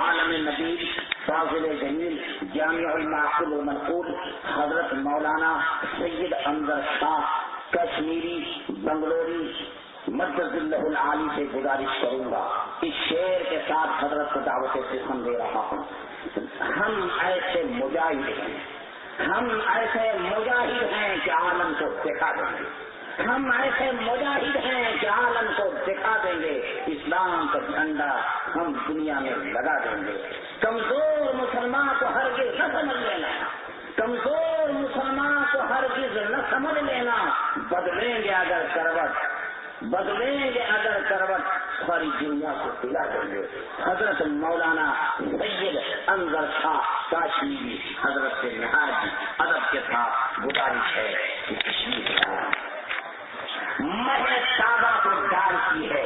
عالم نبی فاضل جمیل جامع المعقول المنقول حضرت مولانا سید انور شاہ کشمیری بنگلوری مدد اللہ العالی سے گزارش کروں گا، اس شعر کے ساتھ حضرت کو دعوت سخن دے رہا ہوں۔ ہم ایسے مجاہد ہیں، ہم ایسے مجاہد ہیں کہ عالم کو دکھا دیں گے، ہم ایسے مجاہد ہیں کہ عالم کو دکھا دیں گے، اسلام کا جھنڈا ہم دنیا میں لگا دیں گے۔ کمزور مسلمان کو ہرگز نہ سمجھ لینا، کمزور مسلمان کو ہرگز نہ سمجھ لینا، بدلیں گے اگر کروٹ، بدلیں گے اگر کروٹ، ساری دنیا کو پلا دیں گے۔ حضرت مولانا سید انور شاہ کاشمیری حضرت سے نہایت ادب کے ساتھ گزارش ہے کہ کشمیر مہ تازہ کو ڈالتی ہے،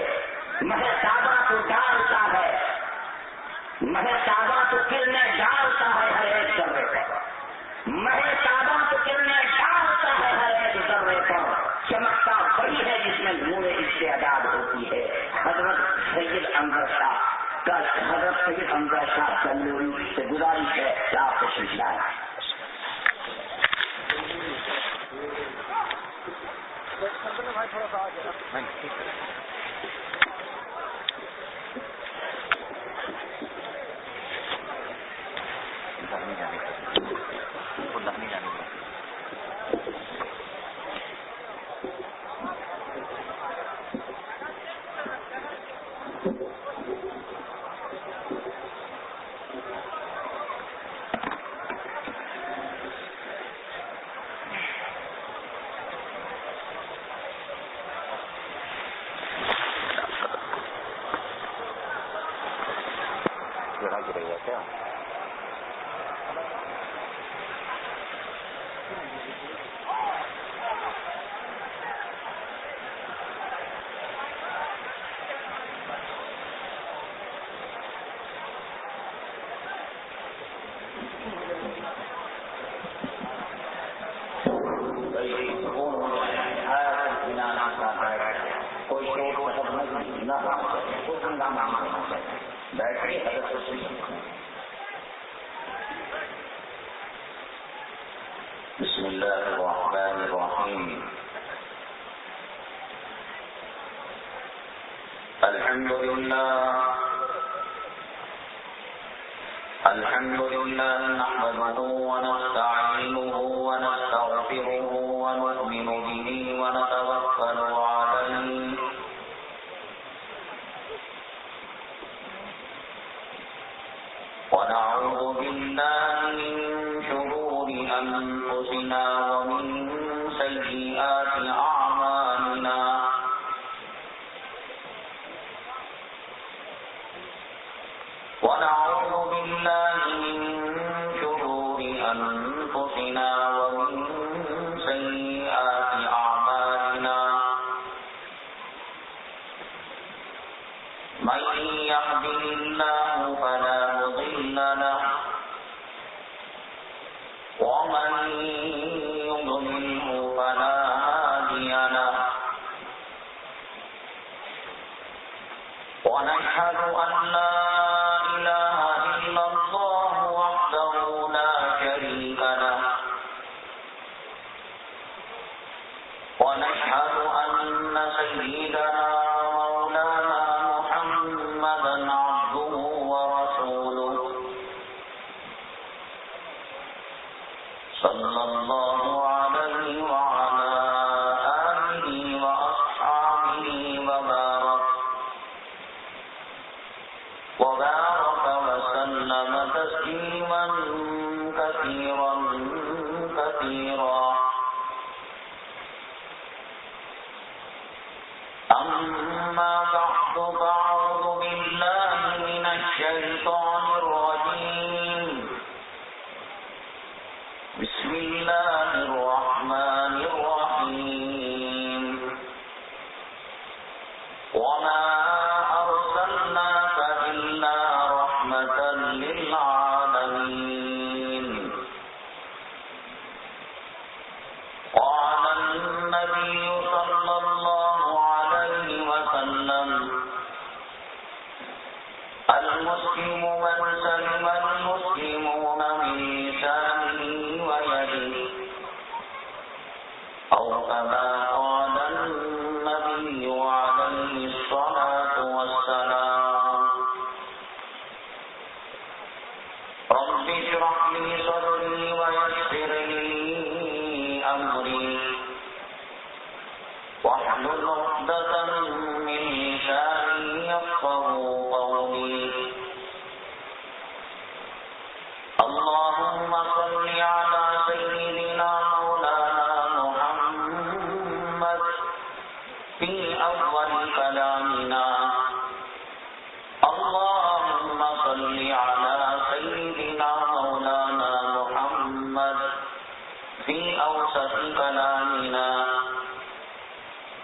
مہ تازہ کو ڈالتا ہے، مہ تازہ کو کرنے ڈالتا ہے ہر ایک ذرے پر، مہ تازہ کو کرنے ڈالتا ہے ہر ایک ذرے پر، چمکتا وہی ہے جس میں نور استعداد ہوتی ہے۔ حضرت سید انور شاہ کا حضرت سید انور شاہ بنگلوری سے گزارش ہے کہ آپ تشریف لائیں۔ تھوڑا سا آگے بسم الله الرحمن الرحيم الحمد لله نحمده ونستعينه ونستغفره ونؤمن به ونتوكل عليه ونعوذ بالله من شرور أنفسنا ومن سيئات أعمالنا ونعوذ بالله من شرور أنفسنا ومن سيئات أعمالنا من يهده الله فلا مضل له ومن يضلله فلا هادي له ونشهد أن لا إله إلا الله وحده لا شريك له ونشهد أن سيدنا مولانا محمدا عبده ورسوله صلى الله عليه وعلى آله وأصحابه وبارك وسلم تسليما كثيرا كثيرا أما بعد فأعوذ بالله من الشيطان الرجيم بسم الله الرحمن الرحيم وما أرسلناك إلا رحمة للعالمين قال النبي صلى الله عليه وسلم المسلم من اشرح لي صدري ويسر لي أمري واحلل عقدة من لساني يفقهوا قولي اللهم صل على سيدنا مولانا محمد في أول كلامنا اللهم صل على سيدنا مولانا محمد في أوسط كلامنا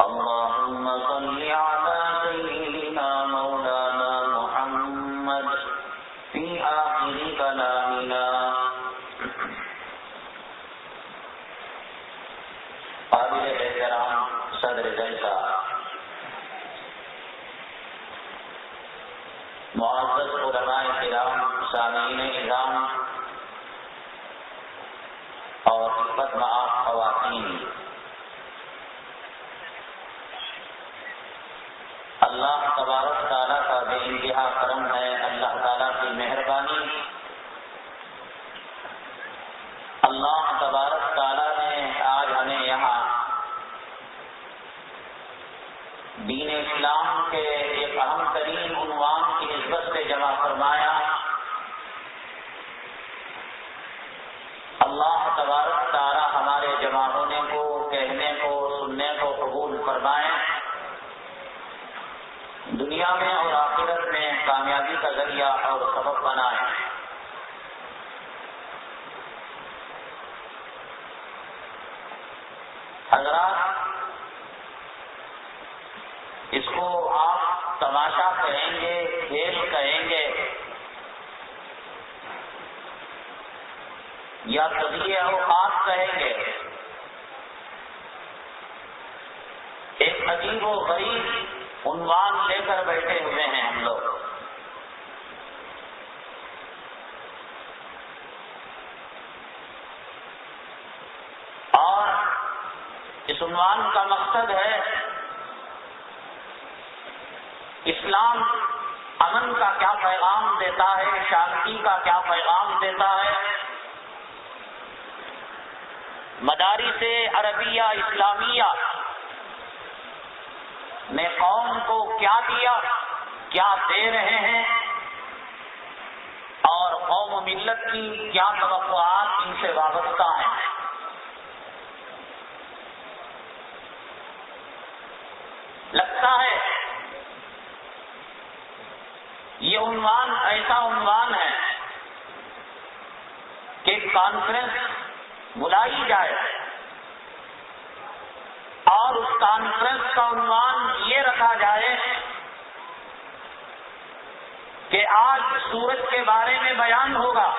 اللهم صل على سيدنا مولانا محمد في آخر كلامنا قابل احترام صدر جلسہ معزز علماء کرام سامعین اعظام اور خدمت مآب خواتین، اللہ تبارک تعالیٰ کا بے انتہا کرم ہے، اللہ تعالیٰ کی مہربانی، اللہ تبارک تعالیٰ نے آج ہمیں یہاں دین اسلام کے ایک اہم ترین عنوان کی نسبت سے جمع فرمایا۔ اللہ تبارک تعالیٰ ہمارے جمع ہونے کو، کہنے کو، سننے کو قبول فرمائے، دنیا میں اور آخرت میں کامیابی کا ذریعہ اور سبب بنائے۔ حضرات، اس کو آپ تماشا کہیں گے، کھیل کہیں گے، یا تضییع اوقات کہیں گے، ایک عجیب و غریب عنوان لے کر بیٹھے ہوئے ہیں ہم لوگ۔ اور اس عنوان کا مقصد ہے اسلام امن کا کیا پیغام دیتا ہے، شانتی کا کیا پیغام دیتا ہے، مدارس عربیہ اسلامیہ نے قوم کو کیا دیا، کیا دے رہے ہیں، اور قوم و ملت کی کیا توقعات ان سے وابستہ ہیں۔ لگتا ہے یہ عنوان ایسا عنوان ہے کہ کانفرنس بلائی جائے اور اس کانفرنس کا عنوان یہ رکھا جائے کہ آج سورج کے بارے میں بیان ہوگا،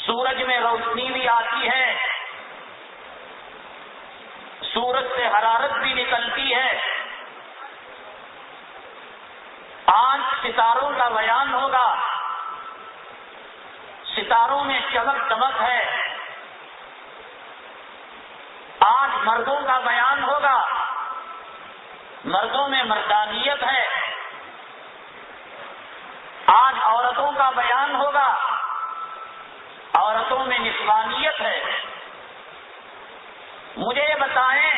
سورج میں روشنی بھی آتی ہے، سورج سے حرارت بھی نکلتی ہے، آج ستاروں کا بیان ہوگا، ستاروں میں چمک دمک ہے، آج مردوں کا بیان ہوگا، مردوں میں مردانیت ہے، آج عورتوں کا بیان ہوگا، عورتوں میں نسوانیت ہے۔ مجھے یہ بتائیں،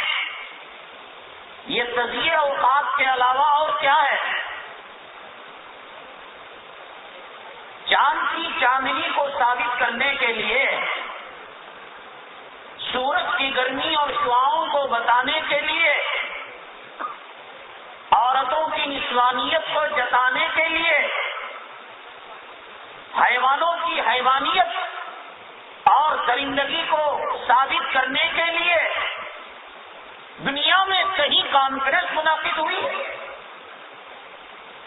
یہ تضییع اوقات کے علاوہ اور کیا ہے؟ چاند کی چاندنی کو ثابت کرنے کے لیے، سورج کی گرمی اور شعاؤں کو بتانے کے لیے، عورتوں کی نسوانیت کو جتانے کے لیے، حیوانوں کی حیوانیت اور درندگی کو ثابت کرنے کے لیے دنیا میں کہیں کانفرنس منعقد ہوئی؟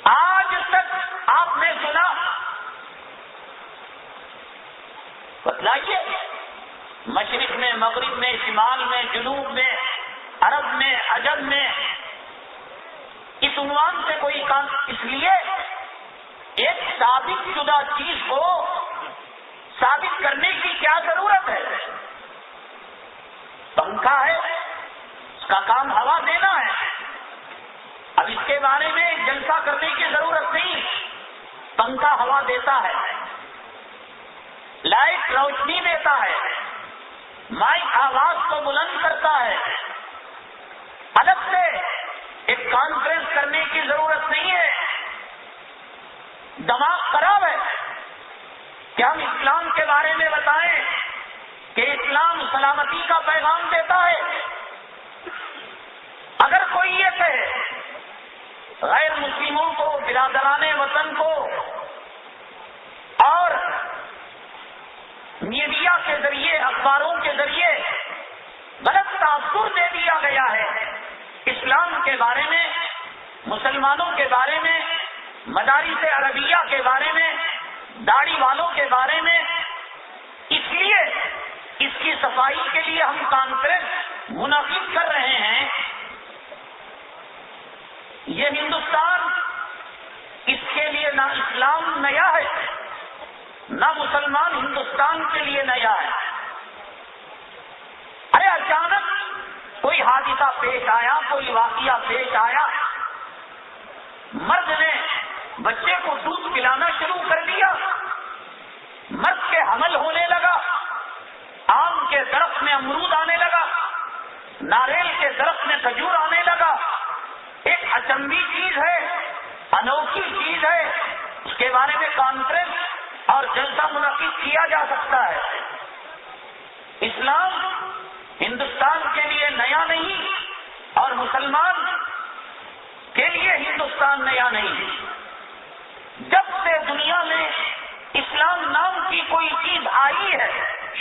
آج تک آپ نے سنا؟ بتلائیے، مشرق میں، مغرب میں، شمال میں، جنوب میں، عرب میں، عجم میں اس عنوان سے کوئی کام، اس لیے ایک ثابت شدہ چیز کو ثابت کرنے کی کیا ضرورت ہے؟ پنکھا ہے، اس کا کام ہوا دینا ہے، اب اس کے بارے میں جلسہ کرنے کی ضرورت نہیں، پنکھا ہوا دیتا ہے، لائٹ روشنی دیتا ہے، مائک آواز کو بلند کرتا ہے. الگ سے ایک کانفرنس کرنے کی ضرورت نہیں ہے. دماغ خراب ہے کہ ہم اسلام کے بارے میں بتائیں کہ اسلام سلامتی کا پیغام دیتا ہے. اگر کوئی یہ کہے غیر مسلموں کو، برادران وطن کو اور میڈیا کے ذریعے، اخباروں کے ذریعے غلط تاثر دے دیا گیا ہے اسلام کے بارے میں، مسلمانوں کے بارے میں، مدارس عربیہ کے بارے میں، داڑھی والوں کے بارے میں، اس لیے اس کی صفائی کے لیے ہم کانفرنس منعقد کر رہے ہیں. یہ ہندوستان، اس کے لیے نہ اسلام نیا ہے، نہ مسلمان ہندوستان کے لیے نیا ہے. ارے اچانک کوئی حادثہ پیش آیا، کوئی واقعہ پیش آیا، مرد نے بچے کو دودھ پلانا شروع کر دیا، مرد کے حمل ہونے لگا، آم کے درخت میں امرود آنے لگا، ناریل کے درخت میں کھجور آنے لگا. ایک اچنبی چیز ہے، انوکھی چیز ہے، اس کے بارے میں کانفرنس اور جلسہ منعقد کیا جا سکتا ہے. اسلام ہندوستان کے لیے نیا نہیں اور مسلمان کے لیے ہندوستان نیا نہیں. جب سے دنیا میں اسلام نام کی کوئی چیز آئی ہے،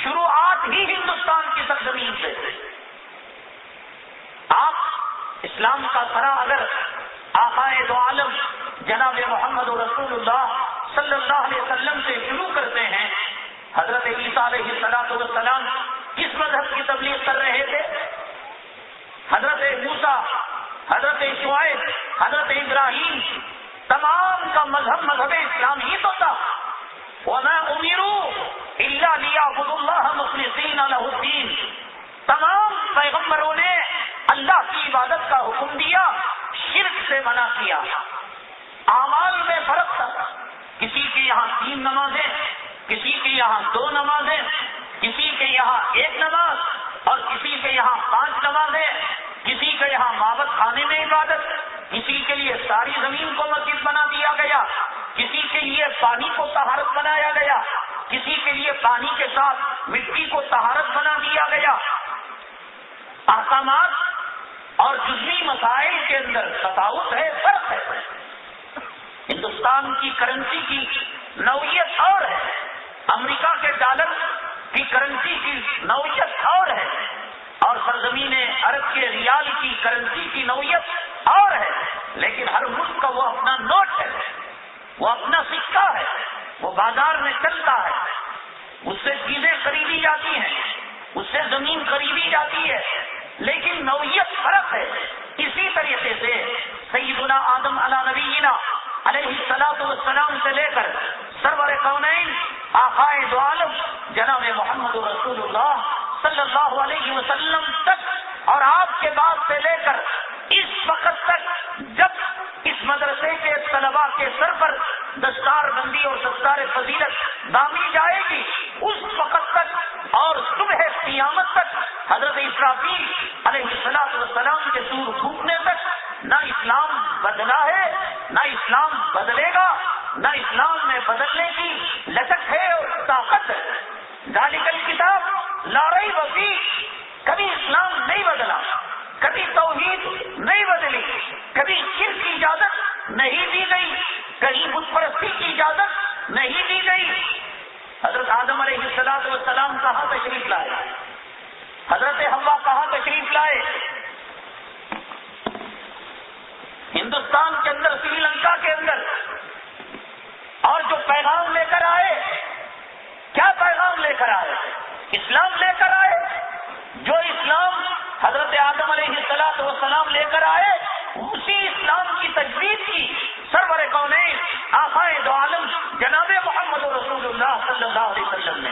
شروعات ہی ہندوستان کی سرزمین سے. آپ اسلام کا سرا اگر آقائے دو عالم جناب محمد رسول اللہ صلی اللہ علیہ وسلم سے شروع کرتے ہیں. حضرت عیسیٰ علیہ السلام کس مذہب کی تبلیغ کر رہے تھے؟ حضرت موسیٰ، حضرت شعیب، حضرت ابراہیم، تمام کا مذہب اسلام ہی تو تھا. وَمَا أُمِرُوا إِلَّا لِيَعْبُدُوا اللَّهَ مُخْلِصِينَ لَهُ الدِّينَ. تمام پیغمبروں نے اللہ کی عبادت کا حکم دیا، شرک سے منع کیا. اعمال میں فرق تھا، کسی کے یہاں 3 نمازیں، کسی کے یہاں 2 نمازیں، کسی کے یہاں 1 نماز اور کسی کے یہاں 5 نمازیں، کسی کے یہاں معبد خانے میں عبادت، کسی کے لیے ساری زمین کو مسجد بنا دیا گیا، کسی کے لیے پانی کو طہارت بنایا گیا، کسی کے لیے پانی کے ساتھ مٹی کو طہارت بنا دیا گیا. احکامات اور جزوی مسائل کے اندر تفاوت ہے، فرق ہے. ہندوستان کی کرنسی کی نوعیت اور ہے، امریکہ کے ڈالر کی کرنسی کی نوعیت اور ہے، اور سرزمین عرب کے ریال کی کرنسی کی نوعیت اور ہے. لیکن ہر ملک کا وہ اپنا نوٹ ہے، وہ اپنا سکہ ہے، وہ بازار میں چلتا ہے، اس سے چیزیں خریدی جاتی ہیں، اس سے زمین خریدی جاتی ہے، لیکن نوعیت فرق ہے. اسی طریقے سے سیدنا آدم علی نبینا علیہ الصلوۃ والسلام سے لے کر سرور کونین آقائے دو عالم جناب محمد رسول اللہ صلی اللہ علیہ وسلم تک، اور آپ کے بعد سے لے کر اس وقت تک جب اس مدرسے کے طلباء کے سر پر دستار بندی اور دستار فضیلت باندھی جائے گی، اس وقت تک اور صبح قیامت تک حضرت اسرافیل علیہ السلام کے سور پھونکنے تک نہ اسلام بدلا ہے، نہ اسلام بدلے گا، نہ اسلام میں بدلنے کی لچک ہے اور طاقت ہے. ذالک الکتاب لا ریب فیہ، کبھی اسلام نہیں بدلا، کبھی توحید نہیں بدلی، کبھی شرک کی اجازت نہیں دی گئی، کہیں بت پرستی کی اجازت نہیں دی گئی. حضرت آدم علیہ السلام کہاں تشریف لائے؟ حضرت حوا کہاں تشریف لائے؟ ہندوستان کے اندر، سری لنکا کے اندر. اور جو پیغام لے کر آئے، کیا پیغام لے کر آئے؟ اسلام لے کر آئے. جو اسلام حضرت آدم علیہ السلام لے کر آئے، اسی اسلام کی تجوید کی سرور کونین آقائے دو عالم جناب محمد رسول اللہ صلی اللہ علیہ وسلم نے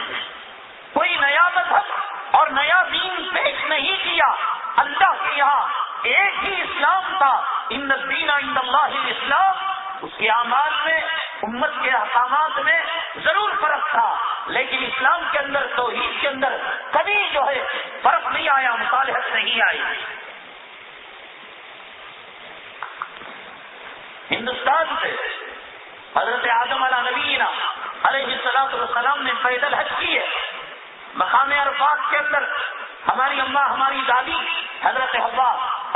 کوئی نیا مذہب اور نیا دین پیش نہیں کیا. اللہ کے یہاں ایک ہی اسلام تھا، ان الدین عند اللہ الاسلام. اس کے اعمال میں امت کے احکامات میں ضرور فرق تھا، لیکن اسلام کے اندر، توحید کے اندر کبھی جو ہے فرق نہیں آیا، مصالحت نہیں آئی۔ ہندوستان سے حضرت آدم علیہ نبینا علیہ السلام نے پیدل حج کی ہے۔ مقام عرفات کے اندر ہماری اماں، ہماری دادی حضرت حوا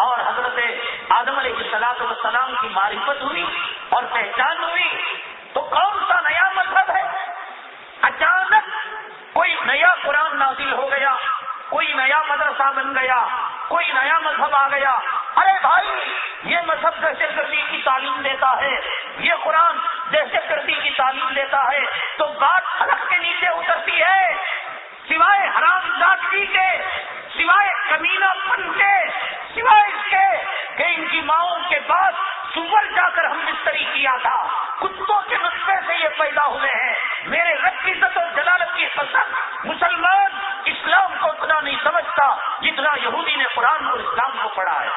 اور حضرت آدم علیہ السلام کی معرفت ہوئی اور پہچان ہوئی، تو کون سا نیا مذہب ہے؟ اچانک کوئی نیا قرآن نازل ہو گیا، کوئی نیا مدرسہ بن گیا، کوئی نیا مذہب آ گیا۔ ارے بھائی، یہ مذہب دہشت گردی کی تعلیم دیتا ہے، یہ قرآن دہشت گردی کی تعلیم دیتا ہے، تو بات حلق کے نیچے اترتی ہے، سوائے حرام زادگی کے، سوائے کمینہ پن کے، سوائے اس کے کہ ان کی ماؤں کے پاس سور جا کر ہم بستری کیا تھا، کتوں کے نسخے سے یہ پیدا ہوئے ہیں۔ میرے رب کی عزت و جلالت کی قسم، مسلمان اسلام کو اتنا نہیں سمجھتا جتنا یہودی نے قرآن اور اسلام کو پڑھا ہے۔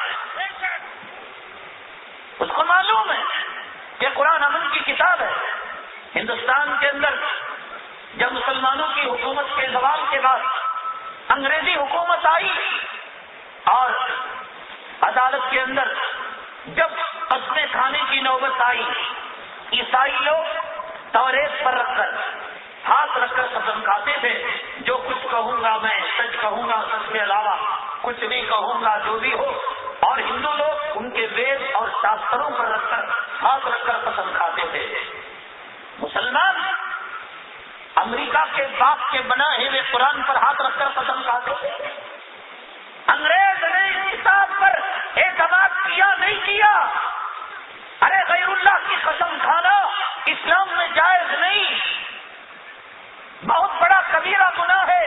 اس کو معلوم ہے کہ قرآن امن کی کتاب ہے۔ ہندوستان کے اندر جب مسلمانوں کی حکومت کے زوال کے بعد انگریزی حکومت آئی اور عدالت کے اندر جب قسمیں کھانے کی نوبت آئی، عیسائی لوگ توریت پر رکھ کر، ہاتھ رکھ کر قسم کھاتے تھے، جو کچھ کہوں گا میں سچ کہوں گا، سچ کے علاوہ کچھ نہیں کہوں گا، جو بھی ہو۔ اور ہندو لوگ ان کے وید اور شاستروں پر رکھ کر، ہاتھ رکھ کر قسم کھاتے تھے۔ مسلمان امریکہ کے باپ کے بنائے ہوئے قرآن پر ہاتھ رکھ کر قسم کھاتے تھے۔ انگریز نے اس کتاب پر اعتماد کیا نہیں کیا۔ ارے غیر اللہ کی قسم کھانا اسلام میں جائز نہیں، بہت بڑا کبیرہ گناہ ہے۔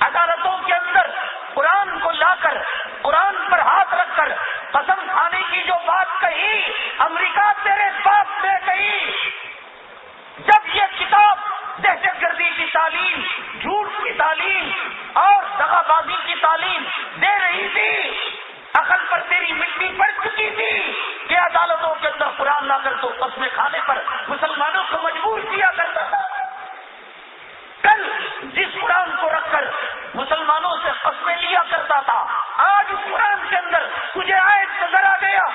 عدالتوں کے اندر قرآن کو لا کر، قرآن پر ہاتھ رکھ کر قسم کھانے کی جو بات کہی، امریکہ تیرے باپ نے کہی۔ جب یہ کتاب دہشت گردی کی تعلیم، جھوٹ کی تعلیم اور دغا بازی کی تعلیم دے رہی تھی، عقل پر تیری مٹی پڑ چکی تھی کہ عدالتوں کے اندر قرآن لا کر تو قسمیں کھانے پر مسلمانوں کو مجبور کیا کرتا تھا۔ کل جس قرآن کو رکھ کر مسلمانوں سے قسمیں لیا کرتا تھا، آج اس قرآن کے اندر تجھے آیت نظر آ گیا۔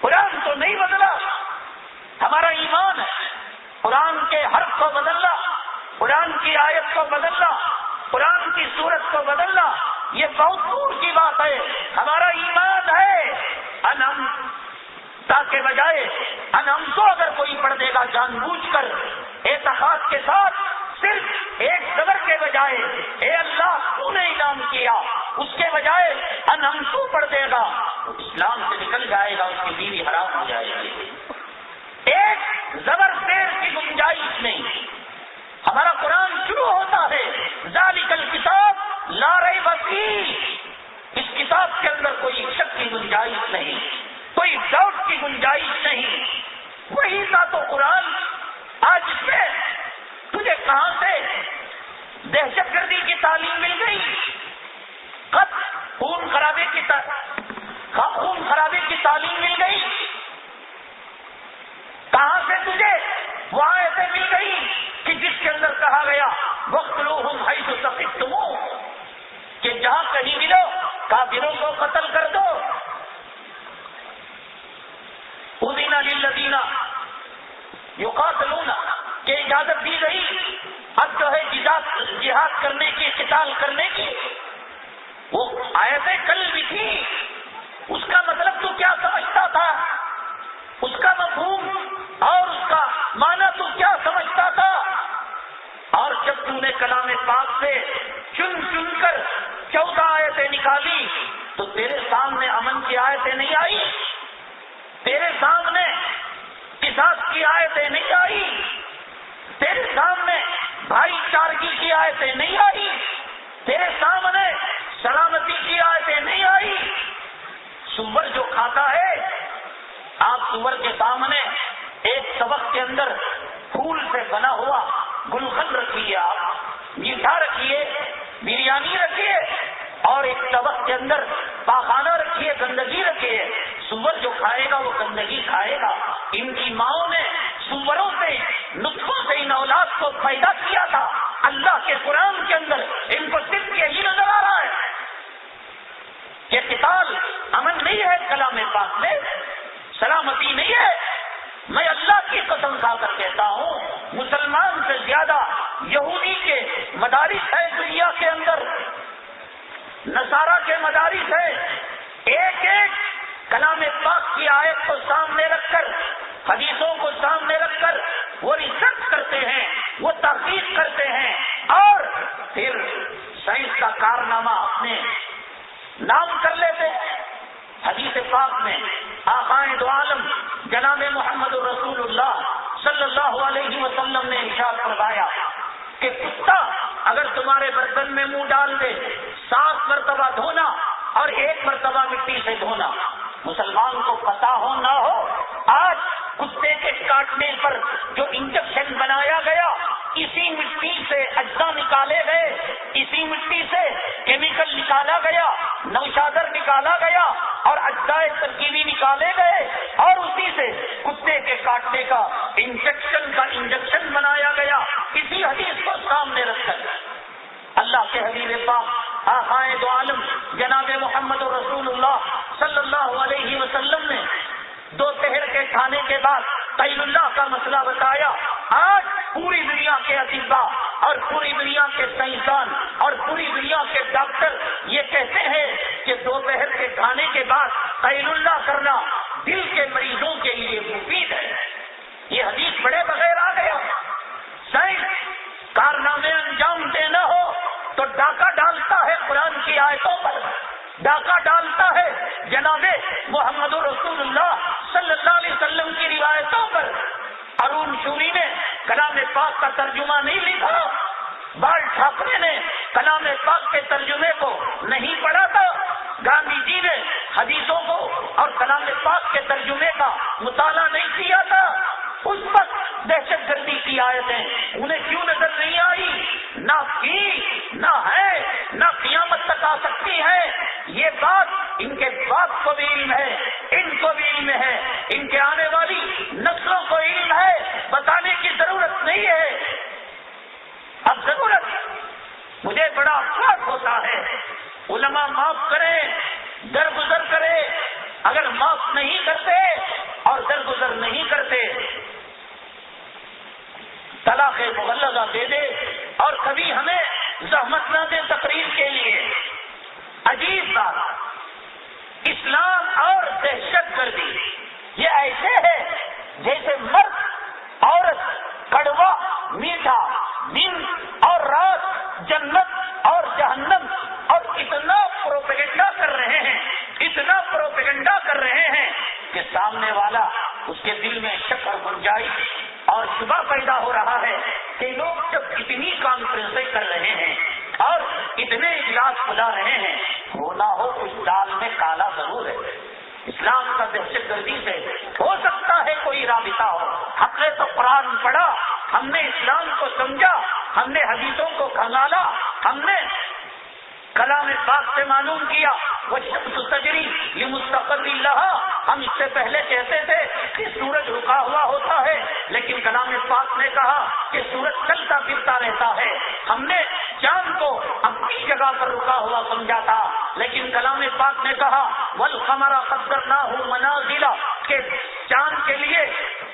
قرآن تو نہیں بدلا، ہمارا ایمان ہے قرآن کے حرف کو بدلنا، قرآن کی آیت کو بدلنا، قرآن کی سورت کو بدلنا، یہ بہت دور کی بات ہے۔ ہمارا ایمان ہے انہمتا کے بجائے انہم تو اگر کوئی پڑھ دے گا جان بوجھ کر اعتقاد کے ساتھ، صرف ایک زبر کے بجائے اے اللہ تو نے انعام کیا، اس کے بجائے انہم تو پڑھ دے گا، اسلام سے نکل جائے گا، اس کی بیوی حرام ہو جائے گی۔ ایک زبر دیر کی گنجائش نہیں۔ ہمارا قرآن شروع ہوتا ہے ذالک الکتاب لا ریب فیہ، اس کتاب کے اندر کوئی شک کی گنجائش نہیں، کوئی ڈاؤٹ کی گنجائش نہیں۔ وہی ذات و قرآن آج اس میں تجھے کہاں سے دہشت گردی کی تعلیم مل گئی، خون خرابے کی تعلیم مل گئی، کہاں سے تجھے وہ آیتیں مل گئی کہ جس کے اندر کہا گیا وَاقْتُلُوهُمْ حَيْثُ ثَقِفْتُمُوهُمْ، کہ جہاں کہیں ملو کافروں کو قتل کر دو۔ أُذِنَ لِلَّذِينَ يُقَاتِلُونَ کہ اجازت دی گئی اب جو ہے جہاد کرنے کی، قتال کرنے کی۔ وہ آیتیں کل بھی تھی، اس کا مطلب تو کیا سمجھتا تھا، اس کا مفہوم اور اس کا معنی تو کیا سمجھتا تھا؟ اور جب تم نے کلام پاک سے چن چن کر 14 آیتیں نکالی تو تیرے سامنے امن کی آیتیں نہیں آئی، تیرے سامنے قصاص کی آیتیں نہیں آئی، تیرے سامنے بھائی چارگی کی آیتیں نہیں آئی، تیرے سامنے سلامتی کی آیتیں نہیں آئی۔ سور جو کھاتا ہے، آپ سور کے سامنے ایک طبق کے اندر پھول سے بنا ہوا گلقند رکھیے، آپ میٹھا رکھیے، بریانی رکھیے، اور ایک طبق کے اندر پاخانہ رکھیے، گندگی رکھیے۔ سور جو کھائے گا وہ گندگی کھائے گا۔ ان کی ماؤں نے سوروں سے نطفوں سے ان اولاد کو پیدا کیا تھا. اللہ کے قرآن کے اندر ان کو صرف یہی نظر آ رہا ہے کہ قتال امن نہیں ہے، کلام پاک میں سلامتی نہیں ہے. میں اللہ کی قسم کھا کر کہتا ہوں مسلمان سے زیادہ یہودی کے مدارس ہے دنیا کے اندر، نصارہ کے مدارس ہے. ایک ایک کلام پاک کی آیت کو سامنے رکھ کر، حدیثوں کو سامنے رکھ کر وہ ریسرچ کرتے ہیں، وہ تحقیق کرتے ہیں اور پھر سائنس کا کارنامہ اپنے نام کر لیتے ہیں. حدیث پاک میں آقائے دو عالم جناب محمد رسول اللہ صلی اللہ علیہ وسلم نے ارشاد فرمایا کہ کتا اگر تمہارے برتن میں منہ ڈال دے 7 مرتبہ دھونا اور 1 مرتبہ مٹی سے دھونا. مسلمان کو پتا ہو نہ ہو، آج کتے کے کاٹنے پر جو انجیکشن بنایا گیا، اسی مٹی سے اجزا نکالے گئے، اسی مٹی سے کیمیکل نکالا گیا، نوشادر نکالا گیا اور اجزائے ترکیبی نکالے گئے اور اسی سے کتے کے کاٹنے کا انجیکشن بنایا گیا. اسی حدیث کو سامنے رکھ کر اللہ کے حبیب پاک آقائے دو عالم جناب محمد رسول اللہ صلی اللہ علیہ وسلم نے دوپہر کے کھانے کے بعد قیل اللہ کا مسئلہ بتایا. آج پوری دنیا کے اطباء اور پوری دنیا کے سائنسدان اور پوری دنیا کے ڈاکٹر یہ کہتے ہیں کہ دوپہر کے کھانے کے بعد قیل اللہ کرنا دل کے مریضوں کے لیے مفید ہے. یہ حدیث بڑے بغیر آ گیا. سائنس کارنامے انجام دینا ہو تو ڈاکہ ڈالتا ہے قرآن کی آیتوں پر، ڈاکہ ڈالتا ہے جناب محمد رسول اللہ صلی اللہ علیہ وسلم کی روایتوں پر. ارون شوری نے کلام پاک کا ترجمہ نہیں لکھا، بال ٹھاکرے نے کلام پاک کے ترجمے کو نہیں پڑھا تھا، گاندھی جی نے حدیثوں کو اور کلام پاک کے ترجمے کا مطالعہ نہیں کیا تھا. اس وقت دہشت گردی کی آیتیں انہیں کیوں نظر نہیں آئی؟ نہ کی، نہ ہے، نہ قیامت تک آ سکتی ہے. یہ بات ان کے باپ کو بھی علم ہے، ان کو بھی علم ہے، ان کے آنے والی نسلوں کو علم ہے. بتانے کی ضرورت نہیں ہے. اب ضرورت مجھے بڑا افسوس ہوتا ہے، علماء معاف کریں، درگزر کرے. اگر معاف نہیں کرتے اور درگزر نہیں کرتے، طلاق مغلظہ دے دے اور کبھی ہمیں زحمت نہ دے تقریر کے لیے. عجیب بات، اسلام اور دہشت گردی یہ ایسے ہے جیسے مرد عورت، کڑوا میٹھا، دن اور رات، جنت اور جہنم، اور اتنا پروپیگنڈا کر رہے ہیں، اتنا پروپیگنڈا کر رہے ہیں کہ سامنے والا اس کے دل میں شک اور گنجائش اور شبہ پیدا ہو رہا ہے کہ لوگ جب اتنی کانفرنسیں کر رہے ہیں اور اتنے اجلاس بلا رہے ہیں، ہونا ہو کچھ دال میں کالا ضرور ہے. اسلام کا دہشت گردی سے ہو سکتا ہے کوئی رابطہ ہو. ہم نے تو قرآن پڑھا، ہم نے اسلام کو سمجھا، ہم نے حدیثوں کو کھنگالا، ہم نے کلام پاک سے معلوم کیا والشمس تجری لمستقر لها. ہم اس سے پہلے کہتے تھے کہ سورج رکا ہوا ہوتا ہے، لیکن کلام پاک نے کہا کہ سورج چلتا پھرتا رہتا ہے. ہم نے چاند کو اپنی جگہ پر رکا ہوا سمجھا تھا، لیکن کلام پاک نے کہا والقمر قدرناہ منازل، کہ چاند کے لیے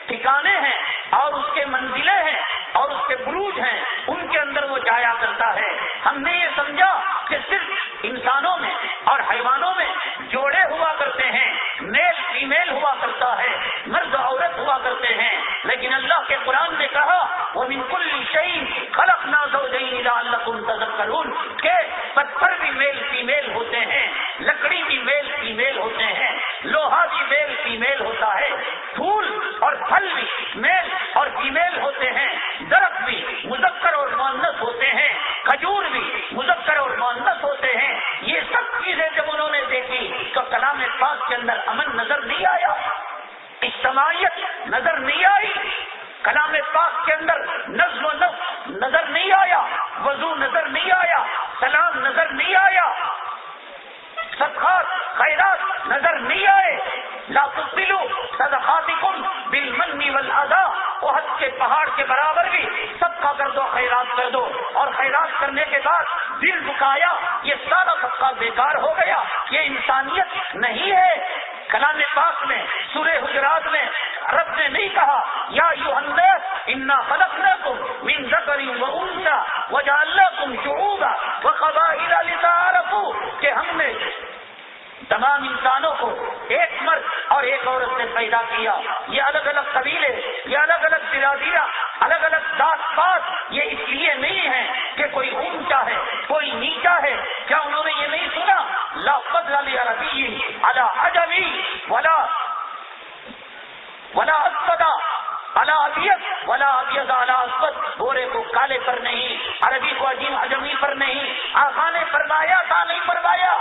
ٹھکانے ہیں اور اس کے منزلیں ہیں اور اس کے بروج ہیں، ان کے اندر وہ جایا کرتا ہے. ہم نے یہ سمجھا کہ صرف انسانوں میں اور حیوانوں میں جوڑے ہوا کرتے ہیں، میل فیمیل ہوا کرتا ہے، مرد عورت ہوا کرتے ہیں، لیکن اللہ کے قرآن نے کہا وَمِن كُلِّ شَيْءٍ خَلَقْنَا زَوْجَيْنِ لَعَلَّكُمْ تَذَكَّرُونَ، کہ پتھر بھی میل فیمیل ہوتے ہیں، لکڑی بھی میل فیمیل ہوتے ہیں، لوہا بھی میل فیمیل ہوتا ہے، پھول اور پھل بھی میل اور فیمیل ہوتے ہیں، درخت بھی مذکر اور مؤنث ہوتے ہیں، کھجور بھی مذکر اور مؤنث ہوتے ہیں. یہ سب چیزیں جب انہوں نے دیکھی تو کلام پاک کے اندر امن نظر نہیں آیا، اجتماعیت نظر نہیں آئی، کلام پاک کے اندر نظم و نسق نظر نہیں آیا، وضو نظر نہیں آیا، سلام نظر نہیں آیا، صدقات خیرات نظر نہیں آئے. لا تبطلوا صدقاتکم بالمن والاذى، احد کے پہاڑ کے برابر بھی صدقہ کر دو، خیرات کر دو، اور خیرات کرنے کے بعد دل دکھایا، یہ سارا صدقہ بیکار ہو گیا، یہ انسانیت نہیں ہے۔ کلام پاک میں سورہ حجرات میں رب نے نہیں کہا یا ایھا الناس انا خلقناکم من ذکر و انثی وجعلناکم شعوبا وقبائل لتعارفوا، کہ ہم نے تمام انسانوں کو ایک مرد اور ایک عورت سے پیدا کیا، یہ الگ الگ قبیلے، یہ الگ الگ برادریاں، الگ الگ ذات پات، یہ اس لیے نہیں ہے کہ کوئی اونچا ہے کوئی نیچا ہے۔ کیا انہوں نے یہ نہیں سنا لا فضل لعربی علی عجمی ولا اسود علی ابیض ولا ابیض علی اسود، گورے کو کالے پر نہیں، عربی کو عجمی پر نہیں۔ آقا نے فرمایا تھا نہیں فرمایا؟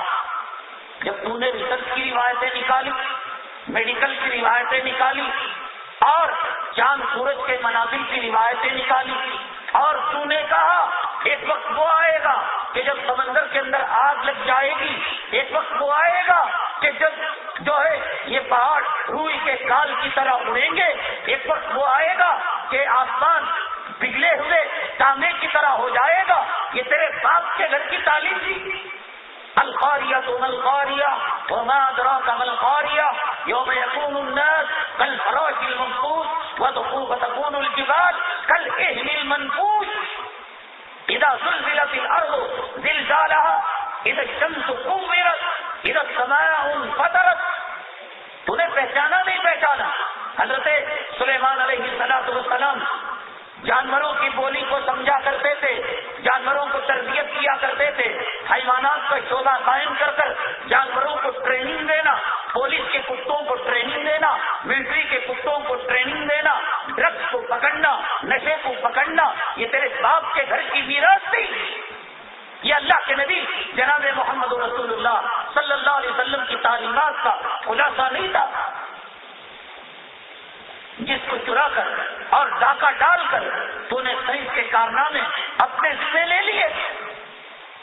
جب تم نے ریسرچ کی روایتیں نکالی، میڈیکل کی روایتیں نکالی، اور چاند سورج کے منازل کی روایتیں نکالی، اور تو نے کہا ایک وقت وہ آئے گا کہ جب سمندر کے اندر آگ لگ جائے گی، ایک وقت وہ آئے گا کہ جب جو ہے یہ پہاڑ روئی کے کال کی طرح اڑیں گے، ایک وقت وہ آئے گا کہ آسمان پگھلے ہوئے تانبے کی طرح ہو جائے گا۔ یہ تیرے باپ کے گھر کی تعلیم تھی۔ القاریۃ ما القاریۃ وما ادراک ما القاریۃ یوم یکون الناس کالفراش المبثوث وتكون الجبال كالعهن المنفوش اذا زلزلت الارض زلزالها اذا الشمس كورت اذا السماء انفطرت۔ تو نے پہچانا نہیں پہچانا؟ حضرت سلیمان علیہ السلام جانوروں کی بولی کو سمجھا کرتے تھے، جانوروں کو تربیت کیا کرتے تھے، حیوانات کا شعبہ قائم کر کر جانوروں کو ٹریننگ دینا، پولیس کے کتوں کو ٹریننگ دینا، ملٹری کے کتوں کو ٹریننگ دینا، ڈرگس کو پکڑنا، نشے کو پکڑنا، یہ تیرے باپ کے گھر کی میراث تھی۔ یہ اللہ کے نبی جناب محمد رسول اللہ صلی اللہ علیہ وسلم کی تعلیمات کا خلاصہ نہیں تھا، جس کو چرا کر اور ڈاکہ ڈال کر تو نے سائنس کے کارنامے اپنے ذمہ لے لیے۔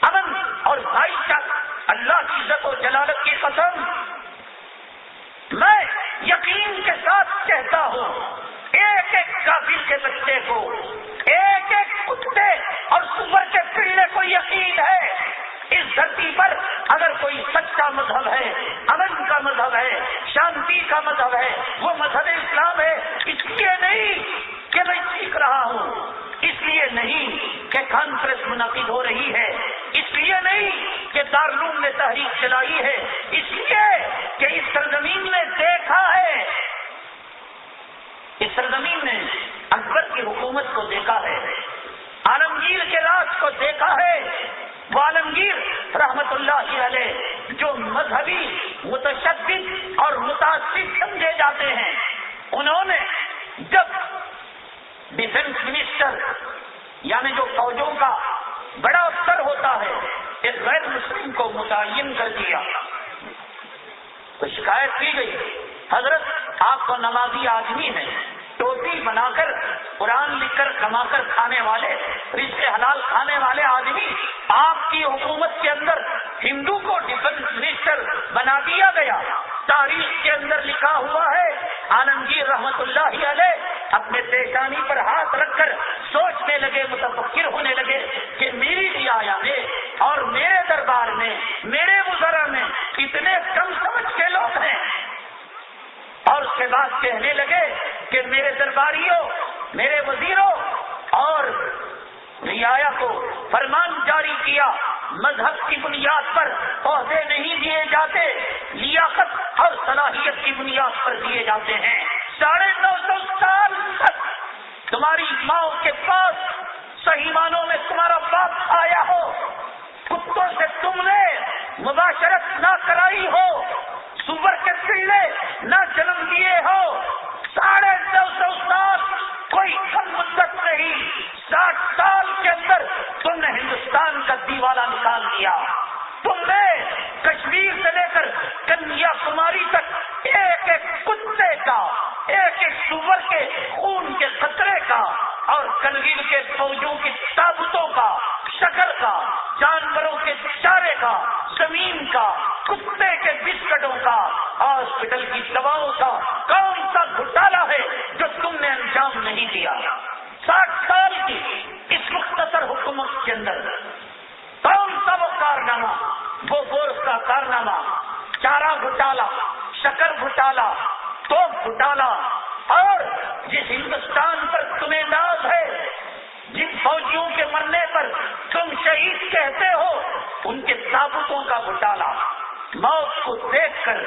امن اور بھائی چارہ، اللہ کی عزت و جلالت کی قسم، میں یقین کے ساتھ کہتا ہوں، ایک ایک کافر کے بچے کو، ایک ایک کتے اور سور کے پلے کو یقین ہے اس دھرتی پر اگر کوئی سچا مذہب ہے، امن کا مذہب ہے، شانتی کا مذہب ہے، وہ مذہب اسلام ہے۔ اس لیے نہیں کہ میں سیکھ رہا ہوں، اس لیے نہیں کہ کانفرنس منعقد ہو رہی ہے، اس لیے نہیں کہ دارالعلوم نے تحریک چلائی ہے، اس لیے کہ اس سرزمین نے دیکھا ہے، اس سرزمین نے اکبر کی حکومت کو دیکھا ہے، عالمگیر کے راج کو دیکھا ہے۔ وہ عالمگیر رحمت اللہ علیہ جو مذہبی متشدد اور متعصب سمجھے جاتے ہیں، انہوں نے جب ڈیفنس منسٹر یعنی جو فوجوں کا بڑا افسر ہوتا ہے ایک غیر مسلم کو متعین کر دیا، تو شکایت کی گئی حضرت آپ کو نمازی آدمی ہے، ٹوپی بنا کر قرآن لکھ کر کما کر کھانے والے، رزق حلال کھانے والے آدمی، آپ کی حکومت کے اندر ہندو کو ڈیفنس منسٹر بنا دیا گیا۔ تاریخ کے اندر لکھا ہوا ہے، عالمگیر رحمت اللہ علیہ اپنے پیشانی پر ہاتھ رکھ کر سوچنے لگے، متفکر ہونے لگے کہ میری رعایا میں اور میرے دربار میں، میرے وزراء میں اتنے کم سمجھ کے لوگ ہیں، اور اس کے بعد کہنے لگے کہ میرے درباریوں، میرے وزیروں اور رعایا کو فرمان جاری کیا، مذہب کی بنیاد پر عہدے نہیں دیے جاتے، لیاقت اور صلاحیت کی بنیاد پر دیے جاتے ہیں۔ 950 سال تک تمہاری ماں کے پاس صحیح معنوں میں تمہارا باپ آیا ہو، کتوں سے تم نے مباشرت نہ کرائی ہو، سور کے پلے نہ جنم دیے ہو، 950 سال کوئی کم مدت نہیں، 60 سال کے اندر تم نے ہندوستان کا دیوالہ نکال دیا، تم نے کشمیر سے لے کر کنیا کماری تک ایک ایک کتے کا، ایک ایک سور کے خون کے قطرے کا اور کرگل کے فوجوں کی تابوتوں کا، شکر کا، جانوروں کے چارے کا، زمین کا، کتے کے بسکٹوں کا، ہاسپٹل کی دواؤں کا، کون سا گھوٹالا ہے جو تم نے انجام انجام نہیں دیا. 60 سال کی اس مختصر حکومت کے اندر کون سا وہ کارنامہ، وہ گورس کا کارنامہ، چارہ گھوٹالا، شکر گھوٹالا، توپ گھوٹالا، اور جس ہندوستان پر تمہیں ناز ہے، جن فوجیوں کے مرنے پر تم شہید کہتے ہو، ان کے تابوتوں کا گھوٹالا. موت کو دیکھ کر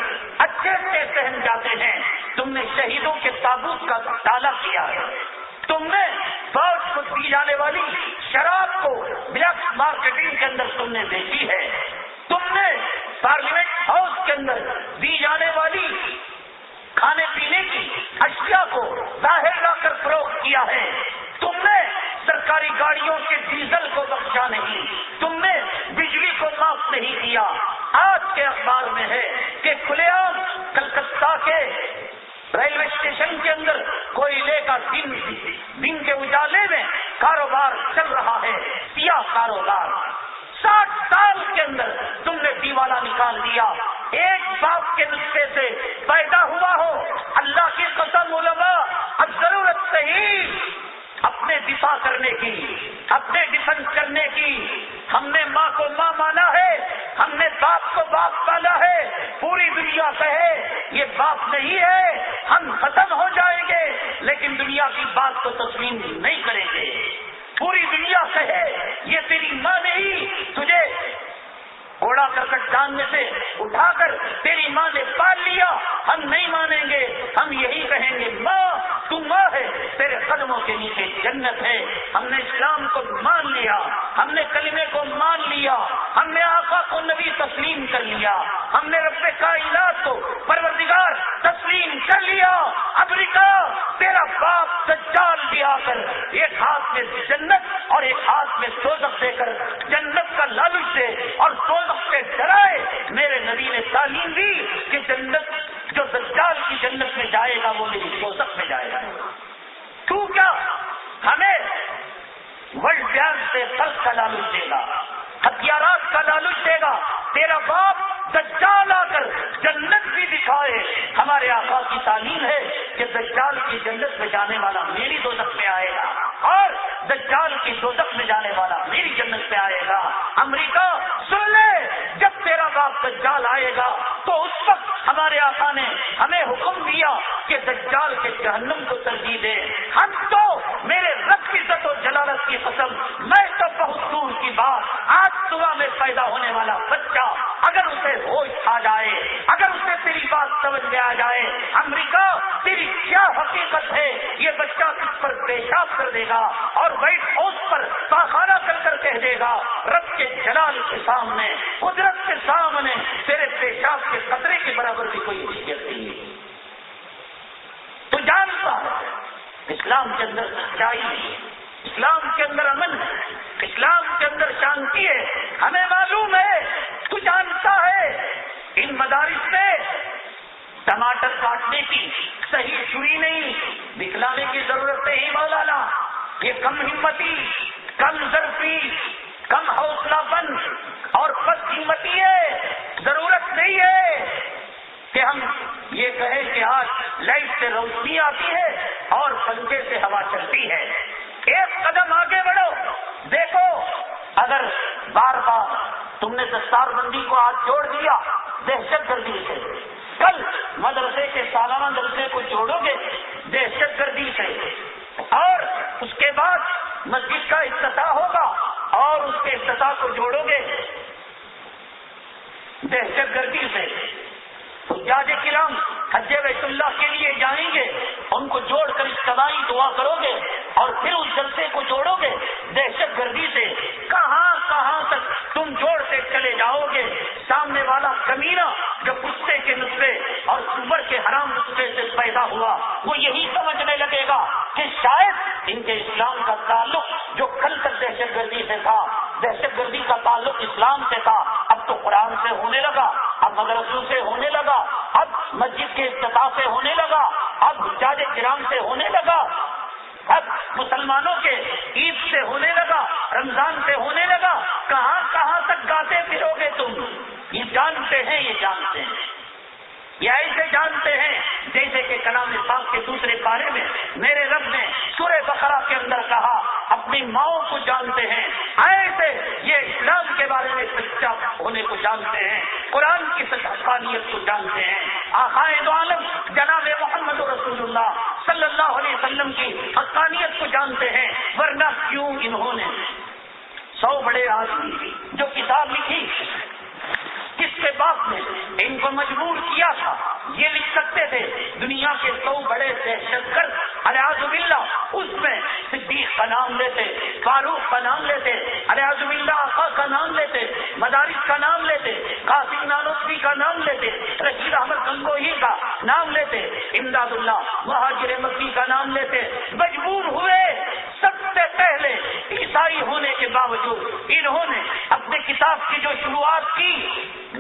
اچھے سے سہم جاتے ہیں. تم نے شہیدوں کے تابوت کا گھوٹالا کیا ہے. تم نے فوج کو دی جانے والی شراب کو بلیک مارکیٹنگ کے اندر تم نے بیچی ہے. تم نے پارلیمنٹ ہاؤس کے اندر دی جانے والی کھانے پینے کی اشیاء کو باہر لا کر فروخت کیا ہے. تم نے سرکاری گاڑیوں کے ڈیزل کو بخشا نہیں. تم نے بجلی کو معاف نہیں کیا. آج کے اخبار میں ہے کہ کھلے عام کلکتہ کے ریلوے اسٹیشن کے اندر کوئلے کا دن کے اجالے میں کاروبار چل رہا ہے، سیاہ کاروبار. 60 سال کے اندر تم نے دیوالا نکال دیا. ایک باپ کے نسخے سے پیدا ہوا ہو، اللہ کی قسم علماء اب ضرورت نہیں اپنے دفاع کرنے کی، اپنے ڈیفنس کرنے کی. ہم نے ماں کو ماں مانا ہے، ہم نے باپ کو باپ مانا ہے. پوری دنیا کہے یہ باپ نہیں ہے، ہم ختم ہو جائیں گے، لیکن دنیا کی بات کو تسلیم نہیں کریں گے. پوری دنیا کہے یہ تیری ماں نہیں، تجھے گھوڑا کرکٹ دان میں سے اٹھا کر تیری ماں نے پال لیا، ہم نہیں مانیں گے. ہم یہی کہیں گے ماں تو ماں ہے، تیرے قدموں کے نیچے جنت ہے. ہم نے اسلام کو مان لیا، ہم نے کلمے کو مان لیا، ہم نے آقا کو نبی تسلیم کر لیا، ہم نے رب کائنات کو پروردگار تسلیم کر لیا. امریکہ تیرا باپ دجال بھی آ کر ایک ہاتھ میں جنت اور ایک ہاتھ میں دوزخ دے کر جنت کا لالچ دے اور دوزخ سے ڈرائے. میرے نبی نے تعلیم دی کہ جنت جو دجال کی جنت میں جائے گا وہ میری دوزخ میں جائے گا. تو کیا ہمیں ورلڈ بینک سے قرض کا لالچ دے گا، ہتھیارات کا لالچ دے گا. تیرا باپ دجال آ کر جنت بھی دکھائے. ہمارے آقا کی تعلیم ہے کہ دجال کی جنت میں جانے والا میری دوزخ میں آئے گا اور دجال کی دوزخ میں جانے والا میری جنت میں آئے گا. امریکہ سن لے، جب تیرا باپ دجال آئے گا تو اس وقت ہمارے آقا نے ہمیں حکم دیا کہ دجال کے جہنم کو ترجیح دے. ہم تو میرے رب کی عزت و جلالت کی قسم، میں تو بہت دور کی بات، آج صبح میں پیدا ہونے والا بچہ اگر اسے ہوش آ جائے، اگر اسے تیری بات سمجھ میں آ جائے، امریکہ تیری کیا حقیقت ہے، یہ بچہ کس پر پیشاب کر دے گا اور وائٹ ہاؤس پر پاخانہ کر کہہ دے گا رب کے جلال کے سامنے، قدرت کے سامنے تیرے پیشاب کے قطرے کے برابر بھی کوئی حیثیت نہیں ہے. تو جانتا ہے اسلام کے اندر سچائی ہے، اسلام کے اندر امن ہے، اسلام کے اندر شانتی ہے. ہمیں معلوم ہے، تو جانتا ہے ان مدارس میں ٹماٹر کاٹنے کی صحیح چھری نہیں، دکھلانے کی ضرورت نہیں مولانا. یہ کم ہمتی، کم ظرفی، کم حوصلہ بند اور بد ہمتی ہے. ضرورت نہیں ہے کہ ہم یہ کہیں کہ آج لائٹ سے روشنی آتی ہے اور پنکھے سے ہوا چلتی ہے. ایک قدم آگے بڑھو. دیکھو اگر بار بار تم نے دستار بندی کو ہاتھ جوڑ دیا دہشت گردی سے، کل مدرسے کے سالانہ جلسے کو جوڑو گے دہشت گردی سے، اور اس کے بعد مسجد کا افتتاح ہوگا اور اس کے افتتاح کو جوڑو گے دہشت گردی سے. حجاج کرام حج بیت اللہ کے لیے جائیں گے، ان کو جوڑ کر اجتماعی دعا کرو گے اور پھر اس جلسے کو جوڑو گے دہشت گردی سے. کہاں کہاں تک تم جوڑتے چلے جاؤ گے. سامنے والا کمینہ جو کتے کے نسخے اور سور کے حرام نسخے سے پیدا ہوا وہ یہی سمجھنے لگے گا کہ شاید ان کے اسلام کا تعلق جو کل تک دہشت گردی سے تھا، دہشت گردی کا تعلق اسلام سے تھا، اب تو قرآن سے ہونے لگا، اب مدرسوں سے ہونے لگا، اب مسجد کے افتتاح سے ہونے لگا، اب حجاج کرام سے ہونے لگا، اب مسلمانوں کے عید سے ہونے لگا، رمضان سے ہونے لگا. کہاں کہاں تک گاتے پھرو گے تم؟ یہ جانتے ہیں، یہ جانتے ہیں، یہ ایسے جانتے ہیں جیسے کہ کلام پاک کے دوسرے پارے میں میرے رب نے سورہ بقرہ کے اندر کہا اپنی ماؤں کو جانتے ہیں، ایسے یہ اسلام کے بارے میں سچا ہونے کو جانتے ہیں، قرآن کی حقانیت کو جانتے ہیں، آقائے دو عالم جناب محمد رسول اللہ صلی اللہ علیہ وسلم کی حقانیت کو جانتے ہیں، ورنہ کیوں انہوں نے 100 بڑے آدمی جو کتاب لکھی کس کے باپ نے ان کو مجبور کیا تھا یہ لکھ سکتے تھے دنیا کے 100 بڑے دہشت گرد الیاذ باللہ، اس میں صدیق کا نام لیتے، فاروق کا نام لیتے، الیاذ باللہ آقا کا نام لیتے، مدارس کا نام لیتے، قاسم نانوتوی کا نام لیتے، رشید احمد گنگوہی کا نام لیتے، امداد اللہ مہاجر مکی کا نام لیتے، مجبور ہوئے سب سے پہلے عیسائی ہونے کے باوجود انہوں نے اپنے کتاب کی جو شروعات کی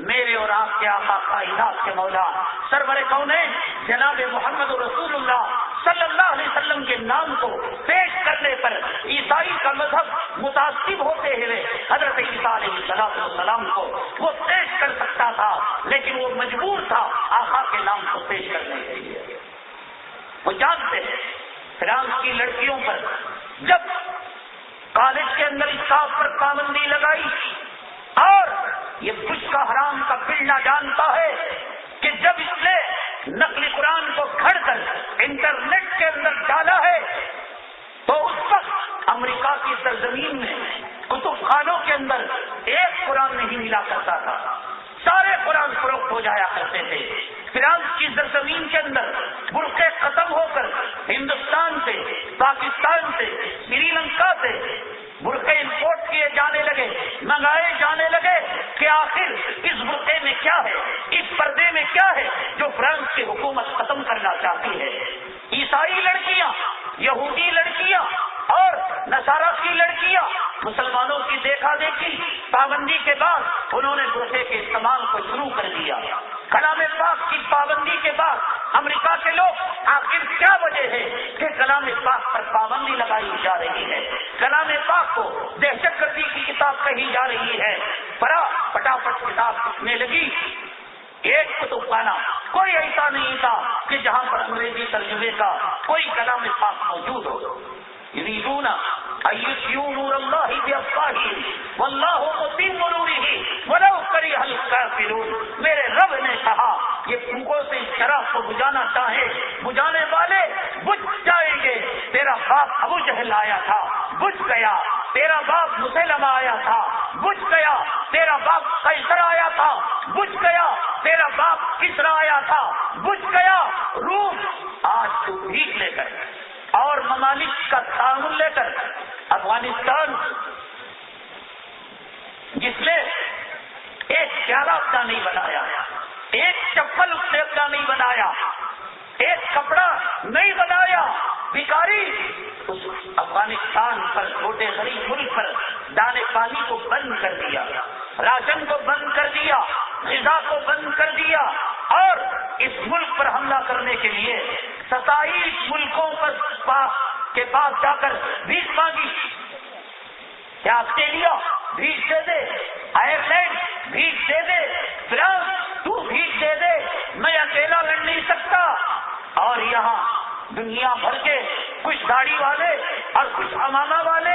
میرے اور آپ کے آقا کائنات کے مولا سرور کونین جناب محمد رسول اللہ صلی اللہ علیہ وسلم کے نام کو پیش کرنے پر عیسائی کا مذہب متعصب ہوتے ہوئے حضرت عیسیٰ علیہ السلام کو وہ پیش کر سکتا تھا، لیکن وہ مجبور تھا آقا کے نام کو پیش کرنے کے لیے۔ وہ جانتے ہیں فرانس کی لڑکیوں پر جب کالج کے اندر اسکارف پر پابندی لگائی اور یہ بش کا حرام کا پلڑا جانتا ہے کہ جب اس نے نقل قرآن کو کھڑ کر انٹرنیٹ کے اندر ڈالا ہے تو اس وقت امریکہ کی سرزمین میں کتب خانوں کے اندر ایک قرآن نہیں ملا کرتا تھا، سارے قرآن فروخت ہو جایا کرتے تھے۔ فرانس کی سرزمین کے اندر برقعے ختم ہو کر ہندوستان سے، پاکستان سے، سری لنکا سے برقعے امپورٹ کیے جانے لگے، منگائے جانے لگے کہ آخر اس برقعے میں کیا ہے، اس پردے میں کیا ہے جو فرانس کی حکومت ختم کرنا چاہتی ہے۔ عیسائی لڑکیاں، یہودی لڑکیاں اور نصارہ کی لڑکیاں مسلمانوں کی دیکھا دیکھی پابندی کے بعد انہوں نے برقعے کے استعمال کو شروع کر دیا۔ کلام پاک کی پابندی کے بعد امریکہ کے لوگ آخر کیا وجہ ہے کہ کلام پاک پر پابندی لگائی جا رہی ہے، کلام پاک کو دہشت گردی کی کتاب کہی جا رہی ہے، پٹافٹ کتاب لکھنے لگی۔ ایک کتب خانہ کوئی ایسا نہیں تھا کہ جہاں پر انگریزی ترجمے کا کوئی کلام پاک موجود ہو۔ یریدون ان یطفئوا نور اللہ بافواہہم واللہ متم نورہ ولو کرہ الکافرون۔ میرے رب نے کہا یہ پھونکوں سے اس چراغ کو بجھانا چاہے بجھانے والے بجھ جائیں گے۔ تیرا باپ ابو جہل آیا تھا، بجھ گیا۔ تیرا باپ مسیلمہ آیا تھا، بجھ گیا۔ تیرا باپ قیصر آیا تھا، بجھ گیا۔ تیرا باپ کسریٰ آیا تھا، بجھ گیا۔ روم آج تو بھیک لے کر اور ممالک کا تعاون لے کر افغانستان جس نے ایک پیالہ اپنا نہیں بنایا، ایک چپل اس نے اپنا نہیں بنایا، ایک کپڑا نہیں بنایا، بھکاری اس افغانستان پر چھوٹے غریب ملک پر دانے پانی کو بند کر دیا، راشن کو بند کر دیا، غذا کو بند کر دیا اور اس ملک پر حملہ کرنے کے لیے 27 ملکوں کے پاس جا کر بھیک مانگی۔ کیا آسٹریلیا بھیک دے دے، آئرلینڈ بھیک دے دے، فرانس تو بھیک دے دے، میں اکیلا لڑ نہیں سکتا۔ اور یہاں دنیا بھر کے کچھ داڑھی والے اور کچھ امامہ والے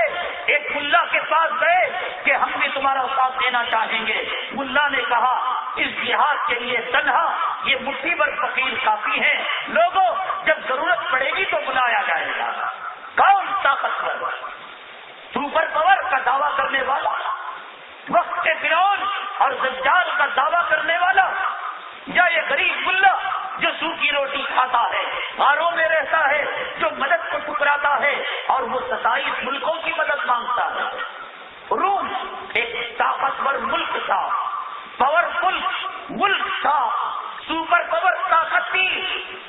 ایک ملا کے پاس گئے کہ ہم بھی تمہارا ساتھ دینا چاہیں گے۔ ملا نے کہا اس جہاد کے لیے تنہا یہ مٹھی بھر فقیر کافی ہیں، لوگوں جب ضرورت پڑے گی تو بلایا جائے گا۔ کون طاقتور سپر پاور کا دعویٰ کرنے والا، وقت کے فرعون اور دجال کا دعویٰ کرنے والا، یا یہ غریب ملا جو سوکھی روٹی کھاتا ہے، غاروں میں رہتا ہے، جو مدد کو ٹکراتا ہے اور وہ 27 ملکوں کی مدد مانگتا ہے۔ روم ایک طاقتور ملک تھا، پاورفل ملک تھا، سپر پاور طاقت تھی،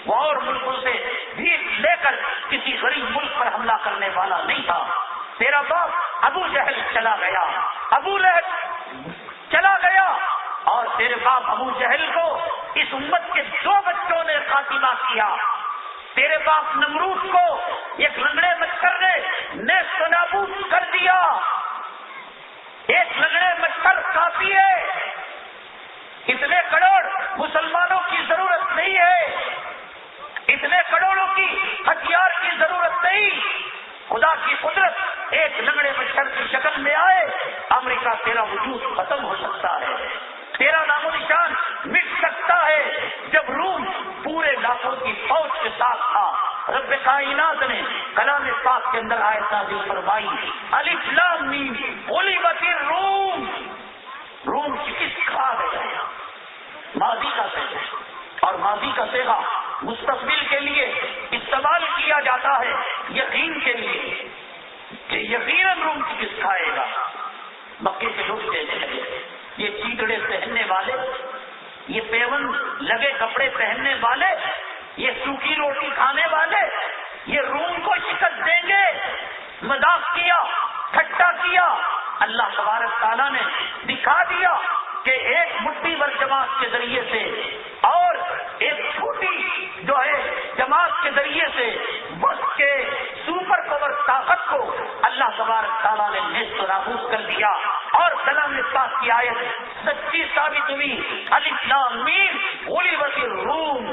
وہ اور ملکوں سے بھیک لے کر کسی غریب ملک پر حملہ کرنے والا نہیں تھا۔ تیرا باپ ابو جہل چلا گیا، ابو لہب چلا گیا، اور تیرے باپ ابو جہل کو اس امت کے 2 بچوں نے خاتمہ کیا۔ تیرے باپ نمرود کو ایک لنگڑے مچھر نے نیست و نابود کر دیا۔ ایک لنگڑے مچھر کافی ہے، اتنے کروڑ مسلمانوں کی ضرورت نہیں ہے۔ کی ہتھیار کی ضرورت نہیں. خدا کی قدرت ایک لنگڑے مچھر کی شکل میں آئے, امریکہ تیرا وجود ختم ہو سکتا ہے, تیرا نام و نشان مٹ سکتا ہے. جب روم پورے لاکھوں کی فوج کے ساتھ تھا, رب کائنات نے کلام پاک کے اندر آیت نازل فرمائی, الف لام میم غلبت الروم. روم شکست کھا گیا. ماضی کا صیغہ, اور ماضی کا صیغہ مستقبل کے لیے استعمال کیا جاتا ہے, یقین کے لیے کہ یقیناً روم شکست کھائے گا. مکے کے لوگ کہنے لگے, یہ چیٹڑے پہننے والے, یہ پیون لگے کپڑے پہننے والے, یہ سوکھی روٹی کھانے والے, یہ روم کو شکست دیں گے. مذاق کیا, ٹھٹا کیا. اللہ تبارک تعالیٰ نے دکھا دیا کہ ایک مٹھی بھر جماعت کے ذریعے سے اور ایک چھوٹی جو ہے جماعت کے ذریعے سے وقت کے سپر پاور طاقت کو اللہ تبارک تعالیٰ نے نیست و نابود کر دیا. اور کلام پاک کی آیت سچی ثابت ہوئی, الف لام میم غلبت الروم,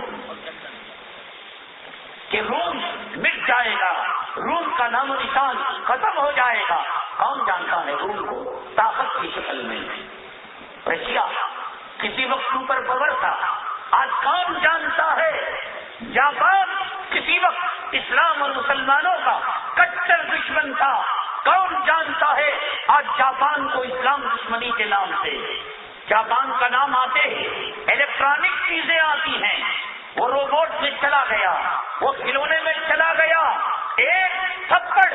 کہ روم مٹ جائے گا, روم کا نام و نشان ختم ہو جائے گا. کون جانتا ہے روم کو طاقت کی شکل میں؟ رشیا کسی وقت سپر پاور تھا, آج کون جانتا ہے؟ جاپان کسی وقت اسلام اور مسلمانوں کا کٹر دشمن تھا, کون جانتا ہے آج جاپان کو اسلام دشمنی کے نام سے؟ جاپان کا نام آتے الیکٹرانک چیزیں آتی ہیں, وہ روبوٹ میں چلا گیا, وہ کھلونے میں چلا گیا. ایک تھپڑ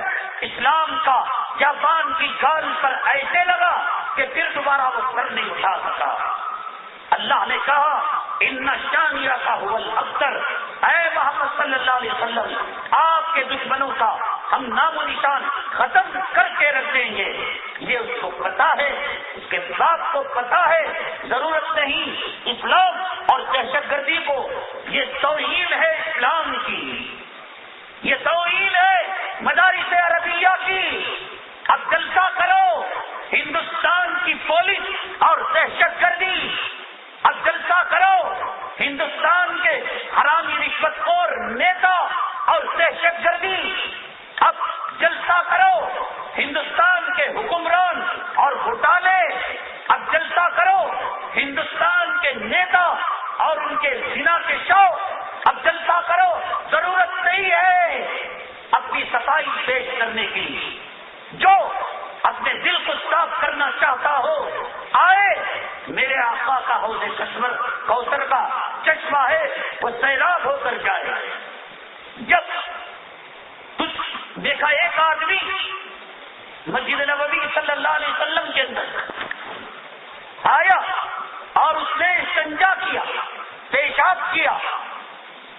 اسلام کا جاپان کی گال پر ایسے لگا کہ پھر دوبارہ وہ سر نہیں اٹھا سکا. اللہ نے کہا ان شانیہ کا هو الابتر, اے محمد صلی اللہ علیہ وسلم آپ کے دشمنوں کا ہم نام و نشان ختم کر کے رکھ دیں گے. یہ اس کو پتا ہے, اس کے باپ کو پتا ہے. ضرورت نہیں اسلام اور دہشت گردی کو, یہ توہین ہے اسلام کی, یہ توہین ہے مدارس عربیہ کی. اب جلسہ کرو ہندوستان کی پولیس اور دہشت گردی, اب جلسہ کرو ہندوستان کے حرامی رشوت خور نیتا اور دہشت گردی, اب جلسہ کرو ہندوستان کے حکمران اور گھوٹالے, اب جلسہ کرو ہندوستان کے نیتا اور ان کے زنا کے شوق, اب جلسہ کرو. ضرورت نہیں ہے اپنی صفائی پیش کرنے کی. جو اپنے دل کو صاف کرنا چاہتا ہو آئے, میرے آقا کا حوض کوثر کا چشمہ ہے, وہ سیلاب ہو کر جائے. جب دیکھا ایک آدمی مسجد نبوی صلی اللہ علیہ وسلم کے اندر آیا اور اس نے استنجا کیا, پیشاب کیا.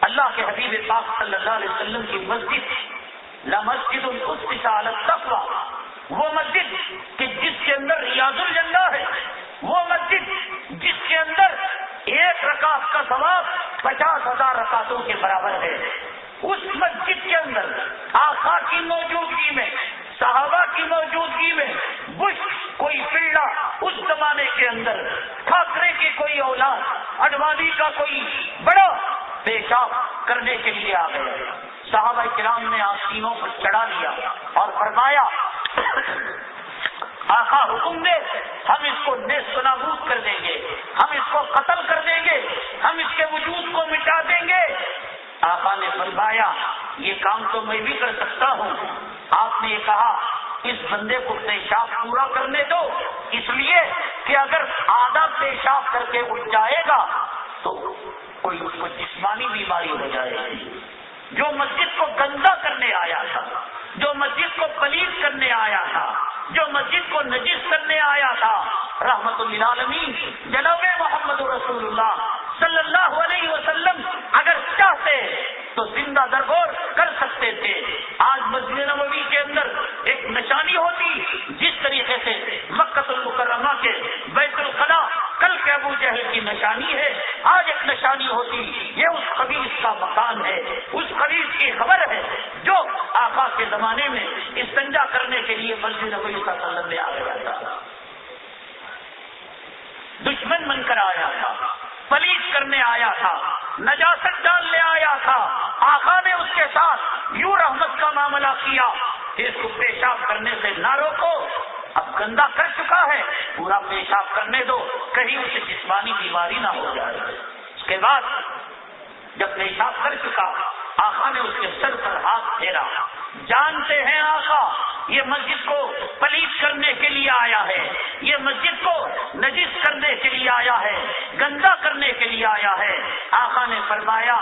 اللہ کے حبیب پاک صلی اللہ علیہ وسلم کی مسجد لمسجد اسست علی التقوی, وہ مسجد کہ جس کے اندر ریاض الجنہ ہے, وہ مسجد جس کے اندر ایک رکعت کا ثواب 50,000 رکعتوں کے برابر ہے. اس مسجد کے اندر آقا کی موجودگی میں, صحابہ کی موجودگی میں, بش کوئی پلڑا اس زمانے کے اندر, ٹھاکرے کی کوئی اولاد, اڈوانی کا کوئی بڑا پیشاب کرنے کے لیے آ گئے. صحابہ کرام نے آستینوں پر چڑھا لیا اور فرمایا آقا حکم دے, ہم اس کو نیست و نابود کر دیں گے, ہم اس کو قتل کر دیں گے, ہم اس کے وجود کو مٹا دیں گے. آقا نے فرمایا یہ کام تو میں بھی کر سکتا ہوں. آپ نے کہا اس بندے کو پیشاب پورا کرنے دو, اس لیے کہ اگر آدھا پیشاب کر کے اٹھ جائے گا تو کوئی اس کو جسمانی بیماری ہو جائے گی. جو مسجد کو گندا کرنے آیا تھا, جو مسجد کو پلید کرنے آیا تھا, جو مسجد کو نجس کرنے آیا تھا, رحمت للعالمین جناب محمد رسول اللہ صلی اللہ علیہ وسلم اگر چاہتے تو زندہ درگور کر سکتے تھے. آج مسجد نبوی کے اندر ایک نشانی ہوتی, جس طریقے سے مکہ المکرمہ کے بیت الخلا کل کے ابو جہل کی نشانی ہے, آج ایک نشانی ہوتی, یہ اس خبیث کا مکان ہے, اس خبیث کی خبر ہے جو آقا کے زمانے میں استنجا کرنے کے لیے مسجد نبوی صلی اللہ علیہ وسلم میں آ گیا تھا. دشمن بن کر آیا تھا, پلیت کرنے آیا تھا، نجاست ڈالنے آیا تھا، آقا نے اس کے ساتھ یوں رحمت کا معاملہ کیا کہ اس کو پیشاب کرنے سے نہ روکو، اب گندا کر چکا ہے، پورا پیشاب کرنے دو، کہیں اسے جسمانی بیماری نہ ہو جائے۔ اس کے بعد جب پیشاب کر چکا، آقا نے اس کے سر پر ہاتھ پھیرا۔ جانتے ہیں آقا یہ مسجد کو پلیت کرنے کے لیے آیا ہے، یہ مسجد کو نجس کرنے کے لیے آیا ہے، گندا کرنے کے لیے آیا ہے۔ آقا نے فرمایا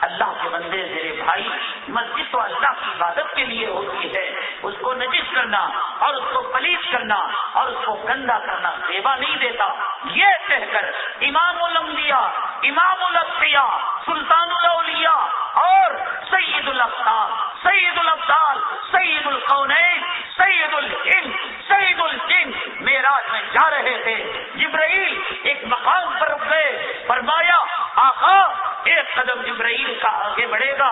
اللہ کے بندے میرے بھائی، مسجد تو اللہ کی عبادت کے لیے ہوتی ہے، اس کو نجس کرنا اور اس کو پلیت کرنا اور اس کو گندا کرنا سیوا نہیں دیتا۔ یہ کہہ کر امام الانبیاء، امام الاصفیاء، سلطان الاولیاء اور سید الابطال، سید الابطال، سید القونین، سید الجن، سید الجن معراج میں جا رہے تھے۔ جبرائیل ایک مقام پر رک گئے، فرمایا آقا ایک قدم جبرائیل کا آگے بڑھے گا،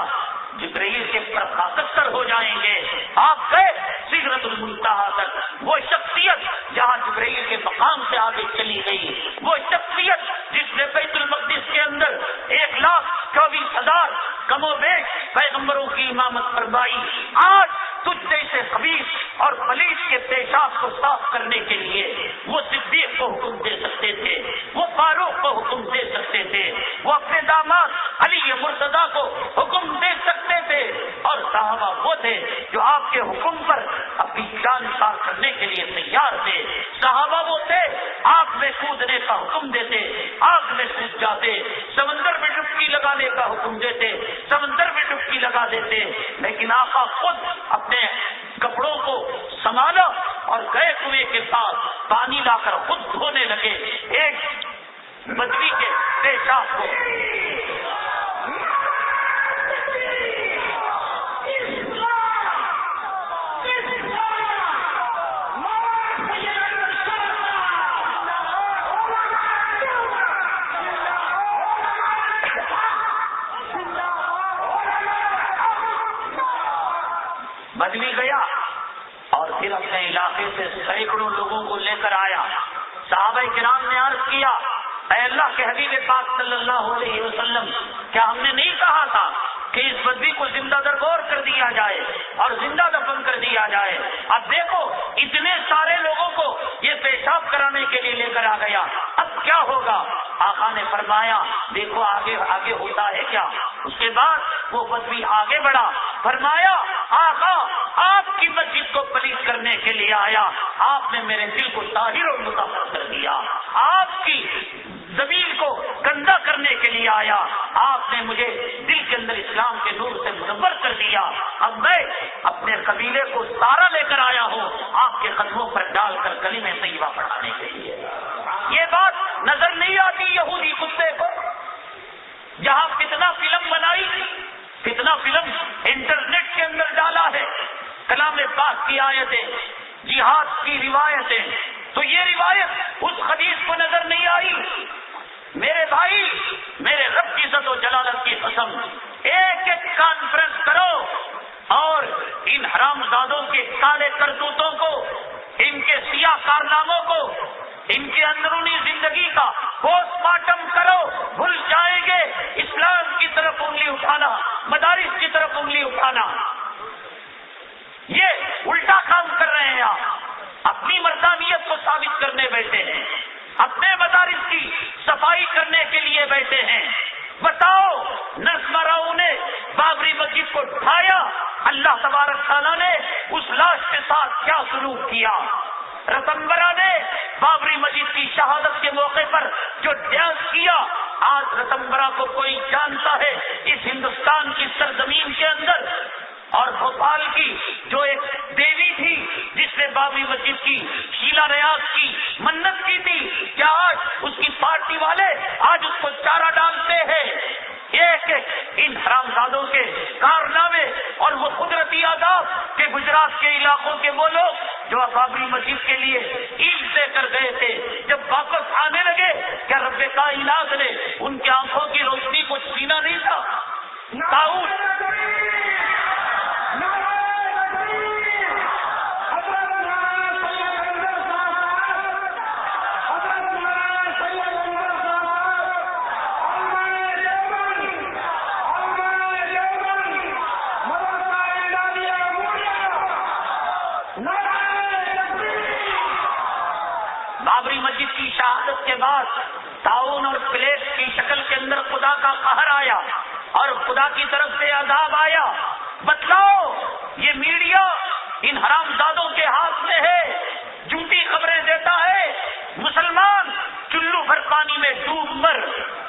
جبرائیل کے پر خاکستر ہو جائیں گے۔ آپ گئے سدرۃ المنتہا تک، وہ شخصیت جہاں جبرائیل کے مقام سے آگے چلی گئی، وہ شخصیت جس نے بیت المقدس کے اندر 1,24,000 کم و بیش پیغمبروں کی امامت فرمائی۔ آج تجھ جیسے خبیث اور پلیت کے پیشاب کو صاف کرنے کے لیے وہ صدیق کو حکم دے سکتے تھے، وہ فاروق کو حکم دے سکتے تھے، وہ اپنے داماد علی مرتضیٰ کو حکم دے سکتے تھے، اور صحابہ وہ تھے جو آپ کے حکم پر اپنی جان نثار کرنے کے لیے تیار تھے۔ صحابہ وہ تھے آگ میں کودنے کا حکم دیتے، آگ میں کود جاتے، سمندر میں ڈبکی لگانے کا حکم دیتے، سمندر میں ڈبکی لگا دیتے، لیکن آقا خود اپنے کپڑوں کو سنبھالا اور گئے کنویں کے ساتھ پانی لا کر خود دھونے لگے ایک بدوی کے پیشاب کو۔ بدوی گیا اور پھر اپنے علاقے سے سینکڑوں لوگوں کو لے کر آیا۔ صحابہ کرام نے عرض کیا اے اللہ کے حبیب پاک صلی اللہ علیہ وسلم، کیا ہم نے نہیں کہا تھا کہ اس بدوی کو زندہ درگور کر دیا جائے اور زندہ دفن کر دیا جائے؟ اب دیکھو اتنے سارے لوگوں کو یہ پیشاب کرانے کے لیے لے کر آ گیا، اب کیا ہوگا؟ آقا نے فرمایا دیکھو آگے آگے ہوتا ہے کیا۔ اس کے بعد وہ بدوی آگے بڑھا، فرمایا آقا آپ کی مسجد کو پلیت کرنے کے لیے آیا، آپ نے میرے دل کو طاہر اور مطہر کر دیا، آپ کی زمین کو گندا کرنے کے لیے آیا، آپ نے مجھے دل کے اندر اسلام کے نور سے منور کر دیا، اب میں اپنے قبیلے کو سارا لے کر آیا ہوں آپ کے قدموں پر ڈال کر کلمہ طیبہ پڑھانے کے لیے۔ یہ بات نظر نہیں آتی یہودی کتے کو؟ جہاں کتنا فلم بنائی، کتنا فلم انٹرنیٹ کے اندر ڈالا ہے، کلام پاک کی آیتیں، جہاد کی روایتیں، تو یہ روایت اس حدیث کو نظر نہیں آئی۔ میرے بھائی، میرے رب کی عزت و جلالت کی قسم، ایک ایک کانفرنس کرو اور ان حرامزادوں کے کالے کرتوتوں کو، ان کے سیاہ کارناموں کو، ان کی اندرونی زندگی کا پوسٹ مارٹم کرو، بھول جائیں گے اسلام کی طرف انگلی اٹھانا، مدارس کی طرف انگلی اٹھانا۔ یہ الٹا کام کر رہے ہیں، آپ اپنی مردانیت کو ثابت کرنے بیٹھے ہیں، اپنے مدارس کی صفائی کرنے کے لیے بیٹھے ہیں۔ بتاؤ نرسمراؤں نے بابری مسجد کو ڈھایا، اللہ تبارک تعالیٰ نے اس لاش کے ساتھ کیا سلوک کیا؟ رتنبرا نے بابری مسجد کی شہادت کے موقع پر جو ڈانس کیا، آج رتنبرا کو کوئی جانتا ہے اس ہندوستان کی سرزمین کے اندر؟ اور بھوپال کی جو ایک دیوی تھی جس نے بابری مسجد کی شیلا ریاض کی منت کی تھی، کیا آج اس کی پارٹی والے آج اس کو چارہ ڈالتے ہیں؟ ایک ایک ان حرامزادوں کے کارنامے اور وہ قدرتی آداب کہ گجرات کے علاقوں کے وہ لوگ جو بابری مسجد کے لیے عید دے کر گئے تھے، جب واپس آنے لگے کیا رب کائنات نے ان کی آنکھوں کی روشنی کو چھینا نہیں تھا؟ بعد طاعون اور پلیگ کی شکل کے اندر خدا کا قہر آیا اور خدا کی طرف سے عذاب آیا. بتلاؤ یہ میڈیا ان حرامزادوں کے ہاتھ میں ہے, جھوٹی خبریں دیتا ہے. مسلمان چلو بھر پانی میں ڈوب مر,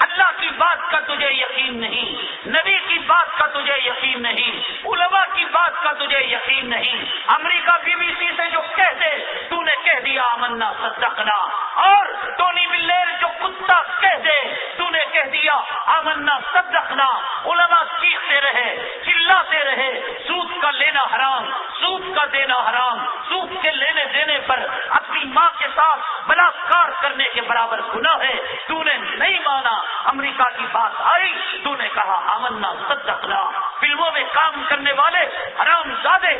اللہ کی بات کا تجھے یقین نہیں, نبی کی بات کا تجھے یقین نہیں, علماء کی بات کا تجھے یقین نہیں. امریکہ BBC سے جو کہہ دے تو نے کہہ دیا آمنا صدقنا, اور ٹونی بلیر جو کتا کہہ دے تو نے کہہ دیا آمنا صدقنا. علماء چیختے رہے, چلاتے رہے, سود کا لینا حرام, سود کا دینا حرام, سود کے لینے دینے پر اپنی ماں کے ساتھ بلاکار کرنے کے برابر گناہ ہے. تو نے نہیں مانا, امریکہ کی بات آئی تو نے کہا آمنا صدقنا. فلموں میں کام کرنے والے حرام زادے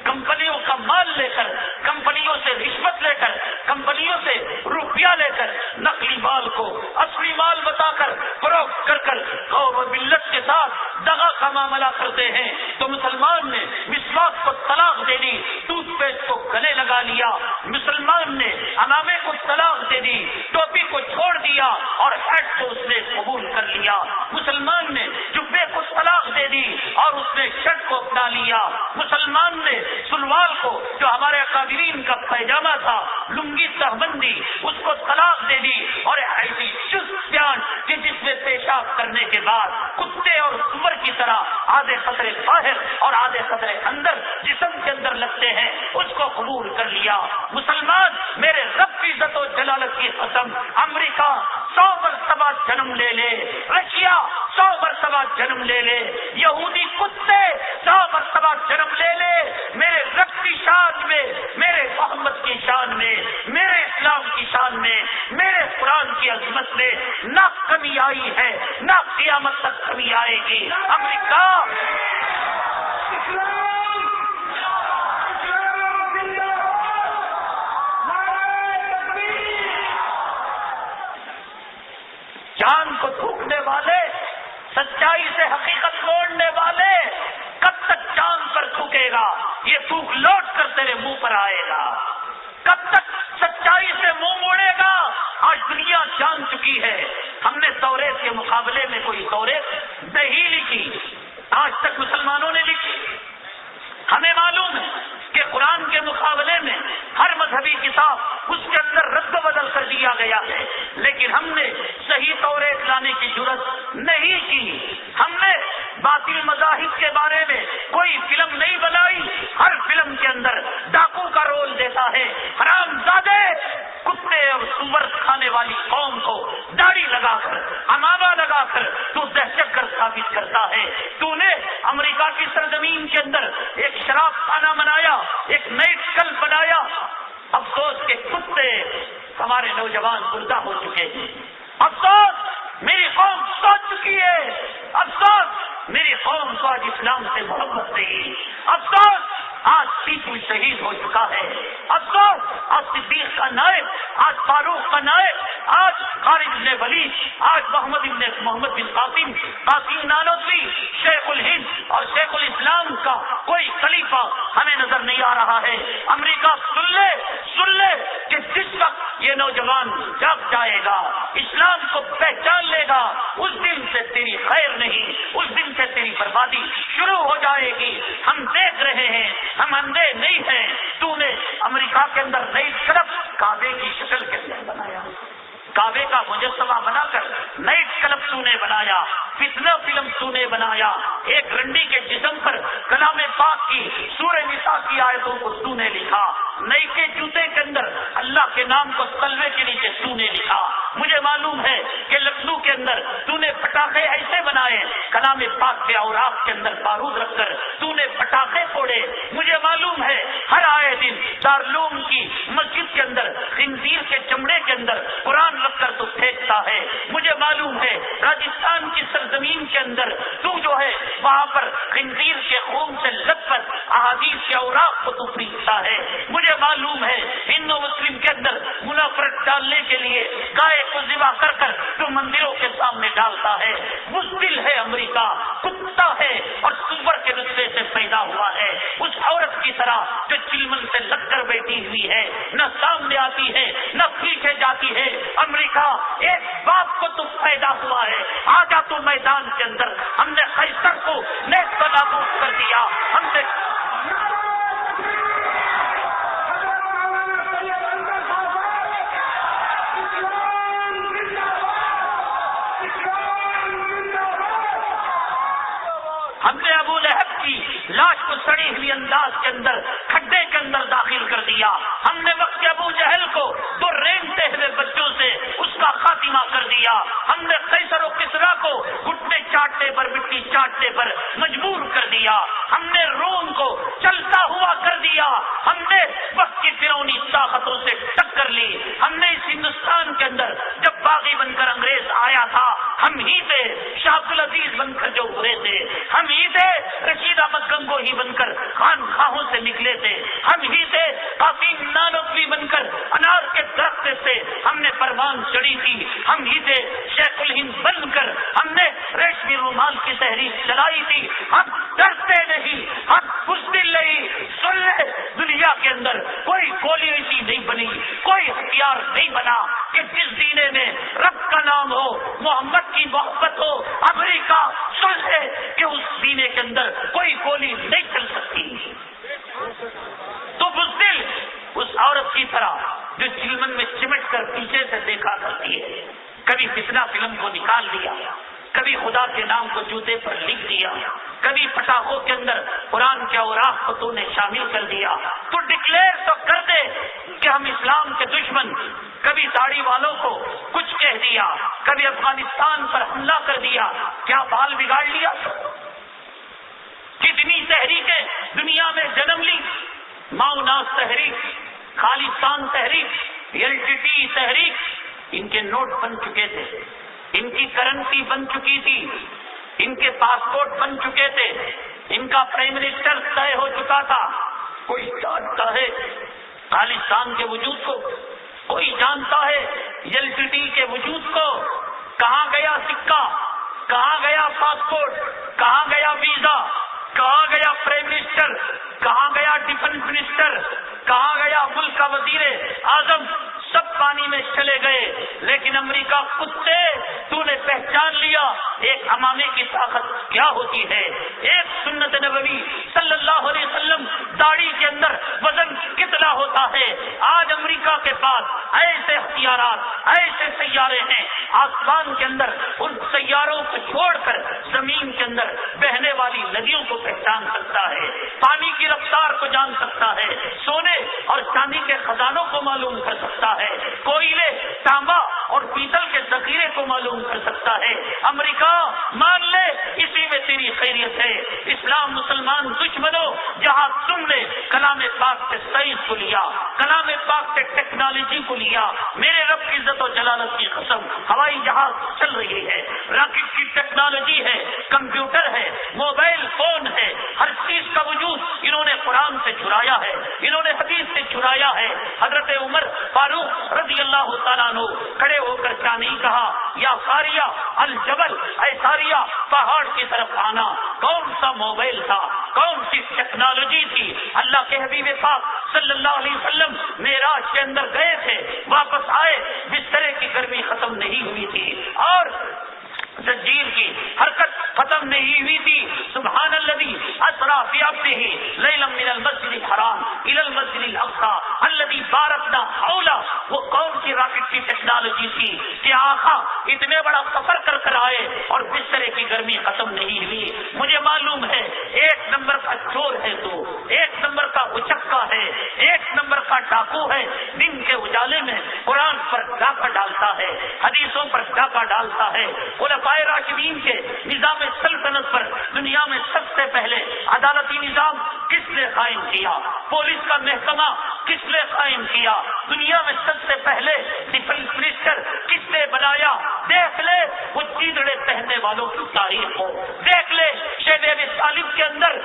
کمپنیوں کا مال لے کر, کمپنیوں سے رشوت لے کر, کمپنیوں سے روپیہ لے کر, نقلی مال کو اصلی مال بتا کر فروخت کر کر قوم و ملت کے ساتھ دغا کا معاملہ کرتے ہیں. تو مسلمان نے مسواک کو طلاق دے دی, ٹوتھ پیسٹ کو گلے لگا لیا. مسلمان نے امامے کو طلاق دے دی, ٹوپی کو چھوڑ دیا اور ہیٹ کو اس نے قبول کر لیا. مسلمان نے جبے کو طلاق دے دی اور اس نے شرٹ کو اپنا لیا. مسلمان نے سلوار کو جو ہمارے اکابرین کا پیجامہ تھا, لنگی تہبندی, اس کو طلاق دے دی اور ایسی چست پیانٹ کہ جس میں پیشاب کرنے کے بعد کتے اور سور کی طرح آدھے خطرے باہر اور آدھے خطرے اندر جسم کے اندر لگتے ہیں, اس کو قبول کر لیا. مسلمان میرے رب کی عزت و جلالت کی قسم, امریکہ 100 مرتبہ جنم لے لے, رشیا 100 مرتبہ جنم لے لے, یہودی کتے 100 مرتبہ جنم لے لے, میرے رب کی شان میں, میرے محمد کی شان میں, میرے اسلام کی شان میں, میرے قرآن کی عظمت میں نہ کمی آئی ہے, نہ قیامت تک کمی آئے گی. امریکہ جان کو تھوکنے والے, سچائی سے حقیقت موڑنے والے, کب تک چاند پر تھوکے گا؟ یہ تھوک لوٹ کر تیرے منہ پر آئے گا. کب تک سچائی سے منہ موڑے گا؟ آج دنیا جان چکی ہے. ہم نے توریت کے مقابلے میں کوئی توریت نہیں لکھی, آج تک مسلمانوں نے لکھی. ہمیں معلوم ہے کہ قرآن کے مقابلے میں ہر مذہبی کتاب اس کے اندر رد و بدل کر دیا گیا ہے, لیکن ہم نے صحیح توریت لانے کی جرات نہیں کی. ہم نے باطل مذاہب کے بارے میں کوئی فلم نہیں بنائی. ہر فلم کے اندر ڈاکو کا رول دیتا ہے. حرام زادے کتے اور سور کھانے والی قوم کو داڑھی لگا کر, امامہ لگا کر تو دہشت گرد ثابت کرتا ہے. تو نے امریکہ کی سرزمین کے اندر ایک شراب خانہ بنایا, ایک نائٹ کلب بنایا. افسوس کے کتے ہمارے نوجوان مردہ ہو چکے ہیں. افسوس میری قوم سو چکی ہے. افسوس میری قوم کو آج اسلام سے محبت نہیں. افسوس آج ٹیپو شہید ہو چکا ہے. افسوس آج صدیق کا نائب, آج فاروق کا نائب, آج خالد بن ولید, آج محمد بن قاسم نانوتوی, شیخ الہند اور شیخ الاسلام کا کوئی خلیفہ ہمیں نظر نہیں آ رہا ہے. امریکہ سن لے کہ جس وقت یہ نوجوان جاگ جائے گا, اسلام کو پہچان لے گا, اس دن سے تیری خیر نہیں, اس دن سے تیری بربادی شروع ہو جائے گی. ہم دیکھ رہے ہیں, ہم اندھے نہیں ہیں. تو نے امریکہ کے اندر نئی طرف کعبے کی شکل کے اندر بنایا, کعبے کا مجسمہ بنا کر نائٹ کلب تو نے بنایا, فتنہ فلم تو نے بنایا, ایک رنڈی کے جسم پر کلام پاک کی سورہ نساء کی آیتوں کو تو نے لکھا, نئی کے جوتے کے اندر اللہ کے نام کو تلوے کے نیچے تو نے لکھا. مجھے معلوم ہے کہ لکھنؤ کے اندر تو نے پٹاخے ایسے بنائے, کلام پاک کے اوراق کے اندر بارود رکھ کر تو نے پٹاخے پھوڑے. مجھے معلوم ہے ہر آئے دن دارالعلوم کی مسجد کے اندر خنزیر کے چمڑے کے اندر قرآن رکھ کر تو پھینکتا ہے. مجھے معلوم ہے راجستھان کی سرزمین کے اندر تو جو ہے وہاں پر خنزیر کے خون سے لت کر احادیث کے اوراق کو تو پھینکتا ہے. مجھے معلوم ہے ہندو مسلم کے اندر منافرت ڈالنے کے لیے گائے کو ذبح کر کر تو مندروں کے سامنے ڈالتا ہے. مشکل ہے امریکہ, کتا ہے اور سور کے نسخے سے پیدا ہوا ہے. اس عورت کی طرح جو چلمن سے لگ کر بیٹھی ہوئی ہے، نہ سامنے آتی ہے نہ پیچھے جاتی ہے۔ امریکہ ایک بات کو تو پیدا ہوا ہے، آجا تو میدان کے اندر۔ ہم نے قیصر کو نیست و نابود کر دیا، ہم نے ابو لہب کی لاش کو سڑی ہوئی انداز کے اندر کھڈے کے اندر داخل کر دیا۔ ہم نے وقت ابو جہل کو دو رینگتے ہوئے بچوں سے اس کا خاتمہ کر دیا۔ ہم نے قیصر و کسریٰ کو گھٹنے چاٹنے پر، مٹی چاٹنے پر مجبور کر دیا۔ ہم نے روم کو چلتا ہوا کر دیا۔ ہم نے وقت کی فرعونی طاقتوں سے ٹکر لی۔ ہم نے اس ہندوستان کے اندر جب باغی بن کر انگریز آیا تھا، ہم ہی تھے شاہ عبدالعزیز بن کر جو ابھرے تھے، ہم ہی تھے رشید احمد گنگوہی بن کر خانخواہوں سے نکلے تھے، ہم ہی تھے قاسم نانوتوی بن کر انار کے درخت سے ہم نے پروان چڑھی تھی، ہم ہی تھے شیخ الہند بن کر ہم نے ریشمی رومال کی تحریک چلائی تھی۔ ہم ڈرتے نہیں، ہم بزدل نہیں۔ سن لے، دنیا کے اندر کوئی گولی ایسی نہیں بنی، کوئی ہتھیار نہیں بنا کہ جس سینے میں رب کا نام ہو، محمد کی محبت ہو۔ امریکہ سن لے کہ اس سینے کے اندر کوئی گولی نہیں چل سکتی۔ تو بزدل اس عورت کی طرح جو چلمن میں چمٹ کر پیچھے سے دیکھا کرتی ہے، کبھی فتنہ فلم کو نکال دیا، کبھی خدا کے نام کو جوتے پر لکھ دیا، کبھی پٹاخوں کے اندر قرآن کے اوراق کو تو نے شامل کر دیا۔ تو ڈکلیئر تو کر دے کہ ہم اسلام کے دشمن۔ کبھی داڑھی والوں کو کچھ کہہ دیا، کبھی افغانستان پر حملہ کر دیا، کیا بال بگاڑ لیا؟ کتنی تحریکیں دنیا میں جنم لی، ماؤناس تحریک، خالصان تحریک، LTT تحریک، ان کے نوٹ بن چکے تھے، ان کی کرنسی بن چکی تھی، ان کے پاسپورٹ بن چکے تھے، ان کا پرائم منسٹر طے ہو چکا تھا۔ کوئی جانتا ہے خالصان کے وجود کو؟ کوئی جانتا ہے LTT کے وجود کو؟ کہاں گیا سکہ؟ کہاں گیا پاسپورٹ؟ کہاں گیا ویزا؟ کہاں گیا پرائم منسٹر؟ کہاں گیا ڈیفنس منسٹر؟ کہاں گیا ملک کا وزیر اعظم؟ سب پانی میں چلے گئے۔ لیکن امریکہ کتے، تو نے پہچان لیا ایک امامے کی طاقت کیا ہوتی ہے، ایک سنت نبوی صلی اللہ علیہ وسلم داڑھی کے اندر وزن کتنا ہوتا ہے۔ آج امریکہ کے پاس ایسے اختیارات، ایسے سیارے ہیں، آسمان کے اندر ان سیاروں کو چھوڑ کر زمین کے اندر بہنے والی ندیوں کو پہچان سکتا ہے، پانی کی رفتار کو جان سکتا ہے، سونے اور چاندی کے خزانوں کو معلوم کر سکتا ہے، کوئلے، تانبا اور پیتل کے ذخیرے کو معلوم کر سکتا ہے۔ امریکہ مان لے اسی میں تیری خیریت ہے۔ اسلام مسلمان دشمنوں، جہاں تم نے کلام پاک سے سائنس کو لیا، کلام پاک سے ٹیکنالوجی کو لیا، میرے رب کی عزت و جلالت کی قسم، ہوائی جہاز چل رہی ہے، راکٹ کی ٹیکنالوجی ہے، کمپیوٹر ہے، موبائل فون ہے، ہر چیز کا وجود انہوں نے قرآن سے چرایا ہے، انہوں نے حدیث سے چرایا ہے۔ حضرت عمر فاروق رضی اللہ تعالیٰ عنہ کھڑے ہو کر کیا نہیں کہا؟ یا ساریہ الجبل، اے ساریہ پہاڑ کی طرف آنا۔ کون سا موبائل تھا، کون سی ٹیکنالوجی تھی؟ اللہ کے حبیب پاک صلی اللہ علیہ وسلم معراج کے اندر گئے تھے، واپس آئے، بسترے کی گرمی ختم نہیں ہوئی تھی اور زنجیر کی حرکت ختم نہیں ہوئی تھی۔ سبحان الذی اسری بعبدہ لیلا من المسجد الحرام الی المسجد الاقصی الذی بارکنا حولہ۔ وہ کون سی راکٹ کی ٹیکنالوجی تھی کہ آقا اتنے بڑا سفر کر کر آئے اور بسترے کی گرمی ختم نہیں ہوئی؟ مجھے معلوم ہے ایک نمبر کا چور ہے، تو ایک نمبر کا اچکا ہے، ایک نمبر کا ڈاکو ہے، دن کے اجالے میں قرآن پر ڈاکہ ڈالتا ہے، حدیثوں پر ڈاکہ ڈالتا ہے۔ خلفائے راشدین کے نظام سلطنت پر دنیا میں سب سے پہلے عدالتی نظام کس نے قائم کیا؟ پولیس کا محکمہ کس نے قائم کیا؟ دنیا میں سب سے پہلے ڈیفنس منسٹر کس نے بنایا؟ دیکھ لے وہ چیدڑے پہننے والوں کی تاریخ کو، دیکھ لے شیب ابی طالب کے اندر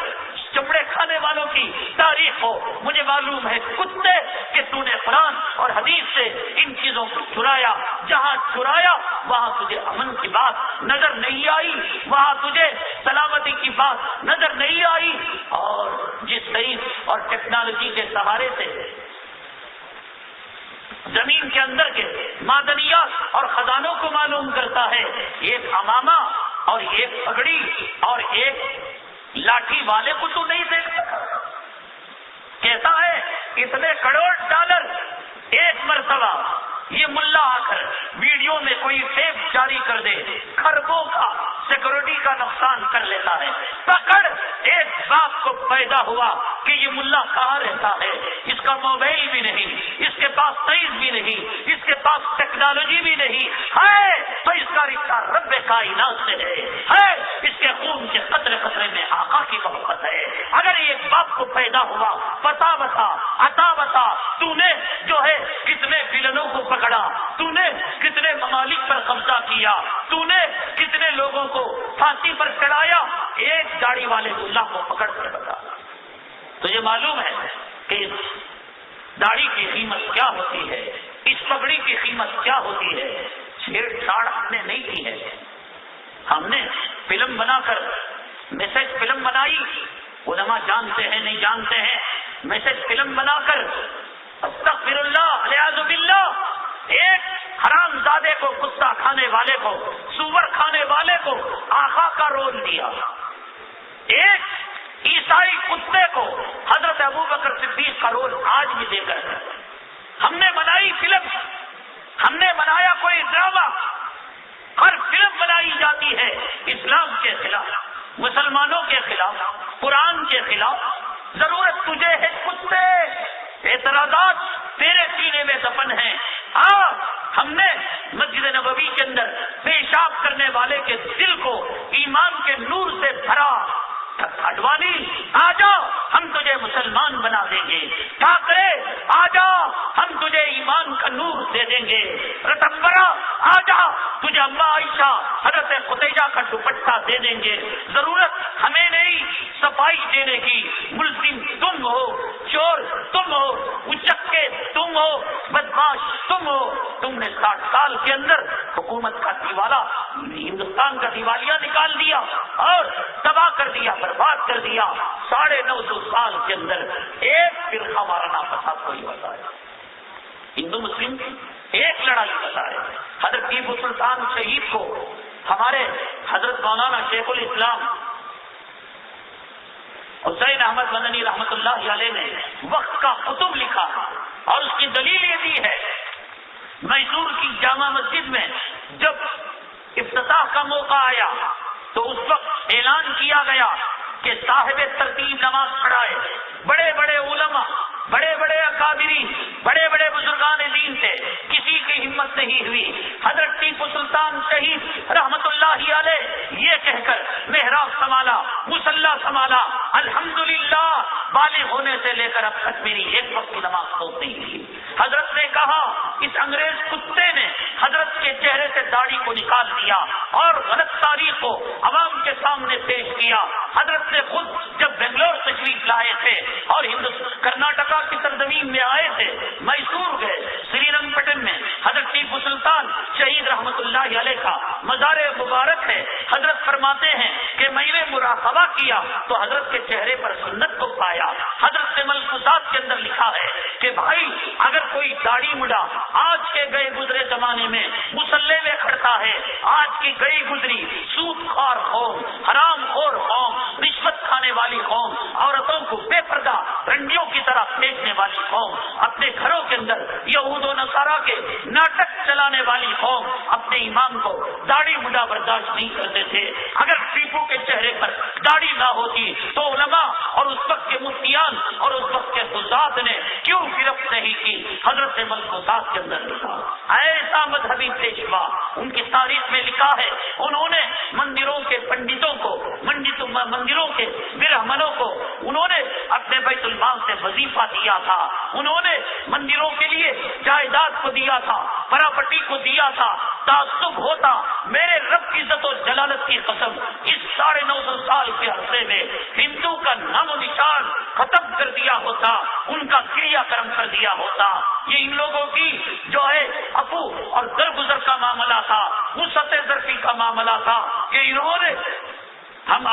چمڑے کھانے والوں کی تاریخ ہو۔ مجھے معلوم ہے کتے کہ تو نے قرآن اور حدیث سے ان چیزوں کو چرایا. جہاں چرایا وہاں تجھے امن کی بات نظر نہیں آئی, وہاں تجھے سلامتی کی بات نظر نہیں آئی. اور جس سائنس اور ٹیکنالوجی کے سہارے سے زمین کے اندر کے معدنیات اور خزانوں کو معلوم کرتا ہے, ایک امامہ اور ایک پگڑی اور ایک لاٹھی والے کو تو نہیں دیکھ سکتا. کہتا ہے اتنے کروڑ ڈالر ایک مرتبہ یہ ملا آ کر ویڈیو میں کوئی ٹیپ جاری کر دے, خربوں کا سیکورٹی کا نقصان کر لیتا ہے. پکڑ ایک باپ کو پیدا ہوا کہ یہ ملا کہاں رہتا ہے, اس کا موبائل بھی نہیں, اس کے پاس سائنس بھی نہیں, اس کے پاس ٹیکنالوجی بھی نہیں ہے, تو اس کا رشتہ رب کائنات سے ہے, اس کے خون کے قطرے قطرے میں آقا کی محبت ہے. اگر ایک باپ کو پیدا ہوا, بتا بتا تو نے جو ہے کتنے ویلنوں کو پکڑا, تو نے کتنے ممالک پر قبضہ کیا, تو نے کتنے لوگوں کو پھانسی پر چڑھایا, ایک داڑھی والے اللہ کو پکڑ کر بتا. تجھے معلوم ہے کہ اس داڑھی کی قیمت کیا ہوتی ہے, اس پگڑی کی قیمت کیا ہوتی ہے. چھیڑ چھاڑ ہم نے نہیں کی ہے, ہم نے فلم بنا کر میسج فلم بنائی, علماء جانتے ہیں نہیں جانتے ہیں, میسج فلم بنا کر استغفر اللہ والعیاذ باللہ ایک حرام زادے کو, کتا کھانے والے کو, سور کھانے والے کو آقا کا رول دیا. ایک عیسائی کتے کو حضرت ابوبکر صدیق کا رول آج بھی دے کر ہم نے بنائی فلم, ہم نے بنایا کوئی ڈرامہ. ہر فلم بنائی جاتی ہے اسلام کے خلاف, مسلمانوں کے خلاف, قرآن کے خلاف. ضرورت تجھے ہے کتے, اعتراضات تیرے سینے میں دفن ہیں. ہم نے مسجد نبوی کے اندر پیشاب کرنے والے کے دل کو ایمان کے نور سے بھرا. اڈوانی آ جا, ہم تجھے مسلمان بنا دیں گے. ٹھاکرے آ جا, ہم تجھے ایمان کا نور دے دیں گے. رتمبرا آ جا, تجھے اما عائشہ حضرت خدیجہ کا دوپٹہ دے دیں گے. ضرورت ہمیں نہیں صفائی دینے کی. ملزم تم ہو, چور تم ہو, اچکے تم ہو, بدماش تم ہو. تم نے 60 سال کے اندر حکومت کا دیوالا, ہندوستان کا دیوالیہ نکال دیا اور تباہ کر دیا, برباد کر دیا. 950 سال کے اندر ایک فرقہ وارانہ فساد کوئی بتایا, ہندو مسلم ایک لڑائی بتائے. حضرت ٹیپو سلطان شہید کو ہمارے حضرت مولانا شیخ الاسلام حسین احمد مدنی رحمت اللہ علیہ نے وقت کا کتب لکھا اور اس کی دلیل یہ دی ہے. میسور کی جامع مسجد میں جب افتتاح کا موقع آیا تو اس وقت اعلان کیا گیا کہ صاحب ترتیب نماز پڑھائے. بڑے بڑے علماء, بڑے بڑے اکابرین, بڑے بڑے بزرگان دین تھے, کسی کی ہمت نہیں ہوئی. حضرت ٹیپو سلطان شہید رحمت اللہ علیہ یہ کہہ کر محراب سنبھالا, مصلی سنبھالا, الحمدللہ بالغ ہونے سے لے کر اب تک میری ایک وقت کی نماز چھوٹ نہیں کی. حضرت نے کہا اس انگریز کتے نے حضرت کے چہرے سے داڑھی کو نکال دیا اور غلط تاریخ کو عوام کے سامنے پیش کیا. حضرت نے خود جب بنگلور تشریف لائے تھے اور کرناٹکا کی سرزمین میں آئے تھے, میسور گئے, سری رنگ پٹن میں حضرت ٹیپو سلطان شہید رحمت اللہ علیہ کا مزار مبارک ہے. حضرت فرماتے ہیں کہ میں نے مراقبہ کیا تو حضرت کے چہرے پر سنت کو پایا. حضرت نے ملفوظات کے اندر لکھا ہے کہ بھائی اگر کوئی داڑھی مڈا آج کے گئے گزرے زمانے میں مسلح میں کھڑتا ہے, آج کی گئی گزری سود خور قوم, حرام خور قوم, رشوت کھانے والی قوم, عورتوں کو بے پردہ رنڈیوں کی طرح پھینکنے والی قوم, اپنے گھروں کے اندر یہود و نصارا کے ناٹک چلانے والی قوم اپنے امام کو داڑھی مڈا برداشت نہیں کرتے تھے. اگر ٹیپو کے چہرے پر داڑھی نہ ہوتی تو علماء اور اس وقت کے مفتیان اور اس وقت کے حضرات نے کیوں گرفت نہیں کی. حضرت ملفوظات کے اندر لکھا ایسا مذہبی پیشوا ان کی تاریخ میں لکھا ہے. انہوں نے مندروں کے پنڈتوں کو مندروں کے برہمنوں کو انہوں نے اپنے بیت المال سے وظیفہ دیا تھا، انہوں نے مندروں کے لیے جائیداد کو دیا تھا، پراپرٹی کو دیا تھا، تعصب ہوتا میرے رب کی عزت و جلالت کی قسم اس 950 سال کے عرصے میں ہندو کا نام و نشان ختم کر دیا ہوتا، ان کا کریا کرم کر دیا ہوتا۔ یہ ان لوگوں کی جو ہے افو اور درگزر کا معاملہ تھا، وسعت ظرفی کا معاملہ تھا کہ انہوں نے ہم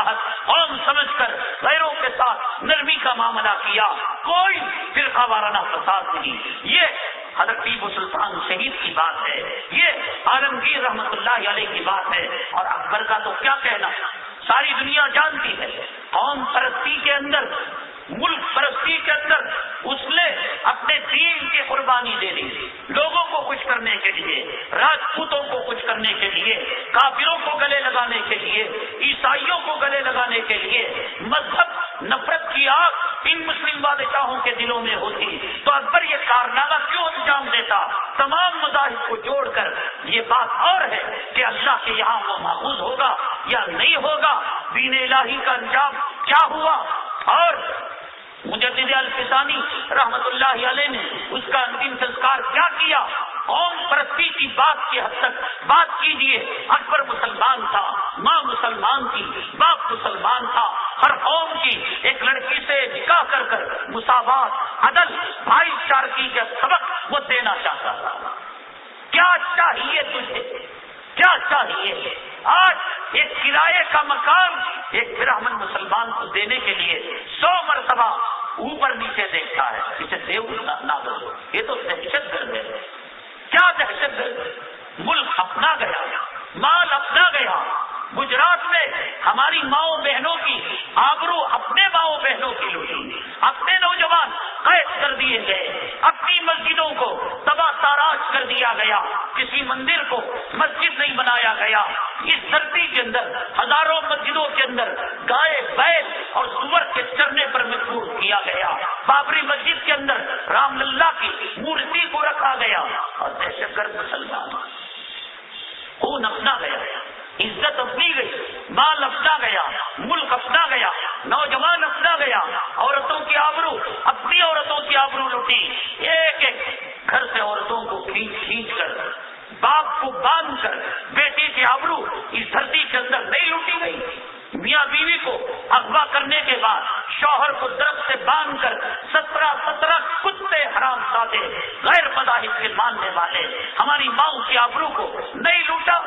قوم سمجھ کر غیروں کے ساتھ نرمی کا معاملہ کیا، کوئی فرقہ وارانہ فساد نہیں۔ یہ حضرت ٹیپو سلطان شہید کی بات ہے، یہ عالمگیر رحمت اللہ علیہ کی بات ہے، اور اکبر کا تو کیا کہنا، ساری دنیا جانتی ہے قوم پرستی کے اندر، ملک پرستی کے اندر اس نے اپنے دین کی قربانی دے دی، لوگوں کو خوش کرنے کے لیے، راجپوتوں کو خوش کرنے کے لیے، کافروں کو گلے لگانے کے لیے، عیسائیوں کو گلے لگانے کے لیے۔ مذہب نفرت کی آگ ان مسلم بادشاہوں کے دلوں میں ہوتی تو اکبر یہ کارنامہ کیوں انجام دیتا؟ تمام مذاہب کو جوڑ کر یہ بات اور ہے کہ اللہ کے یہاں وہ محفوظ ہوگا یا نہیں ہوگا، دین الہی کا انجام کیا ہوا، اور مجدد الفسانی رحمت اللہ علیہ نے اس کا انتم سنسکار کیا کیا۔ قوم پرستی کی بات کی حد تک بات کیجیے، اکبر مسلمان تھا، ماں مسلمان تھی، باپ مسلمان تھا، ہر قوم کی ایک لڑکی سے نکاح کر کر مساوات، عدل، بھائی چارگی کا سبق وہ دینا چاہتا تھا۔ کیا چاہیے تجھے، کیا چاہیے؟ آج ایک کرائے کا مکان ایک برہمن مسلمان کو دینے کے لیے 100 مرتبہ اوپر نیچے دیکھتا ہے، اسے دیو نہ دو، یہ تو دہشت گرد ہے۔ کیا دہشت گرد؟ ملک اپنا گیا، مال اپنا گیا۔ گجرات میں ہماری ماؤں بہنوں کی آبرو اپنے ماؤں بہنوں کی لوٹی، اپنے نوجوان قید کر دیے گئے، اپنی مسجدوں کو تباہ تاراج کر دیا گیا، کسی مندر کو مسجد نہیں بنایا گیا۔ اس دھرتی کے اندر ہزاروں مسجدوں کے اندر گائے، بیل اور سور کے چرنے پر مجبور کیا گیا۔ بابری مسجد کے اندر رام للا کی مورتی کو رکھا گیا، اور دہشت گرد مسلمان، خون اپنا گیا، عزت اپنی گئی، مال اپنا گیا، ملک اپنا گیا، نوجوان اپنا گیا، عورتوں کی آبرو، اپنی عورتوں کی آبرو لوٹی۔ ایک ایک گھر سے عورتوں کو کھینچ کر، باپ کو باندھ کر بیٹی کی آبرو اس دھرتی کے اندر نہیں لوٹی گئی۔ میاں بیوی کو اغوا کرنے کے بعد شوہر کو درخت سے باندھ کر 17 کتے حرام زادے غیر مذاہب کے ماننے والے ہماری ماؤں کی آبرو کو نہیں لوٹا۔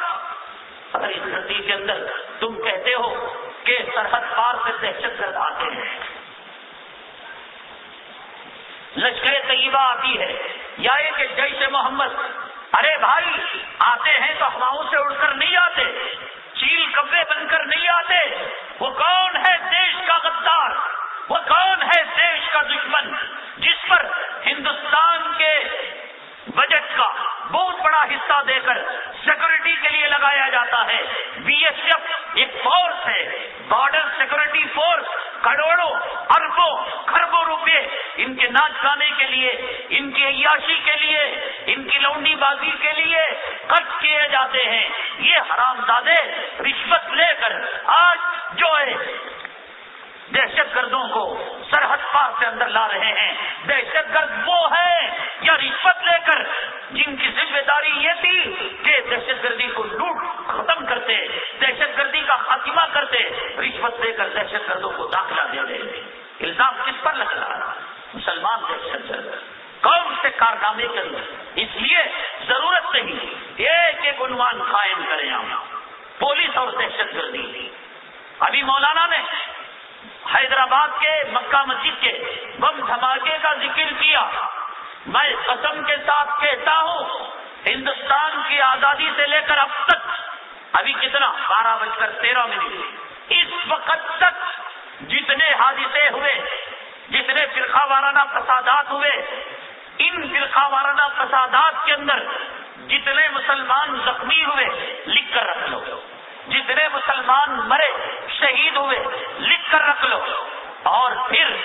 اگر اس دھرتی کے اندر تم کہتے ہو کہ سرحد پار سے دہشت گرد آتے ہیں، لشکر طیبہ آتی ہے، یا یہ کہ جیش محمد، ارے بھائی آتے ہیں تو ہواؤں سے اڑ کر نہیں آتے، چیل کبے بن کر نہیں آتے۔ وہ کون ہے دیش کا غدار، وہ کون ہے دیش کا دشمن جس پر ہندوستان کے بجٹ کا بہت بڑا حصہ دے کر سیکورٹی کے لیے لگایا جاتا ہے۔ بی ایس ایف ایک فورس ہے، بارڈر سیکورٹی فورس، کروڑوں اربوں خربوں روپے ان کے ناچ گانے کے لیے، ان کی عیاشی کے لیے، ان کی لونڈی بازی کے لیے خرچ کیے جاتے ہیں۔ یہ حرامزادے رشوت لے کر آج جو ہے دہشت گردوں کو سرحد پار سے اندر لا رہے ہیں۔ دہشت گرد وہ ہے یا رشوت لے کر جن کی ذمہ داری یہ تھی کہ دہشت گردی کو لوٹ ختم کرتے، دہشت گردی کا خاتمہ کرتے، رشوت لے کر دہشت گردوں کو داخلہ دے رہے۔ الزام کس پر لگ رہا ہے؟ مسلمان دہشت گرد کون سے کارنامے کے اندر؟ اس لیے ضرورت نہیں ایک ایک عنوان قائم کریں ہم، پولیس اور دہشت گردی۔ ابھی مولانا نے حیدرآباد کے مکہ مسجد کے بم دھماکے کا ذکر کیا۔ میں قسم کے ساتھ کہتا ہوں، ہندوستان کی آزادی سے لے کر اب تک، ابھی کتنا 12:13 اس وقت تک جتنے حادثے ہوئے، جتنے فرقہ وارانہ فسادات ہوئے، ان فرقہ وارانہ فسادات کے اندر جتنے مسلمان زخمی ہوئے لکھ کر رکھ لو، جتنے مسلمان مرے شہید ہوئے لکھ کر رکھ لو۔ اور پھر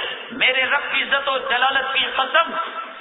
میرے رب کی عزت و جلالت کی قسم،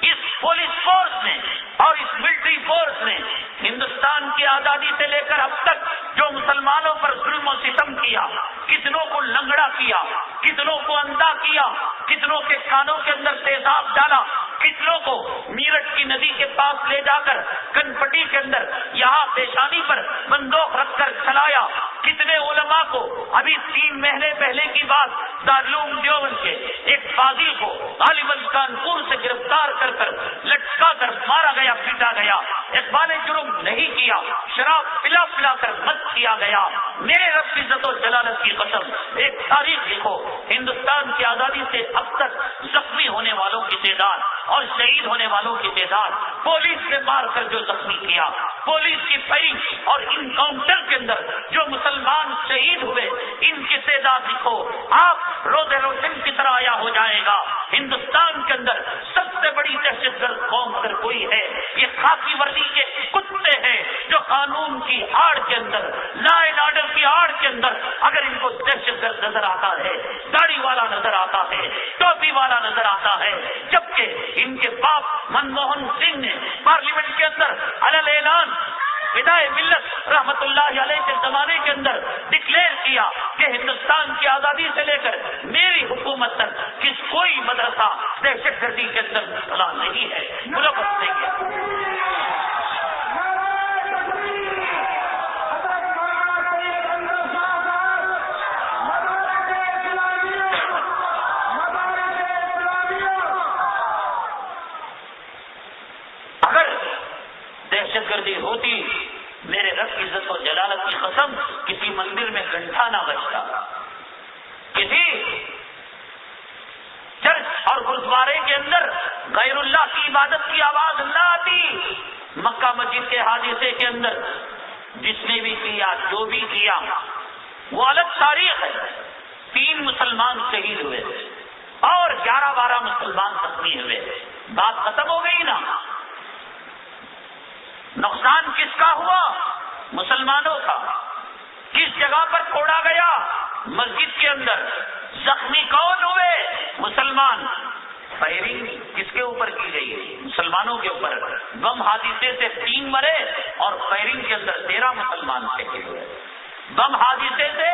اس پولیس فورس نے اور اس ملٹری فورس نے ہندوستان کی آزادی سے لے کر اب تک جو مسلمانوں پر ظلم و ستم کیا، کتنوں کو لنگڑا کیا، کتنوں کو اندھا کیا، کتنوں کے کانوں کے اندر تیزاب ڈالا، کتنوں کو میرٹھ کی ندی کے پاس لے جا کر کنپٹی کے اندر یہاں پیشانی پر بندوق رکھ کر چلایا، کتنے علماء کو ابھی 3 مہینے پہلے کی بات دارالعلوم دیوبند کے ایک فاضل کو غالباً کانپور سے گرفتار کر کر لٹکا کر مارا گیا، پیٹا گیا، اقبال جرم نہیں کیا، شراب پلا پلا کر مست کیا گیا۔ میرے رب کی عزت و جلالت کی قسم، ایک تاریخ لکھو، ہندوستان کی آزادی سے اب تک زخمی ہونے والوں کی تعداد اور شہید ہونے والوں کی تعداد، پولیس نے مار کر جو زخمی کیا، پولیس کی فائرنگ اور انکاؤنٹر کے اندر جو مسلمان شہید ہوئے، ان کی تعداد لکھو، آپ روز روشن کی طرح آیا ہو جائے گا۔ ہندوستان کے اندر سب سے بڑی دہشت گرد قوم اگر کوئی ہے، یہ خاکی وردی کے کتے ہیں جو قانون کی آڑ کے اندر، لا اینڈ آرڈر کی آڑ کے اندر اگر ان کو دہشت گرد نظر آتا ہے، داڑھی والا نظر آتا ہے، ٹوپی والا نظر آتا ہے، جبکہ ان کے باپ منموہن سنگھ نے پارلیمنٹ کے اندر علل اعلان فدائے ملت رحمت اللہ علیہ کے زمانے کے اندر ڈکلیئر کیا کہ ہندوستان کی آزادی سے لے کر میری حکومت تک کس کوئی مدرسہ دہشت گردی کے اندر مبتلا نہیں ہے، ملوث نہیں ہے۔ دہشت گردی ہوتی، میرے رب کی عزت و جلالت کی قسم، کسی مندر میں گھنٹا نہ بجتا، کسی چرچ اور گرودوارے کے اندر غیر اللہ کی عبادت کی آواز نہ آتی۔ مکہ مسجد کے حادثے کے اندر جس نے بھی کیا، جو بھی کیا، وہ الگ تاریخ ہے۔ 3 مسلمان شہید ہوئے اور 11-12 مسلمان زخمی ہوئے، بات ختم ہو گئی نا۔ نقصان کس کا ہوا؟ مسلمانوں کا۔ کس جگہ پر توڑا گیا؟ مسجد کے اندر۔ زخمی کون ہوئے؟ مسلمان۔ فائرنگ کس کے اوپر کی گئی؟ مسلمانوں کے اوپر۔ بم حادثے سے 3 مرے اور فائرنگ کے اندر 13 مسلمان شہید ہوئے۔ بم حادثے سے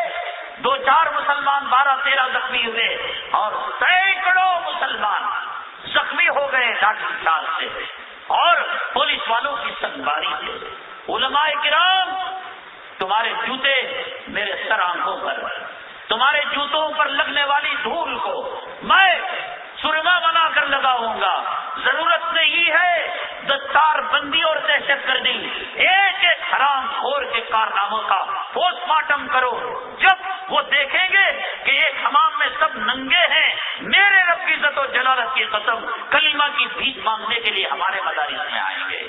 2-4 مسلمان 12-13 زخمی ہوئے اور سینکڑوں مسلمان زخمی ہو گئے لاٹھی چارج سے اور پولیس والوں کی سنباری سے۔ علماء کرام، تمہارے جوتے میرے سر آنکھوں پر، تمہارے جوتوں پر لگنے والی دھول کو میں سرما بنا کر لگاؤں گا۔ ضرورت نہیں ہے دستار بندی اور دہشت گردی، ایک ایک حرام خور کے کارناموں کا پوسٹ مارٹم کرو۔ جب وہ دیکھیں گے کہ ایک حمام میں سب ننگے ہیں، میرے رب کی عزت و جلالت کی قسم، کلمہ کی بھیک مانگنے کے لیے ہمارے مدارس میں آئیں گے،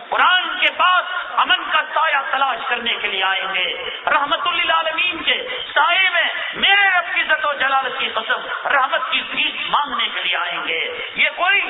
قرآن کے پاس امن کا سایہ تلاش کرنے کے لیے آئیں گے، رحمت للعالمین کے سائے میں میرے رب کی عزت و جلالت کی قسم رحمت کی بھیک مانگنے کے لیے آئیں گے۔ یہ کوئی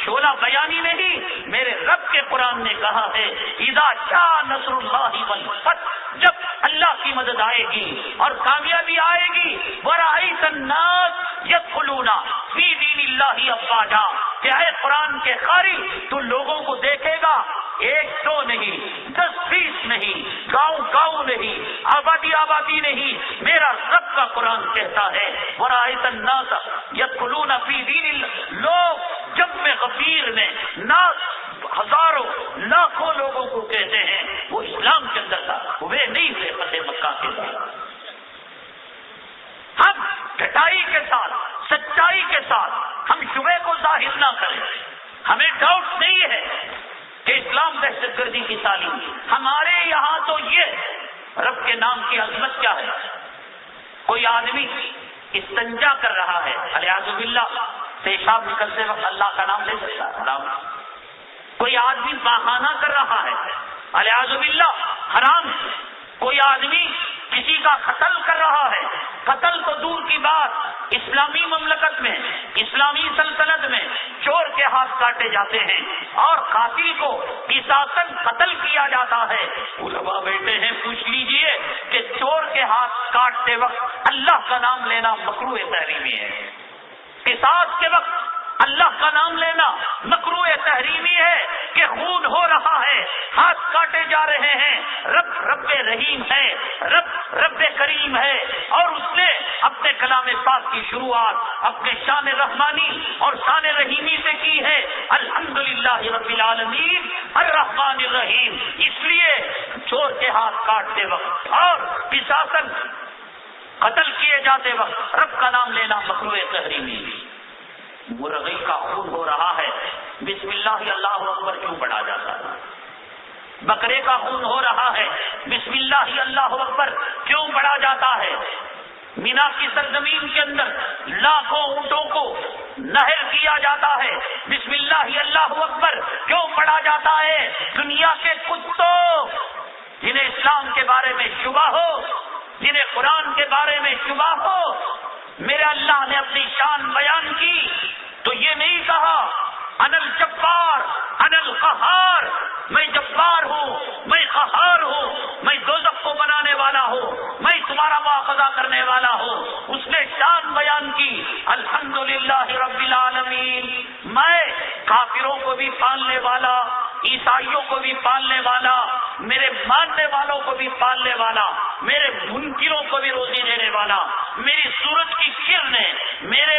شعلہ بیانی نہیں، میرے رب کے قرآن نے کہا ہے اذا جاء نصر اللہ والفتح، جب اللہ کی مدد آئے گی اور کامیابی آئے گی، ورأیت الناس یدخلون فی دین اللہ افواجا، کہ اے قرآن کے قاری تو لوگوں کو دیکھے گا، 1-2 نہیں، 10-20 نہیں، گاؤں نہیں، آبادی نہیں، میرا رب کا قرآن کہتا ہے ورأیت الناس یدخلون فی دین اللہ، لوگ جب میں غفیر میں ناس ہزاروں لاکھوں لوگوں کو کہتے ہیں وہ اسلام کے اندر تھا، وہ نہیں ہوئے فتح مکہ کے بعد۔ ہم ڈٹائی کے ساتھ، سچائی کے ساتھ ہم شبہ کو ظاہر نہ کریں۔ ہمیں ڈاؤٹ نہیں ہے کہ اسلام دہشت گردی کی تعلیم، ہمارے یہاں تو یہ رب کے نام کی عظمت کیا ہے؟ کوئی آدمی استنجا کر رہا ہے، الیاذ باللہ، پیشاب نکلتے وقت اللہ کا نام لے سکتا ہے؟ حرام۔ کوئی آدمی بہانہ کر رہا ہے، الیاذ باللہ، حرام۔ کوئی آدمی کسی کا قتل کر رہا ہے، قتل تو دور کی بات، اسلامی مملکت میں، اسلامی سلطنت میں چور کے ہاتھ کاٹے جاتے ہیں اور قاتل کو قصاصاً قتل کیا جاتا ہے۔ علماء بیٹھے ہیں، پوچھ لیجئے کہ چور کے ہاتھ کاٹتے وقت اللہ کا نام لینا مکروہ تحریمی ہے، قصاص کے وقت اللہ کا نام لینا مکروہ تحریمی ہے کہ خون ہو رہا ہے، ہاتھ کاٹے جا رہے ہیں رب رحیم ہے، رب کریم ہے، اور اس نے اپنے کلام پاک کی شروعات اپنے شان رحمانی اور شان رحیمی سے کی ہے، الحمدللہ رب العالمین الرحمن الرحیم۔ اس لیے چور کے ہاتھ کاٹتے وقت اور قصاصاً قتل کیے جاتے وقت رب کا نام لینا مکروہ تحریمی۔ مرغی کا خون ہو رہا ہے، بسم اللہ اللہ اکبر کیوں پڑھا جاتا ہے؟ بکرے کا خون ہو رہا ہے، بسم اللہ اللہ اکبر کیوں پڑھا جاتا ہے؟ مینا کی سرزمین کے اندر لاکھوں اونٹوں کو نہر کیا جاتا ہے، بسم اللہ اللہ اکبر کیوں پڑھا جاتا ہے؟ دنیا کے کتوں جنہیں اسلام کے بارے میں شبہ ہو، جنہیں قرآن کے بارے میں شبہ ہو، میرے اللہ نے اپنی شان بیان کی تو یہ نہیں کہا انا الجبار انا القہار، میں جبار ہوں، میں قہار ہوں، میں دوزخ کو بنانے والا ہوں، میں تمہارا مواخذہ کرنے والا ہوں۔ اس نے شان بیان کی، الحمدللہ رب العالمین، میں کافروں کو بھی پالنے والا، عیسائیوں کو بھی پالنے والا، میرے ماننے والوں کو بھی پالنے والا، میرے منکروں کو بھی روزی دینے والا، میری سورج کی کرنیں میرے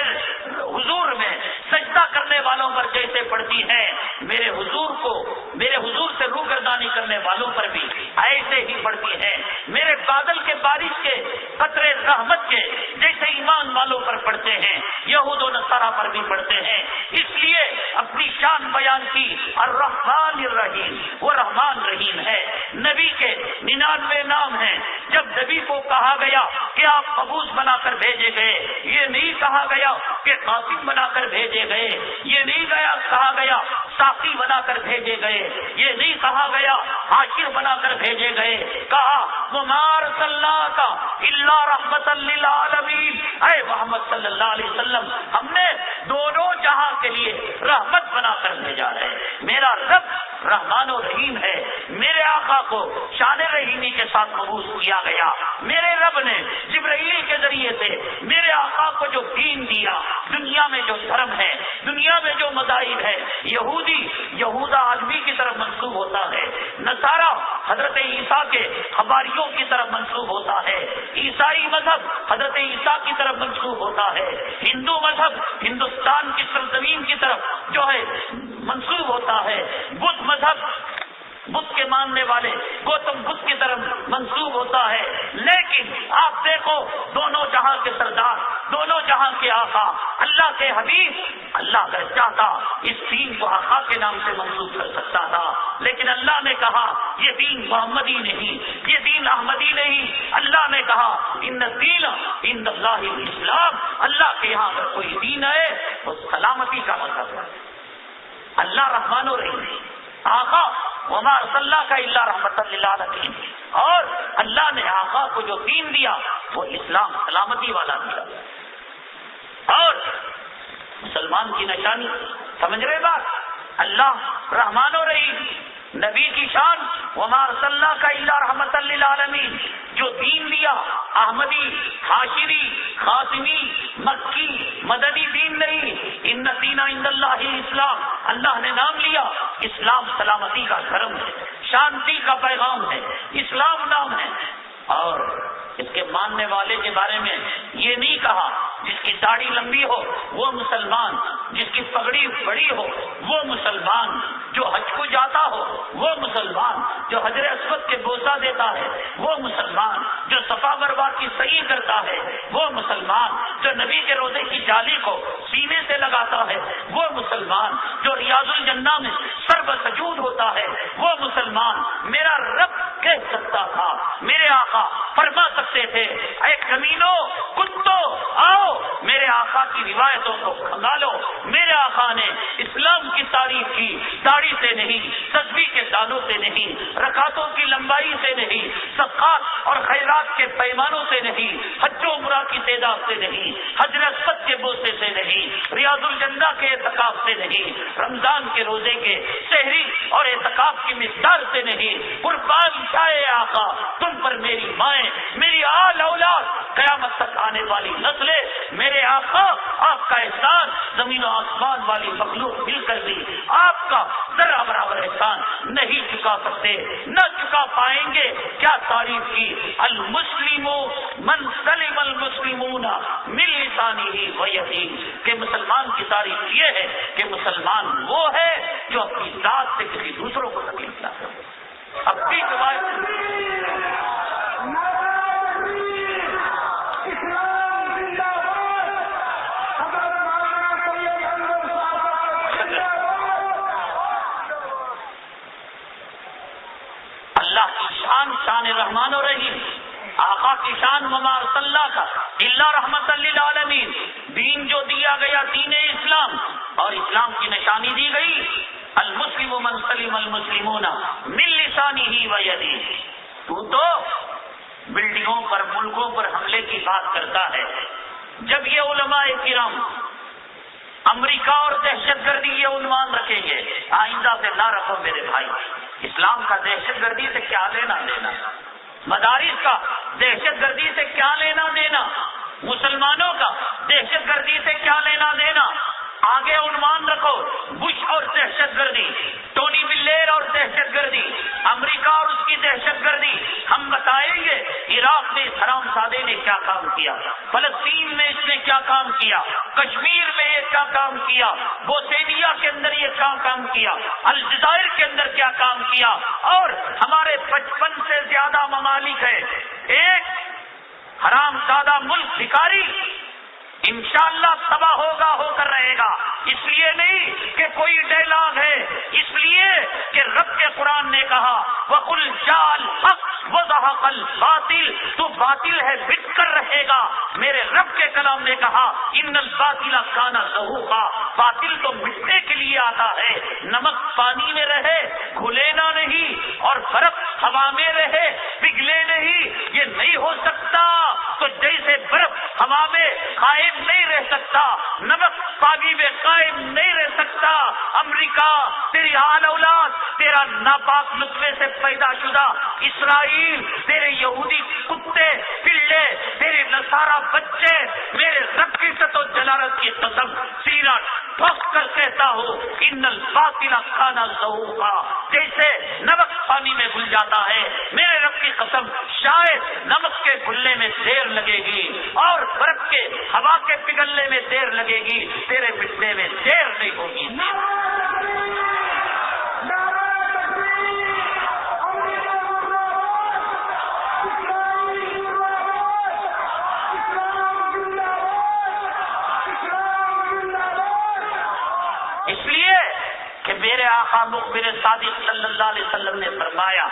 حضور میں سجدہ کرنے والوں پر جیسے پڑتی ہے، میرے حضور سے روگردانی کرنے والوں پر بھی ایسے ہی پڑتی ہے، میرے بادل کے بارش کے قطرے رحمت کے جیسے ایمان والوں پر پڑتے ہیں، یہود و نصارہ پر بھی پڑتے ہیں۔ اس لیے اپنی شان بیان کی، الرحمن الرحیم، وہ رحمان رحیم ہے۔ نبی کے 99 نام ہیں، جب نبی کو کہا گیا کہ آپ مبعوث بنا کر بھیجے گئے، یہ نہیں کہا گیا کہ قاسم بنا کر بھیجے گئے، یہ نہیں کہا گیا ساقی بنا کر بھیجے گئے، یہ نہیں کہا گیا حاشر بنا کر بھیجے گئے، کہا وما ارسلناک الا رحمۃ للعالمین، اے محمد صلی اللہ علیہ وسلم ہم نے دونوں جہاں کے لیے رحمت بنا کر بھیجا ہے۔ میرا رب رحمان و رحیم ہے، میرے آقا کو شان رحیمی کے ساتھ مبعوث کیا گیا، میرے رب نے جبرائیل کے ذریعے سے میرے آقا کو جو دین دیا، دنیا میں جو دھرم ہے، دنیا میں جو مذاہب ہے، یہودا آدمی کی طرف منسوب ہوتا ہے، نصارہ حضرت عیسیٰ کے حواریوں کی طرف منسوب ہوتا ہے، عیسائی مذہب حضرت عیسیٰ کی طرف منسوب ہوتا ہے، ہندو مذہب ہندوستان کی سرزمین کی طرف جو ہے منسوب ہوتا ہے، بدھ مذہب بدھ کے ماننے والے گوتم بدھ کی طرف منسوب ہوتا ہے۔ لیکن آپ دیکھو دونوں جہاں کے سردار، دونوں جہاں کے آقا، اللہ کے حبیب، اللہ اگر چاہتا اس دین کو آقا کے نام سے منسوب کر سکتا تھا، لیکن اللہ نے کہا یہ دین محمدی نہیں، یہ دین احمدی نہیں۔ اللہ نے کہا ان الدین عند اللہ الاسلام، اللہ کے یہاں اگر کوئی دین ہے تو سلامتی کا مذہب ہے۔ اللہ رحمان و رحیم، آقا وما ارسلناک الا رحمۃ للعالمین، اور اللہ نے آقا کو جو دین دیا وہ اسلام سلامتی والا دیا۔ اور مسلمان کی نشانی سمجھ رہے بات، اللہ رحمان و رحیم، نبی کی شان وما ارسلناک الا رحمۃ للعالمین، جو دین دیا احمدی، حاشری، قاسمی، مکی، مدنی دین نہیں، ان الدین عند اللہ الاسلام، اللہ نے نام لیا، اسلام سلامتی کا دھرم ہے، شانتی کا پیغام ہے، اسلام نام ہے۔ اور اس کے ماننے والے کے بارے میں یہ نہیں کہا جس کی داڑھی لمبی ہو وہ مسلمان، جس کی پگڑی بڑی ہو وہ مسلمان، جو حج کو جاتا ہو وہ مسلمان، جو حجر اسود کے بوسہ دیتا ہے وہ مسلمان، جو صفا مروا کی سعی کرتا ہے وہ مسلمان، جو نبی کے روزے کی جالی کو سینے سے لگاتا ہے وہ مسلمان، جو ریاض الجنہ میں سر بسجود ہوتا ہے وہ مسلمان۔ میرا رب کہہ سکتا تھا، میرے آقا فرما سکتے تھے، اے کمینوں، کتوں، آؤ میرے آقا کی روایتوں کو کھنگالو۔ میرے آقا نے اسلام کی تعریف کی داڑھی سے نہیں، تسبیح کے دانوں سے نہیں، رکعتوں کی لمبائی سے نہیں، صدقات اور خیرات کے پیمانوں سے نہیں، حج و عمرہ کی تعداد سے نہیں، حجر اسود کے بوسے سے نہیں، ریاض الجنہ کے اعتکاف سے نہیں، رمضان کے روزے کے سحری اور اعتکاف کی مقدار سے نہیں۔ قربان جائے آقا تم پر میری مائیں، میری آل اولاد، قیامت تک آنے والی نسلیں، میرے آقا آپ کا احسان زمین و آسمان والی مخلوق مل کر دی، آپ کا ذرہ برابر احسان احسان نہیں چکا سکتے، نہ چکا پائیں گے. کیا تعریف کی، المسلم من سلم المسلمون من لسانہ و یدہ، کہ مسلمان کی تعریف یہ ہے کہ مسلمان وہ ہے جو اپنی ذات سے کسی دوسروں کو تکلیف نہ کرے. اپنی اللہ کی شان شان رحمان و رحیم، آقا کی شان وما ارسلناک الا رحمت للعالمین. دین جو دیا گیا دین اسلام، اور اسلام کی نشانی دی گئی المسلم من سلم المسلمون من لسانہ و یدہ. تو بلڈنگوں پر ملکوں پر حملے کی بات کرتا ہے، جب یہ علماء کرام امریکہ اور دہشت گردی یہ عنوان رکھیں گے، آئندہ سے نہ رکھو میرے بھائی. اسلام کا دہشت گردی سے کیا لینا دینا، مدارس کا دہشت گردی سے کیا لینا دینا، مسلمانوں کا دہشت گردی سے کیا لینا دینا. آگے عنوان رکھو بش اور دہشت گردی، ٹونی بلیر اور دہشت گردی، امریکہ اور اس کی دہشت گردی. ہم بتائیں گے عراق میں اس حرام زادے نے کیا کام کیا، فلسطین میں اس نے کیا کام کیا، کشمیر میں یہ کیا کام کیا، بوسنیا کے اندر یہ کیا کام کیا، الجزائر کے اندر کیا کام کیا. اور ہمارے 55 سے زیادہ ممالک ہیں. ایک حرام زادہ ملک بھکاری انشاءاللہ تباہ ہوگا، ہو کر رہے گا. اس لیے نہیں کہ کوئی ڈائلاگ ہے، اس لیے کہ رب کے قرآن نے کہا وَقُلْ جَاءَ الْحَقُّ وَزَهَقَ الْبَاطِلُ، تو باطل ہے مٹ کر رہے گا. میرے رب کے کلام نے کہا اِنَّ الْبَاطِلَ كَانَ زَهُوقًا، باطل تو مٹنے کے لیے آتا ہے. نمک پانی میں رہے گھلے نہ نہیں، اور برف ہوا میں رہے پگھلے نہیں، یہ نہیں ہو سکتا. تو جیسے برف ہوا میں قائم نہیں رہ سکتا، نمک پانی میں قائم نہیں رہ سکتا. امریکہ تیری آل اولاد، تیرا ناپاک نطفے سے پیدا شدہ اسرائیل، تیرے یہودی کتے پلے، تیرے نصارہ بچے، میرے رب کی عزت و جلالت کی قسم سینہ ٹھوک کر کہتا ہوں ان الباطل کان زہوقا، جیسے نمک پانی میں گھل جاتا ہے، میرے رب کی قسم شاید نمک کے گھلنے میں دیر لگے گی اور برف کے ہوا کے پگھلنے میں دیر لگے گی، تیرے مٹنے میں دیر نہیں ہوگی. اس لیے کہ میرے آقا مخبر صادق صلی اللہ علیہ وسلم نے فرمایا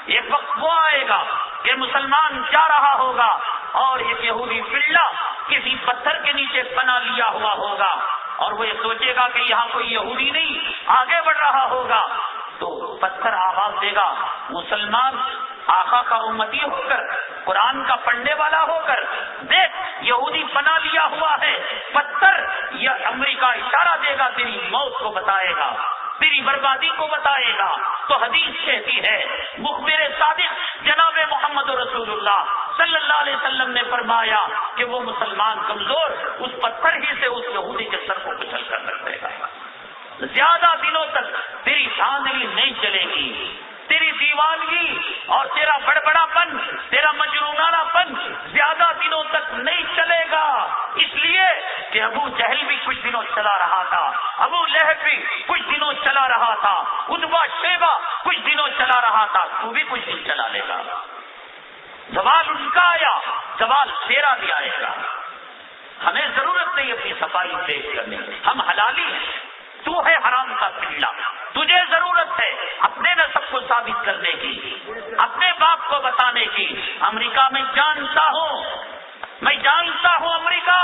ایک وقت وہ آئے گا کہ مسلمان جا رہا ہوگا اور ایک یہودی پلہ کسی پتھر کے نیچے پناہ لیا ہوا ہوگا، اور وہ یہ سوچے گا کہ یہاں کوئی یہودی نہیں، آگے بڑھ رہا ہوگا. تو پتھر آواز دے گا، مسلمان آقا کا امتی ہو کر، قرآن کا پڑھنے والا ہو کر دیکھ یہودی پناہ لیا ہوا ہے. پتھر یا امریکہ اشارہ دے گا، تیری موت کو بتائے گا، تیری بربادی کو بتائے گا. تو حدیث کہتی ہے مخبر صادق جناب محمد رسول اللہ صلی اللہ علیہ وسلم نے فرمایا کہ وہ مسلمان کمزور اس پتھر ہی سے اس یہودی کے سر کو کچل کر رکھ دے گا. زیادہ دنوں تک تیری دھاندلی نہیں چلے گی، تیری دیوانگی اور تیرا بڑبڑا پن، تیرا مجنونانہ پن زیادہ دنوں تک نہیں چلے گا. اس لیے کہ ابو جہل بھی کچھ دنوں چلا رہا تھا، ابو لہب بھی کچھ دنوں چلا رہا تھا، عتبہ شیبہ کچھ دنوں چلا رہا تھا، تو بھی کچھ دن چلا لے گا. زوال ان کا آیا، زوال تیرا بھی آئے گا. ہمیں ضرورت نہیں اپنی صفائی پیش کرنے کی، ہم حلالی ہیں، تو ہے حرام کا پلہ. تجھے ضرورت ہے اپنے نسب کو ثابت کرنے کی، اپنے باپ کو بتانے کی. امریکہ میں جانتا ہوں امریکہ،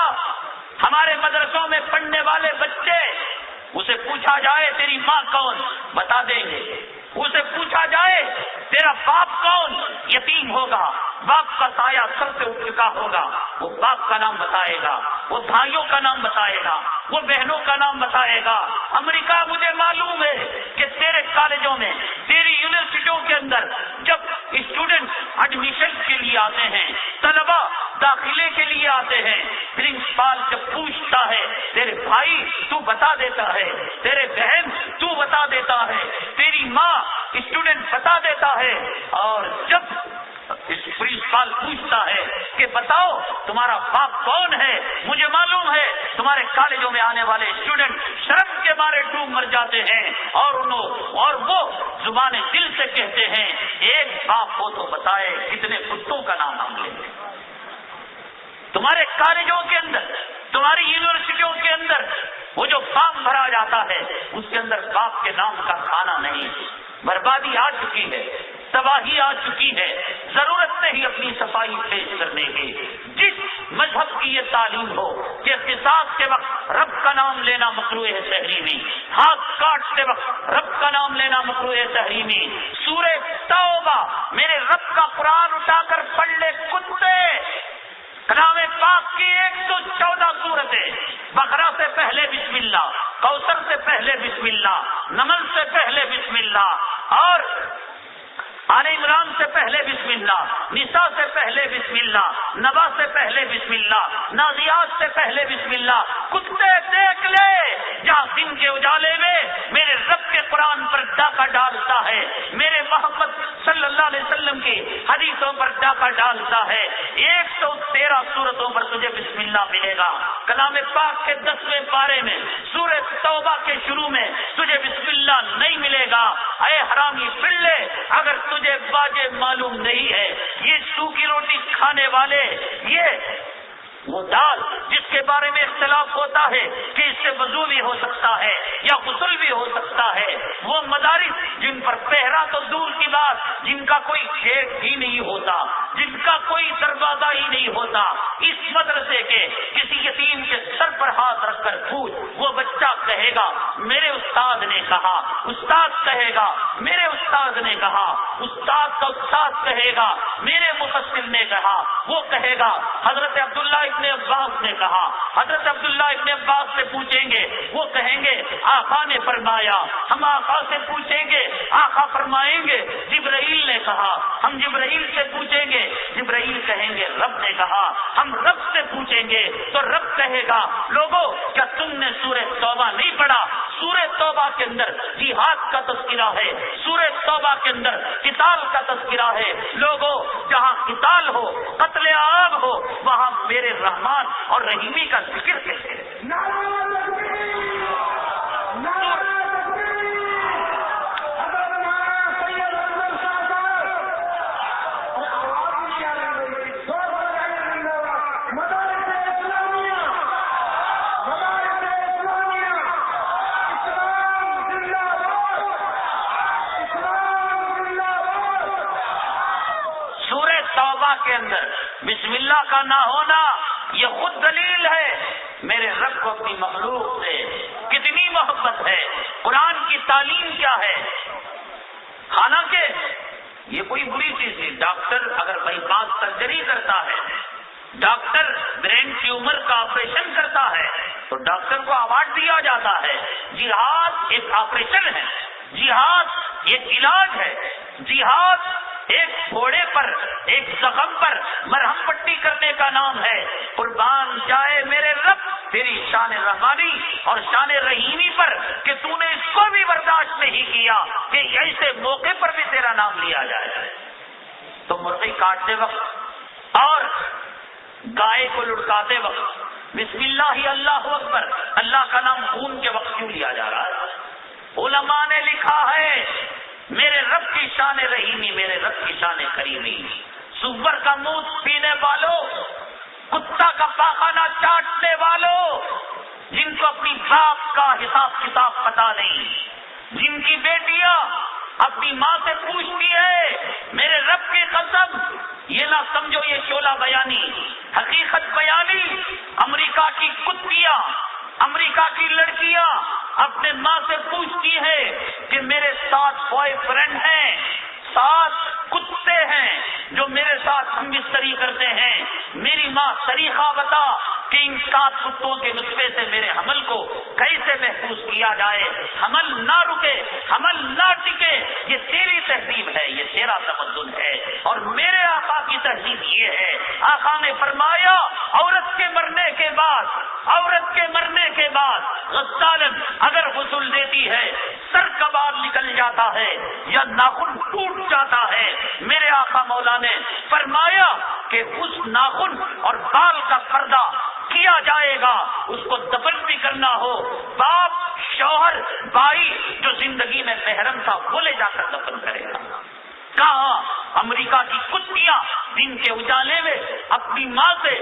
ہمارے مدرسوں میں پڑھنے والے بچے، اسے پوچھا جائے تیری ماں کون، بتا دیں گے. اسے پوچھا جائے تیرا باپ کون، یتیم ہوگا، باپ کا سایہ سر سے اٹھ چکا ہوگا، وہ باپ کا نام بتائے گا، وہ بھائیوں کا نام بتائے گا، وہ بہنوں کا نام بتائے گا. امریکہ مجھے معلوم ہے کہ تیرے کالجوں میں، تیری یونیورسٹیوں کے اندر جب اسٹوڈنٹ ایڈمیشن کے لیے آتے ہیں، طلبا داخلے کے لیے آتے ہیں، پرنسپال جب پوچھتا ہے تیرے بھائی تو بتا دیتا ہے، تیرے بہن تو بتا دیتا ہے، تیری ماں ہے اور جب پرنسپل پوچھتا ہے کہ بتاؤ تمہارا باپ کون ہے، مجھے معلوم ہے تمہارے کالجوں میں آنے والے اسٹوڈنٹ شرم کے مارے ڈوب مر جاتے ہیں اور وہ زبان دل سے کہتے ہیں ایک باپ ہو تو بتائے کتنے کتوں کا نام ہم لیں گے۔ تمہارے کالجوں کے اندر، تمہاری یونیورسٹیوں کے اندر وہ جو فارم بھرا جاتا ہے اس کے اندر باپ کے نام کا کھانا نہیں۔ بربادی آ چکی ہے، تباہی آ چکی ہے، ضرورت نہیں اپنی صفائی پیش کرنے کی۔ جس مذہب کی یہ تعلیم ہو کہ قصاص کے وقت رب کا نام لینا مکروہ ہے تحریمی، ہاتھ کاٹتے وقت رب کا نام لینا مکروہ ہے تحریمی، سورہ توبہ میرے رب کا قرآن اٹھا کر پڑھ لے کتے، کلام پاک کی 114 سورتیں، بقرہ سے پہلے بسم اللہ، کوثر سے پہلے بسم اللہ، نمل سے پہلے بسم اللہ، اور آل عمران سے پہلے بسم اللہ، نساء سے پہلے بسم اللہ، نبا سے پہلے بسم اللہ، نازیات سے پہلے بسم اللہ۔ کتے دیکھ لے جہاں دن کے اجالے میں میرے رب کے قرآن پر ڈاکہ ڈالتا ہے، میرے محمد صلی اللہ علیہ وسلم کی حدیثوں پر ڈاکہ ڈالتا ہے، 113 سورتوں پر تجھے بسم اللہ ملے گا۔ کلام پاک کے 10ویں پارے میں سورہ توبہ کے شروع میں تجھے بسم اللہ نہیں ملے گا۔ اے حرامی پلے، اگر تجھے واجب معلوم نہیں ہے، یہ سوکھی روٹی کھانے والے، یہ وہ دال جس کے بارے میں اختلاف ہوتا ہے کہ اس سے وضو بھی ہو سکتا ہے یا غسل بھی ہو سکتا ہے، وہ مدارس جن پر پہرا تو دور کی بات، جن کا کوئی گیٹ ہی نہیں ہوتا، جن کا کوئی دروازہ ہی نہیں ہوتا، اس مدرسے کے کسی یتیم کے سر پر ہاتھ رکھ کر پوچھ، وہ بچہ کہے گا میرے استاد نے کہا، استاد کہے گا میرے استاد نے کہا، استاد کا استاد کہے گا میرے مفسر نے کہا، وہ کہے گا حضرت عبداللہ ابن عباس نے کہا۔ حضرت عبداللہ ابن عباس سے پوچھیں گے، وہ کہیں گے آقا نے فرمایا، ہم آقا سے پوچھیں گے، آقا فرمائیں گے جبرائیل نے کہا، ہم جبرائیل سے پوچھیں گے، جبرائیل کہیں گے رب نے کہا، ہم رب سے پوچھیں گے تو رب کہے گا لوگوں کیا تم نے سورہ توبہ نہیں پڑھا؟ سورہ توبہ کے اندر جہاد کا تذکرہ ہے، سورہ توبہ کے اندر قتال کا تذکرہ ہے۔ لوگوں جہاں قتال ہو، قتل عام ہو، وہاں میرے رحمان اور رحیمی کا ذکر کیسے ہے؟ کے اندر بسم اللہ کا نہ ہونا یہ خود دلیل ہے میرے رب کو اپنی مخلوق سے کتنی محبت ہے۔ قرآن کی تعلیم کیا ہے؟ حالانکہ یہ کوئی بری چیز نہیں، ڈاکٹر اگر بائی پاس سرجری کرتا ہے، ڈاکٹر برین ٹیومر کا آپریشن کرتا ہے تو ڈاکٹر کو ایوارڈ دیا جاتا ہے۔ جہاد ایک آپریشن ہے، جہاد ایک علاج ہے، جہاد ایک گھوڑے پر، ایک زخم پر مرہم پٹی کرنے کا نام ہے۔ قربان جائے میرے رب تیری شان رحمانی اور شان رحیمی پر کہ تو نے اس کو بھی برداشت نہیں کیا کہ ایسے موقع پر بھی تیرا نام لیا جائے۔ تو مرغی کاٹتے وقت اور گائے کو لڑکاتے وقت بسم اللہ اللہ اکبر، اللہ کا نام خون کے وقت کیوں لیا جا رہا ہے؟ علماء نے لکھا ہے میرے رب کی شان رحیمی، میرے رب کی شان کریمی، سور کا منہ پینے والوں، کتا کا پاخانہ چاٹنے والوں، جن کو اپنی باپ کا حساب کتاب پتا نہیں، جن کی بیٹیاں اپنی ماں سے پوچھتی ہے میرے رب کی قسم، یہ نہ سمجھو یہ شعلہ بیانی، حقیقت بیانی۔ امریکہ کی کتیاں، امریکہ کی لڑکیاں اپنے ماں سے پوچھتی ہے کہ میرے 7 بوائے فرینڈ ہیں، 7 کتے ہیں جو میرے ساتھ ہم بستری کرتے ہیں، میری ماں طریقہ بتا کہ ان 7 کتوں کے نطفے سے میرے حمل کو کیسے محفوظ کیا جائے، حمل نہ رکے، حمل نہ ٹکے۔ یہ تیری تہذیب ہے، یہ تیرا تمدن ہے، اور میرے آقا کی تہذیب یہ ہے۔ آقا نے فرمایا عورت کے مرنے کے بعد، عورت کے مرنے کے بعد غسالن اگر غسل دیتی ہے، سر کا باہر نکل جاتا ہے یا ناخن ٹوٹ جاتا ہے، میرے آقا مولا نے فرمایا کہ اس ناخن اور بال کا پردہ کیا جائے گا، اس کو دفن بھی کرنا ہو، باپ شوہر بھائی جو زندگی میں محرم تھا وہ لے جا کر دفن کرے گا۔ کہاں امریکہ کی کتیاں دن کے اجالے میں اپنی ماں سے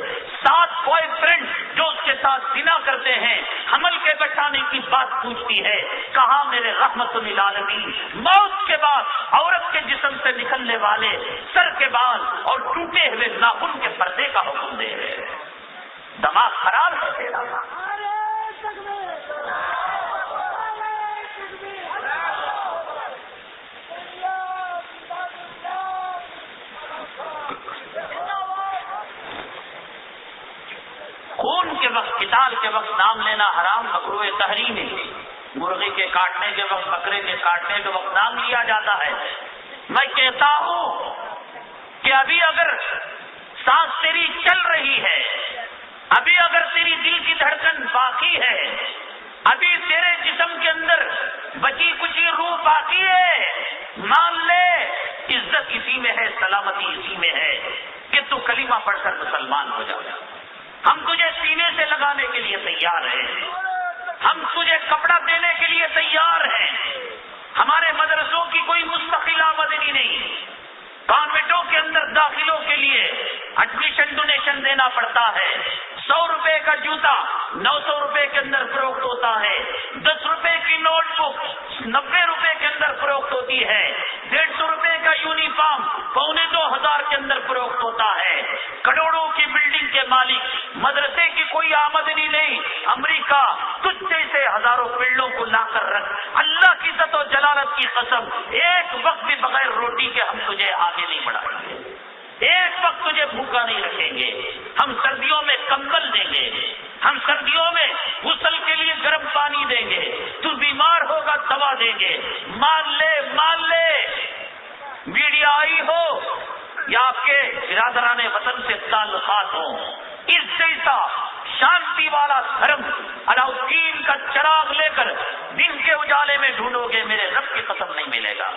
7 بوائے فرینڈ جو اس کے ساتھ زنا کرتے ہیں حمل کے بچانے کی بات پوچھتی ہے، کہاں میرے رحمت للعالمین موت کے بعد عورت کے جسم سے نکلنے والے سر کے بال اور ٹوٹے ہوئے ناخن کے پردے کا حکم دے رہے ہیں۔ دماغ خراب ہے تیرا۔ خون کے وقت، قتال کے وقت نام لینا حرام، مکروہ تحریم ہے۔ مرغی کے کاٹنے کے وقت، بکرے کے کاٹنے کے وقت نام لیا جاتا ہے۔ میں کہتا ہوں کہ ابھی اگر سانس تیری چل رہی ہے، ابھی اگر تیری دل کی دھڑکن باقی ہے، ابھی تیرے جسم کے اندر بچی کچی روح باقی ہے، مان لے عزت اسی میں ہے، سلامتی اسی میں ہے کہ تو کلمہ پڑھ کر مسلمان ہو جا۔ ہم تجھے سینے سے لگانے کے لیے تیار ہیں، ہم تجھے کپڑا دینے کے لیے تیار ہیں۔ ہمارے مدرسوں کی کوئی مستقل آمدنی نہیں، کانوینٹوں کے اندر داخلوں کے لیے ایڈمیشن ڈونیشن دینا پڑتا ہے۔ 100 روپے کا جوتا 900 روپے کے اندر فروخت ہوتا ہے، 10 روپے کی نوٹ بک 90 روپے کے اندر فروخت ہوتی ہے، 150 روپے کا یونیفارم 2500 کے اندر فروخت ہوتا ہے۔ کروڑوں کی بلڈنگ کے مالک، مدرسے کی کوئی آمدنی نہیں، امریکہ تجھ جیسے ہزاروں پیڑوں کو لا کر رکھ، اللہ کی عزت و جلالت کی قسم ایک وقت بھی بغیر روٹی کے ہم تجھے آگے نہیں بڑھائیں گے، ایک وقت تجھے بھوکا نہیں رکھیں گے۔ ہم سردیوں میں کمبل دیں گے، ہم سردیوں میں غسل کے لیے گرم پانی دیں گے، تو بیمار ہوگا دوا دیں گے۔ مان لے مان لے، میڈیا آئی ہو یا آپ کے برادران وطن سے تعلقات ہوں، اس جیسا شانتی والا دھرم علاؤدین کا چراغ لے کر دن کے اجالے میں ڈھونڈو گے، میرے رب کی قسم نہیں ملے گا۔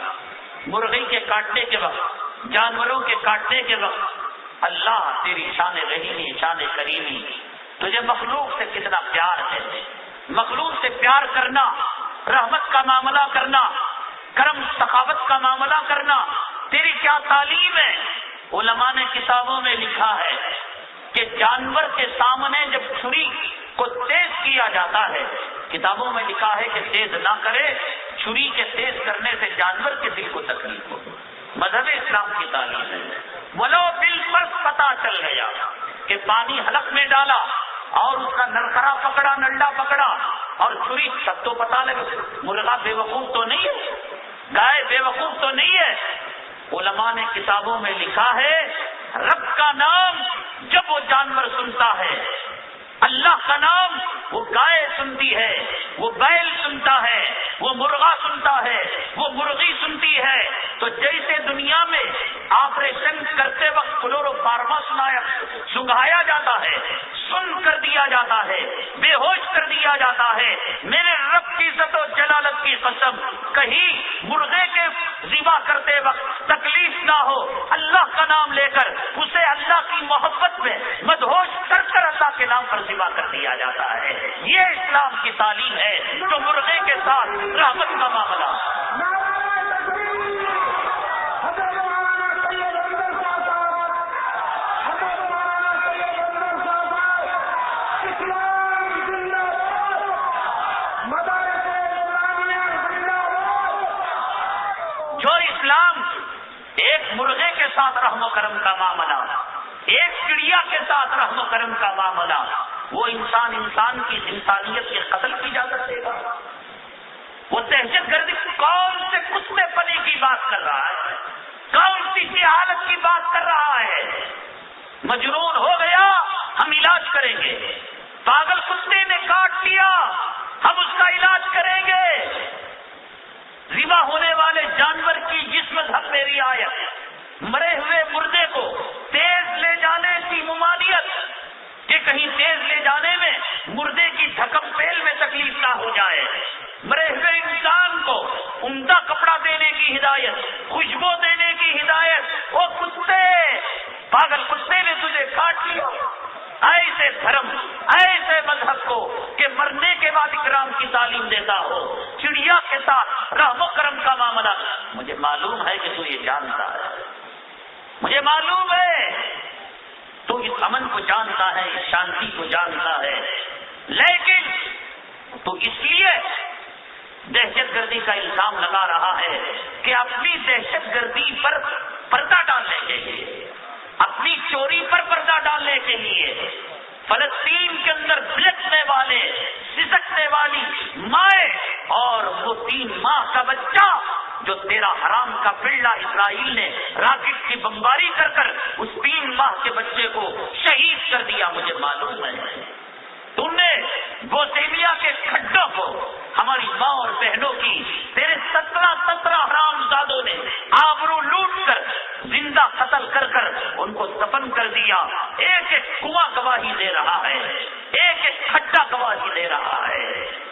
مرغی کے کاٹنے کے وقت، جانوروں کے کاٹنے کے وقت اللہ تیری شان رحیمی، شان کریمی، تجھے مخلوق سے کتنا پیار ہے۔ مخلوق سے پیار کرنا، رحمت کا معاملہ کرنا، کرم سخاوت کا معاملہ کرنا، تیری کیا تعلیم ہے۔ علماء نے کتابوں میں لکھا ہے کہ جانور کے سامنے جب چھری کو تیز کیا جاتا ہے، کتابوں میں لکھا ہے کہ تیز نہ کرے، چھری کے تیز کرنے سے جانور کے دل کو تکلیف ہو۔ مذہب اسلام کی تعلیم ہے۔ ولو دل پر پتہ چل گیا کہ پانی حلق میں ڈالا اور اس کا نرخرا پکڑا، ننڈا پکڑا اور چھری، سب تو پتہ لگے۔ مرغا بے وقوف تو نہیں ہے، گائے بے وقوف تو نہیں ہے۔ علماء نے کتابوں میں لکھا ہے رب کا نام جب وہ جانور سنتا ہے، اللہ کا نام وہ گائے سنتی ہے، وہ بیل سنتا ہے، وہ مرغا سنتا ہے، وہ مرغی سنتی ہے، تو جیسے دنیا میں آپریشن کرتے وقت کلورو فارما سنگھایا جاتا ہے، سن کر دیا جاتا ہے، بے ہوش کر دیا جاتا ہے، میرے رب کی عزت و جلالت کی قسم کہیں مرغے کے ذبح کرتے وقت تکلیف نہ ہو، اللہ کا نام لے کر اسے اللہ کی محبت میں مدہوش کر کر اللہ کے نام پر ذبح کر دیا جاتا ہے۔ یہ اسلام کی تعلیم ہے، جو مرغے کے ساتھ رحمت کا معاملہ۔ جو اسلام ایک مرغے کے ساتھ رحم و کرم کا معاملہ، ایک چڑیا کے ساتھ رحم و کرم کا معاملہ، وہ انسان کی انسانیت کے قتل کی جا سکے گا۔ وہ دہشت گردی کون سے کتے پنے کی بات کر رہا ہے، کون سی جہالت کی بات کر رہا ہے۔ مجنون ہو گیا ہم علاج کریں گے، پاگل کتے نے کاٹ لیا ہم اس کا علاج کریں گے۔ ذبح ہونے والے جانور کی جس مذہب میں رعایت، مرے ہوئے مردے کو تیز لے جانے کی ممانعت کہ کہیں تیز لے جانے میں مردے کی دھکم پیل میں تکلیف نہ ہو جائے، مرے ہوئے انسان کو کی ہدایت، خوشبو دینے کی ہدایت۔ وہ کتے، پاگل کتے نے تجھے کاٹ لیا۔ ایسے دھرم، ایسے مذہب کو کہ مرنے کے بعد اکرام کی تعلیم دیتا ہو، چڑیا کے ساتھ رحم و کرم کا معاملہ۔ مجھے معلوم ہے کہ تو یہ جانتا ہے، مجھے معلوم ہے تو اس امن کو جانتا ہے، اس شانتی کو جانتا ہے، لیکن تو اس لیے دہشت گردی کا الزام لگا رہا ہے کہ اپنی دہشت گردی پر پردہ ڈالنے کے لیے، اپنی چوری پر پردہ ڈالنے کے لیے، فلسطین کے اندر بلکنے والے، سسکنے والی مائیں اور وہ 3 ماہ کا بچہ جو تیرا حرام کا پلڑا اسرائیل نے راکٹ کی بمباری کر کر اس 3 ماہ کے بچے کو شہید کر دیا، مجھے معلوم ہے۔ تم نے بوسنیا کے کھڈوں کو ہماری ماں اور بہنوں کی تیرے 17 حرام زادوں نے آبرو لوٹ کر زندہ قتل کر کر ان کو دفن کر دیا۔ ایک ایک کنواں گواہی دے رہا ہے، ایک ایک کھڈا گواہی دے رہا ہے۔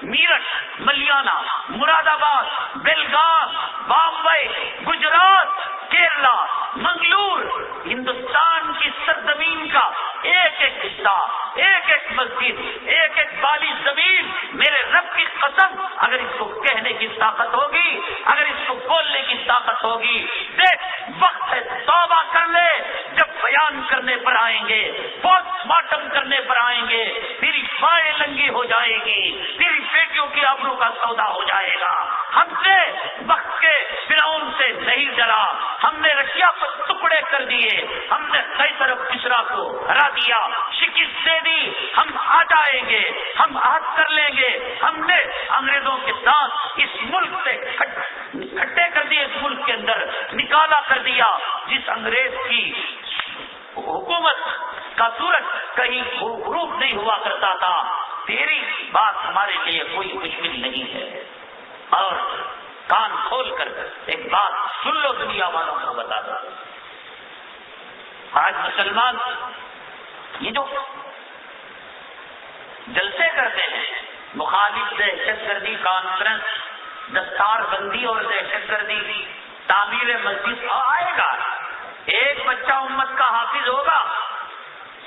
میرٹھ، ملیانہ، مراد آباد، بیلگام، بامبئی، گجرات، کیرلا، منگلور، ہندوستان کی سرزمین کا ایک ایک حصہ، ایک ایک مسجد، ایک ایک بالی زمین، میرے رب کی قسم، اگر اس کو کہنے کی طاقت ہوگی، اگر اس کو بولنے کی طاقت ہوگی، دیکھ وقت ہے توبہ کر لے۔ جب بیان کرنے پر آئیں گے، پوسٹ مارٹم کرنے پر آئیں گے، تیری مائیں لنگی ہو جائے گی، تیری بیٹیوں کی آبرو کا سودا ہو جائے گا۔ ہم نے وقت کے فرعون سے نہیں ڈرا، ہم نے رشیا کو ٹکڑے کر دیے، ہم نے قیصر و کسریٰ کو ہرا دیا، شکست دے دی، ہم آ جائیں گے، ہم عہد کر لیں گے۔ ہم نے انگریزوں کے ساتھ اس ملک سے کھٹے کر دیے، اس ملک کے اندر نکالا کر دیا۔ جس انگریز کی حکومت کا سورج کہیں غروب نہیں ہوا کرتا تھا، تیری بات ہمارے لیے کوئی مشکل نہیں ہے۔ اور کان کھول کر ایک بات سن لو، دنیا والوں کو بتا دو، آج مسلمان یہ جو جلسے کرتے ہیں، مخالف دہشت گردی کانفرنس، دستار بندی اور دہشت گردی، تعمیر مسجد، آئے گا ایک بچہ امت کا حافظ ہوگا،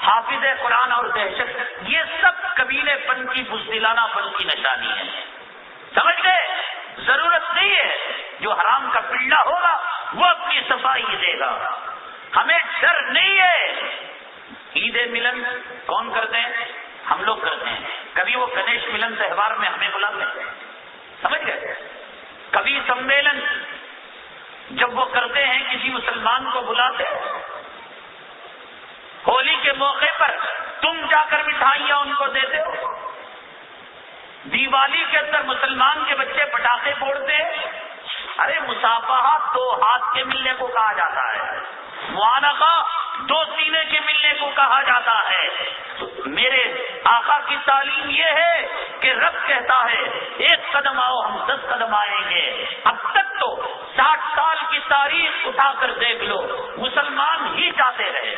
حافظ قرآن اور دہشت، یہ سب قبیلے پن کی بزدلانہ پن کی نشانی ہے۔ سمجھ گئے؟ ضرورت نہیں ہے، جو حرام کا پلڑا ہوگا وہ اپنی صفائی دے گا، ہمیں ڈر نہیں ہے۔ عید ملن کون کرتے ہیں؟ ہم لوگ کرتے ہیں۔ کبھی وہ گنیش ملن تہوار میں ہمیں بلاتے ہیں، سمجھ گئے؟ کبھی سمیلن جب وہ کرتے ہیں کسی مسلمان کو بلاتے ہیں، ہولی کے موقع پر تم جا کر مٹھائیاں ان کو دیتے ہو، دیوالی کے اندر مسلمان کے بچے پٹاخے پھوڑتے ہیں۔ ارے مصافحہ 2 ہاتھ کے ملنے کو کہا جاتا ہے، معانقہ 2 سینے کے ملنے کو کہا جاتا ہے۔ میرے آقا کی تعلیم یہ ہے کہ رب کہتا ہے 1 قدم آؤ ہم 10 قدم آئیں گے۔ اب تک تو 60 سال کی تاریخ اٹھا کر دیکھ لو، مسلمان ہی جاتے رہے،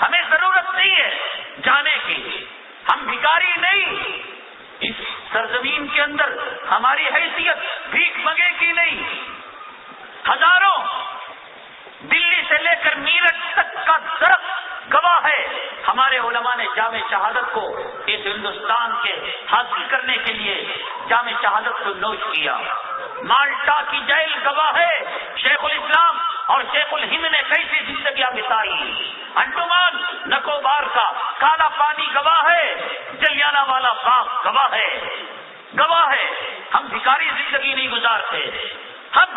ہمیں ضرورت نہیں ہے جانے کی، ہم بھکاری نہیں، اس سرزمین کے اندر ہماری حیثیت بھیک مگے کی نہیں۔ ہزاروں دلی سے لے کر میرٹھ تک کا درخت گواہ ہے، ہمارے علماء نے جامع شہادت کو اس ہندوستان کے حاصل کرنے کے لیے جامع شہادت کو نوش کیا۔ مالٹا کی جیل گواہ ہے، شیخ الاسلام اور شیخ الہند نے کیسی زندگیاں بتائی۔ انڈمان نکوبار کا کالا پانی گواہ ہے، جلیانہ والا باغ گواہ ہے، گواہ ہے۔ ہم بھکاری زندگی نہیں گزارتے، ہم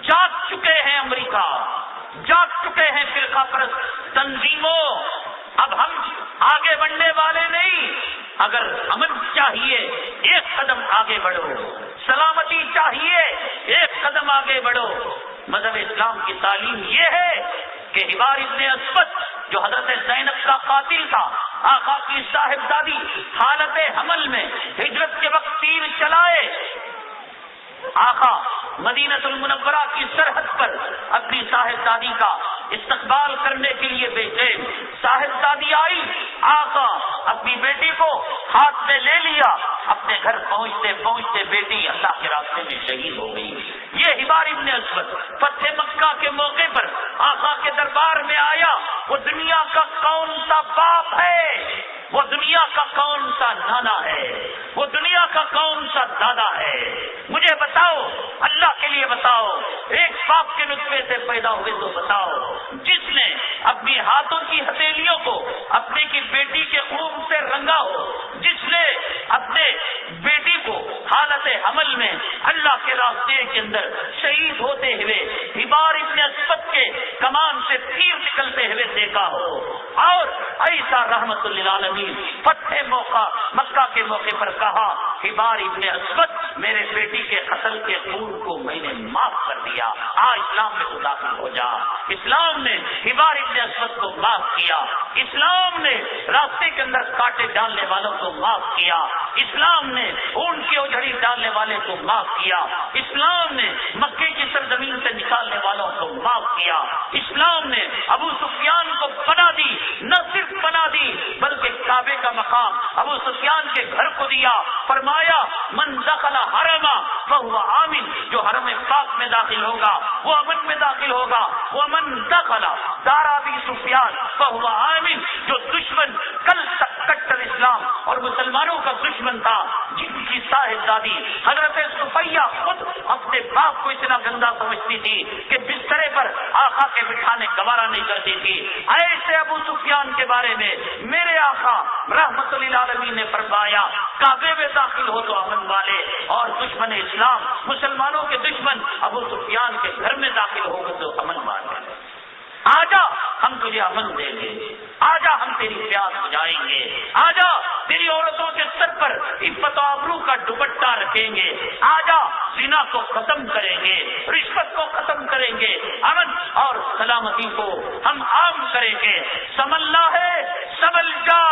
جاگ چکے ہیں، امریکہ جاگ چکے ہیں، فرقہ پرست تنظیموں، اب ہم آگے بڑھنے والے نہیں۔ اگر امن چاہیے 1 قدم آگے بڑھو، سلامتی چاہیے 1 قدم آگے بڑھو۔ مذہب اسلام کی تعلیم یہ ہے کہ حبار ابن اسود جو حضرت زینب کا قاتل تھا، آقا کی صاحبزادی حالت حمل میں ہجرت کے وقت تیر چلائے، آقا مدینہ المنورہ کی سرحد پر اپنی صاحبزادی کا استقبال کرنے کے لیے بھیجے۔ صاحبزادی آئی، آقا اپنی بیٹی کو ہاتھ میں لے لیا، اپنے گھر پہنچتے پہنچتے بیٹی اللہ کے راستے میں شہید ہو گئی۔ یہ حبار ابن اسود فتح مکہ کے موقع پر آقا کے دربار میں آیا. وہ دنیا کا کون سا باپ ہے؟ وہ دنیا کا کون سا نانا ہے؟ وہ دنیا کا کون سا دادا ہے؟ مجھے بتاؤ، اللہ کے لیے بتاؤ. ایک باپ کے نطفے سے پیدا ہوئے تو بتاؤ، جس نے اپنی ہاتھوں کی ہتھیلیوں کو اپنے کی بیٹی کے خون سے رنگا ہو، جس نے اپنے بیٹی کو حالت حمل میں اللہ کے راستے کے اندر شہید ہوتے ہوئے حبار ابن اسود کے کمان سے تیر نکلتے ہوئے دیکھا ہو، اور ایسا رحمت للعالمین فتح مکہ کے موقع پر کہا حبار ابن اسود میرے بیٹی کے قتل کے خون کو میں نے معاف کر دیا، اسلام میں تو داخل ہو جا. اسلام نے حبار ابن اسود کو معاف کیا. اسلام نے راستے کے اندر کاٹے ڈالنے والوں کو معاف کیا. اسلام نے اونٹ کی اجڑی ڈالنے والے کو معاف کیا. اسلام نے مکے کی سرزمین سے نکالنے والوں کو معاف کیا. اسلام نے ابو سفیان کو پناہ دی، نہ صرف پناہ دی بلکہ کعبے کا مقام ابو سفیان کے گھر کو دیا. فرمایا من دخل حرما فهو آمن، جو حرم پاک میں داخل ہوگا وہ امن میں داخل ہوگا. ومن دخل دار ابی سفیان فهو آمن، جو دشمن کل تک کٹر اسلام اور مسلمانوں کا دشمن تھا، جن کی صاحبزادی حضرت صفیہ خود اپنے باپ کو اتنا گندا سمجھتی تھی کہ بسترے پر آقا کے بٹھانے گوارا نہیں کرتی تھی، ایسے ابو سفیان کے بارے میں میرے آقا رحمت للعالمین نے فرمایا کعبے میں داخل ہو تو امن والے، اور دشمن اسلام مسلمانوں کے دشمن ابو سفیان کے گھر میں داخل ہو گئے تو امن والے. آجا ہم تجھے امن دیں گے، آجا ہم تیری پیاس بجھائیں گے، آجا تیری عورتوں کے سر پر عفت و آبرو کا دوپٹہ رکھیں گے، آجا زنا کو ختم کریں گے، رشوت کو ختم کریں گے، امن اور سلامتی کو ہم عام کریں گے. سمجھنا ہے سمجھ جا،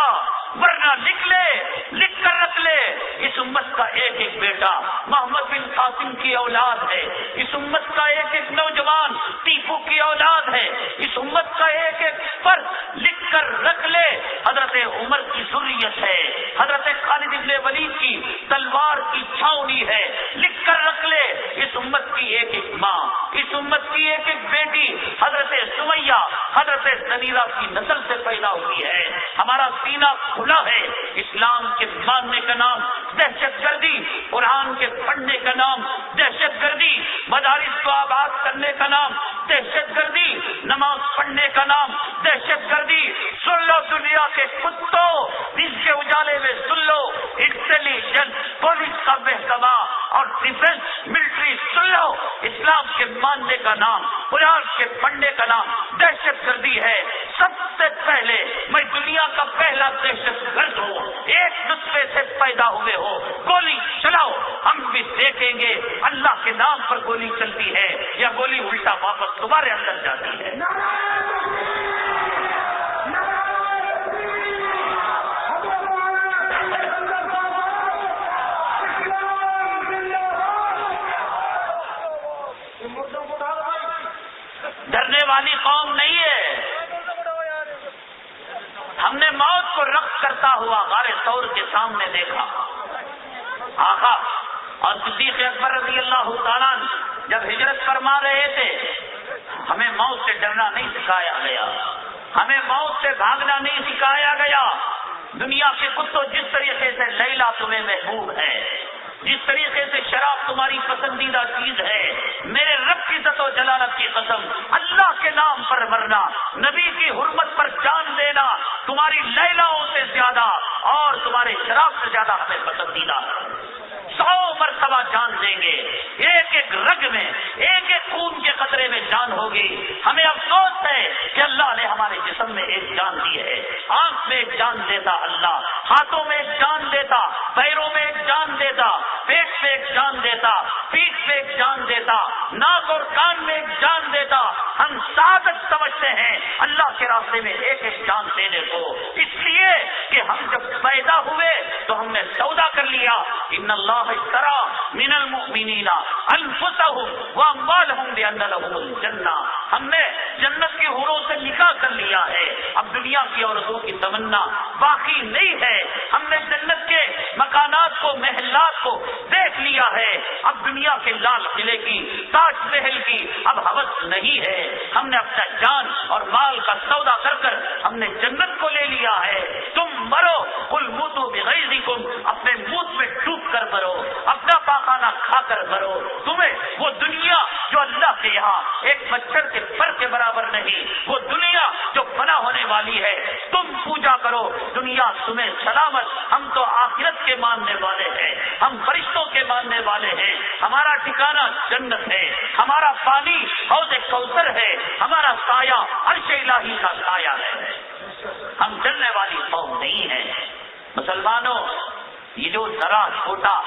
ورنہ لکھ کر رکھ لے. اس امت کا ایک ایک بیٹا محمد بن قاسم کی اولاد ہے، اس امت کا ایک ایک نوجوان ٹیپو کی اولاد ہے، اس امت کا ایک ایک فرد لکھ کر رکھ لے حضرت عمر کی ذریت ہے، حضرت خالد بن ولید کی تلوار کی چھاؤنی ہے. لکھ کر رکھ لے اس امت کی ایک ایک ماں، اس امت کی ایک ایک بیٹی حضرت سمیہ حضرت زنیرہ کی نسل سے پیدا ہوئی ہے. ہمارا سینہ کھلا ہے. اسلام کے ماننے کا نام دہشت گردی، قرآن کے پڑھنے کا نام دہشت گردی، مدارس کو آباد کرنے کا نام دہشت گردی، نماز پڑھنے کا نام دہشت گردی. سن لو دنیا کے کتوں، اس کے اجالے میں سن لو انٹیلیجنس پولیس کا محکمہ اور ڈیفینس ملٹری، سن لو اسلام کے ماننے کا نام قرآن کے پڑھنے کا نام دہشت گردی ہے. سب سے پہلے میں دنیا کا پہلا دہشت گرد ہوں، ایک نطفے سے پیدا ہوئے ہو، گولی چلاؤ، ہم بھی دیکھیں گے اللہ کے نام پر گولی چلتی ہے یا گولی الٹا واپس تمہارے اندر جاتی ہے. ڈرنے والی قوم نہیں ہے. ہم نے موت کو رقص کرتا ہوا غار ثور کے سامنے دیکھا. آقا اور صدیق اکبر رضی اللہ تعالیٰ جب ہجرت فرما رہے تھے، ہمیں موت سے ڈرنا نہیں سکھایا گیا، ہمیں موت سے بھاگنا نہیں سکھایا گیا. دنیا کے کتوں، جس طریقے سے لیلا تمہیں محبوب ہے، جس طریقے سے شراب تمہاری پسندیدہ چیز ہے، میرے رب کی عزت و جلالت کی قسم، اللہ کے نام پر مرنا، نبی کی حرمت پر جان دینا تمہاری لیلاؤں سے زیادہ اور تمہارے شراب سے زیادہ ہمیں پسندیدہ ہے. 100 مرتبہ جان دیں گے، ایک ایک رگ میں، ایک ایک خون کے قطرے میں جان ہوگی. ہمیں افسوس ہے کہ اللہ نے ہمارے جسم میں ایک جان دی ہے. آنکھ میں ایک جان دیتا اللہ، ہاتھوں میں ایک جان دیتا، پیروں میں ایک جان دیتا، پیٹ میں ایک جان دیتا، پیٹھ میں ایک جان دیتا، ناک اور کان میں ایک جان دیتا. ہم سعادت سمجھتے ہیں اللہ کے راستے میں ایک ایک جان دینے کو، اس لیے کہ ہم جب پیدا ہوئے تو ہم نے سودا کر لیا. ان اللہ اشترى من المؤمنین انفسهم واموالهم بان لهم الجنہ. ہم نے جنت کی حوروں سے نکاح کر لیا ہے، اب دنیا کی عورتوں کی تمنا باقی نہیں ہے، ہم نے جنت کے مکانات کو، محلات کو دیکھ لیا ہے، اب دنیا کے لال قلعے کی، تاج محل کی اب ہوس نہیں ہے، ہم نے اپنا جان اور مال کا سودا کر کر ہم نے جنت کو لے لیا ہے۔ تم مرو، قل موتوا بغیظکم، اپنے منہ میں ڈوب کر مرو، اپنا پاخانہ کھا کر مرو، تمہیں وہ دنیا جو اللہ کے یہاں ایک مچھر کے پر کے برابر نہیں، وہ دنیا جو فنا ہونے والی ہے، تم پوجا کرو، دنیا تمہیں سلامت۔ ہم تو آخرت کے ماننے والے ہیں، ہم فرشتوں کے ماننے والے ہیں، ہمارا ٹھکانہ جنت ہے، ہمارا پانی حوض کوثر ہے، ہمارا سایہ عرش الہی کا سایہ ہے، ہم چلنے والی قوم نہیں ہے۔ مسلمانوں، یہ جو ذرا چھوٹا